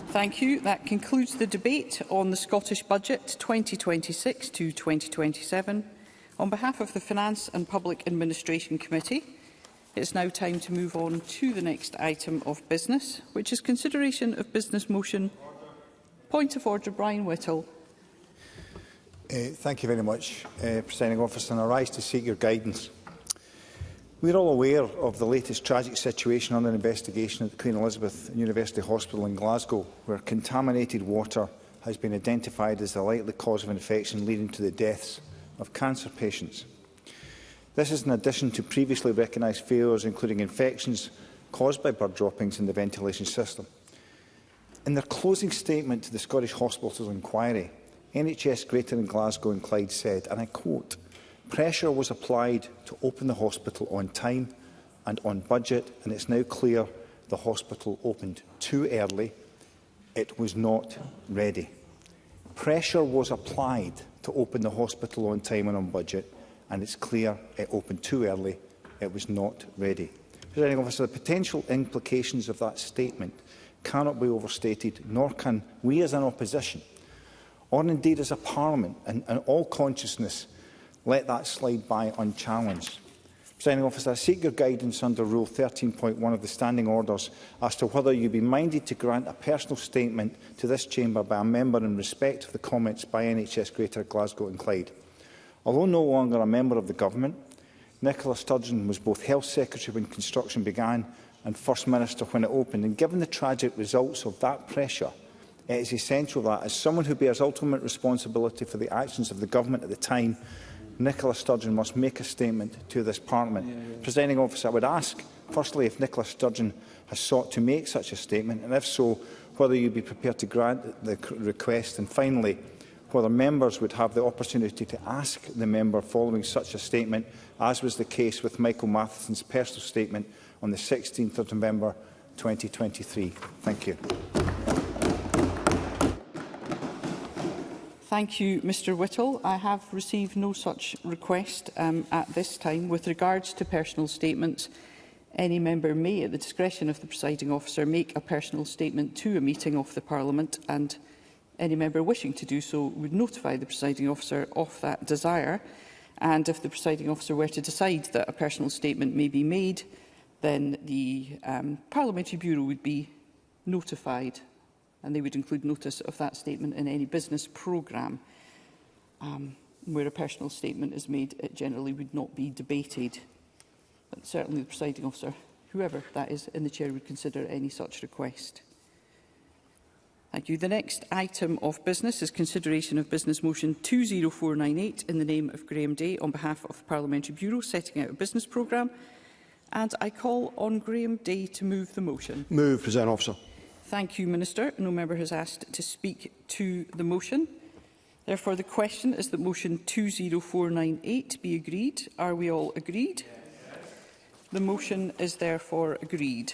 Thank you. That concludes the debate on the Scottish Budget 2026 to 2027. On behalf of the Finance and Public Administration Committee, it is now time to move on to the next item of business, which is consideration of business motion. Point of order, Brian Whittle. Thank you very much, Presiding Officer, and I rise to seek your guidance. We are all aware of the latest tragic situation under investigation at the Queen Elizabeth University Hospital in Glasgow, where contaminated water has been identified as the likely cause of infection leading to the deaths of cancer patients. This is in addition to previously recognised failures, including infections caused by bird droppings in the ventilation system. In their closing statement to the Scottish Hospitals Inquiry, NHS Greater in Glasgow and Clyde said, and I quote, Pressure was applied to open the hospital on time and on budget, and it's now clear the hospital opened too early. It was not ready. Pressure was applied to open the hospital on time and on budget, and it's clear it opened too early. It was not ready. Presiding Officer, the potential implications of that statement cannot be overstated, nor can we as an opposition, or indeed as a parliament, in all consciousness, let that slide by unchallenged. Presiding Officer, I seek your guidance under Rule 13.1 of the Standing Orders as to whether you be minded to grant a personal statement to this chamber by a member in respect of the comments by NHS Greater Glasgow and Clyde. Although no longer a member of the Government, Nicola Sturgeon was both Health Secretary when construction began and First Minister when it opened, and given the tragic results of that pressure, it is essential that, as someone who bears ultimate responsibility for the actions of the Government at the time, Nicola Sturgeon must make a statement to this Parliament. Presiding Officer, I would ask, firstly, if Nicola Sturgeon has sought to make such a statement, and if so, whether you be prepared to grant the request, and finally, whether members would have the opportunity to ask the member following such a statement, as was the case with Michael Matheson's personal statement on the 16th of November 2023. Thank you. Thank you, Mr Whittle. I have received no such request at this time. With regards to personal statements, any member may, at the discretion of the presiding officer, make a personal statement to a meeting of the Parliament, and any member wishing to do so would notify the presiding officer of that desire. And if the presiding officer were to decide that a personal statement may be made, then the Parliamentary Bureau would be notified, and they would include notice of that statement in any business programme. Where a personal statement is made, it generally would not be debated. But certainly the presiding officer, whoever that is in the chair, would consider any such request. Thank you. The next item of business is consideration of Business Motion 20498 in the name of Graham Day on behalf of the Parliamentary Bureau setting out a business programme. And I call on Graham Day to move the motion. Move, Presiding Officer. Thank you, Minister. No member has asked to speak to the motion. Therefore, the question is that motion 20498 be agreed. Are we all agreed? The motion is therefore agreed.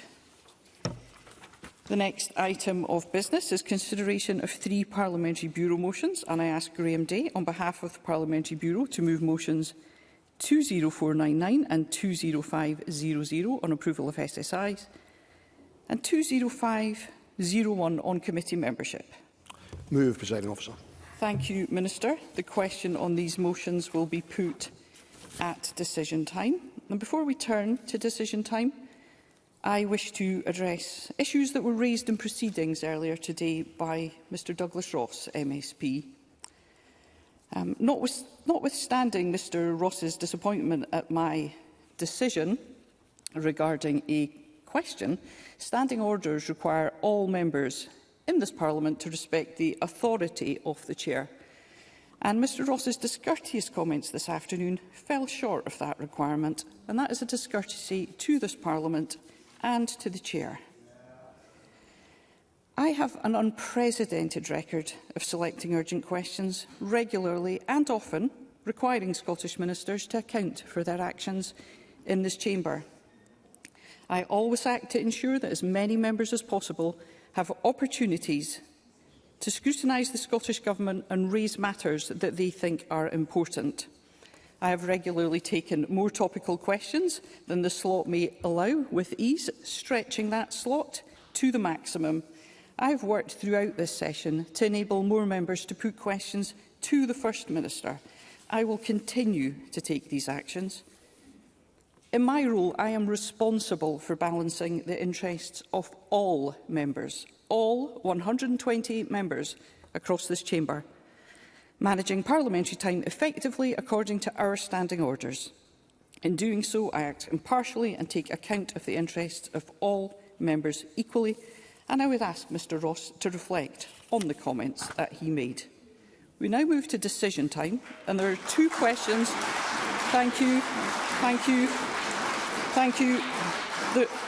The next item of business is consideration of 3 Parliamentary Bureau motions, and I ask Graham Day, on behalf of the Parliamentary Bureau, to move motions 20499 and 20500 on approval of SSIs, and 20501 on committee membership. Move, Presiding Officer. Thank you, Minister. The question on these motions will be put at decision time. And before we turn to decision time, I wish to address issues that were raised in proceedings earlier today by Mr Douglas Ross, MSP. Notwithstanding Mr Ross's disappointment at my decision regarding a question, standing orders require all members in this Parliament to respect the authority of the Chair. And Mr Ross's discourteous comments this afternoon fell short of that requirement, and that is a discourtesy to this Parliament and to the Chair. I have an unprecedented record of selecting urgent questions, regularly and often requiring Scottish ministers to account for their actions in this chamber. I always act to ensure that as many members as possible have opportunities to scrutinise the Scottish Government and raise matters that they think are important. I have regularly taken more topical questions than the slot may allow with ease, stretching that slot to the maximum. I have worked throughout this session to enable more members to put questions to the First Minister. I will continue to take these actions. In my role, I am responsible for balancing the interests of all members, all 128 members across this chamber, managing parliamentary time effectively according to our standing orders. In doing so, I act impartially and take account of the interests of all members equally, and I would ask Mr Ross to reflect on the comments that he made. We now move to decision time, and there are 2 questions. Thank you. Thank you. Thank you.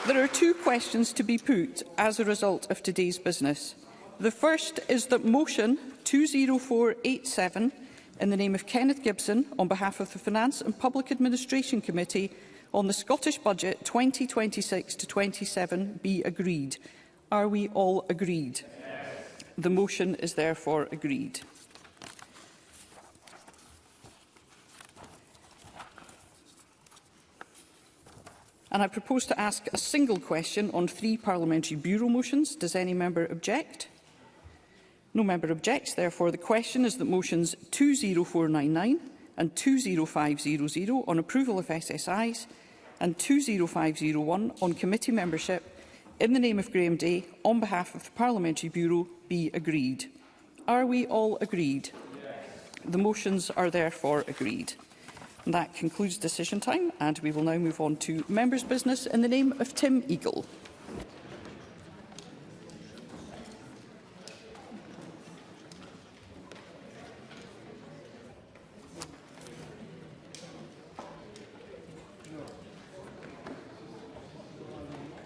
There are 2 questions to be put as a result of today's business. The first is that motion 20487 in the name of Kenneth Gibson, on behalf of the Finance and Public Administration Committee, on the Scottish Budget 2026 to 27 be agreed? Are we all agreed? Yes. The motion is therefore agreed. And I propose to ask a single question on 3 Parliamentary Bureau motions. Does any member object? No member objects. Therefore, the question is that motions 20499 and 20500 on approval of SSIs and 20501 on committee membership in the name of Graham Day on behalf of the Parliamentary Bureau be agreed. Are we all agreed? Yes. The motions are therefore agreed. And that concludes decision time, and we will now move on to members' business in the name of Tim Eagle.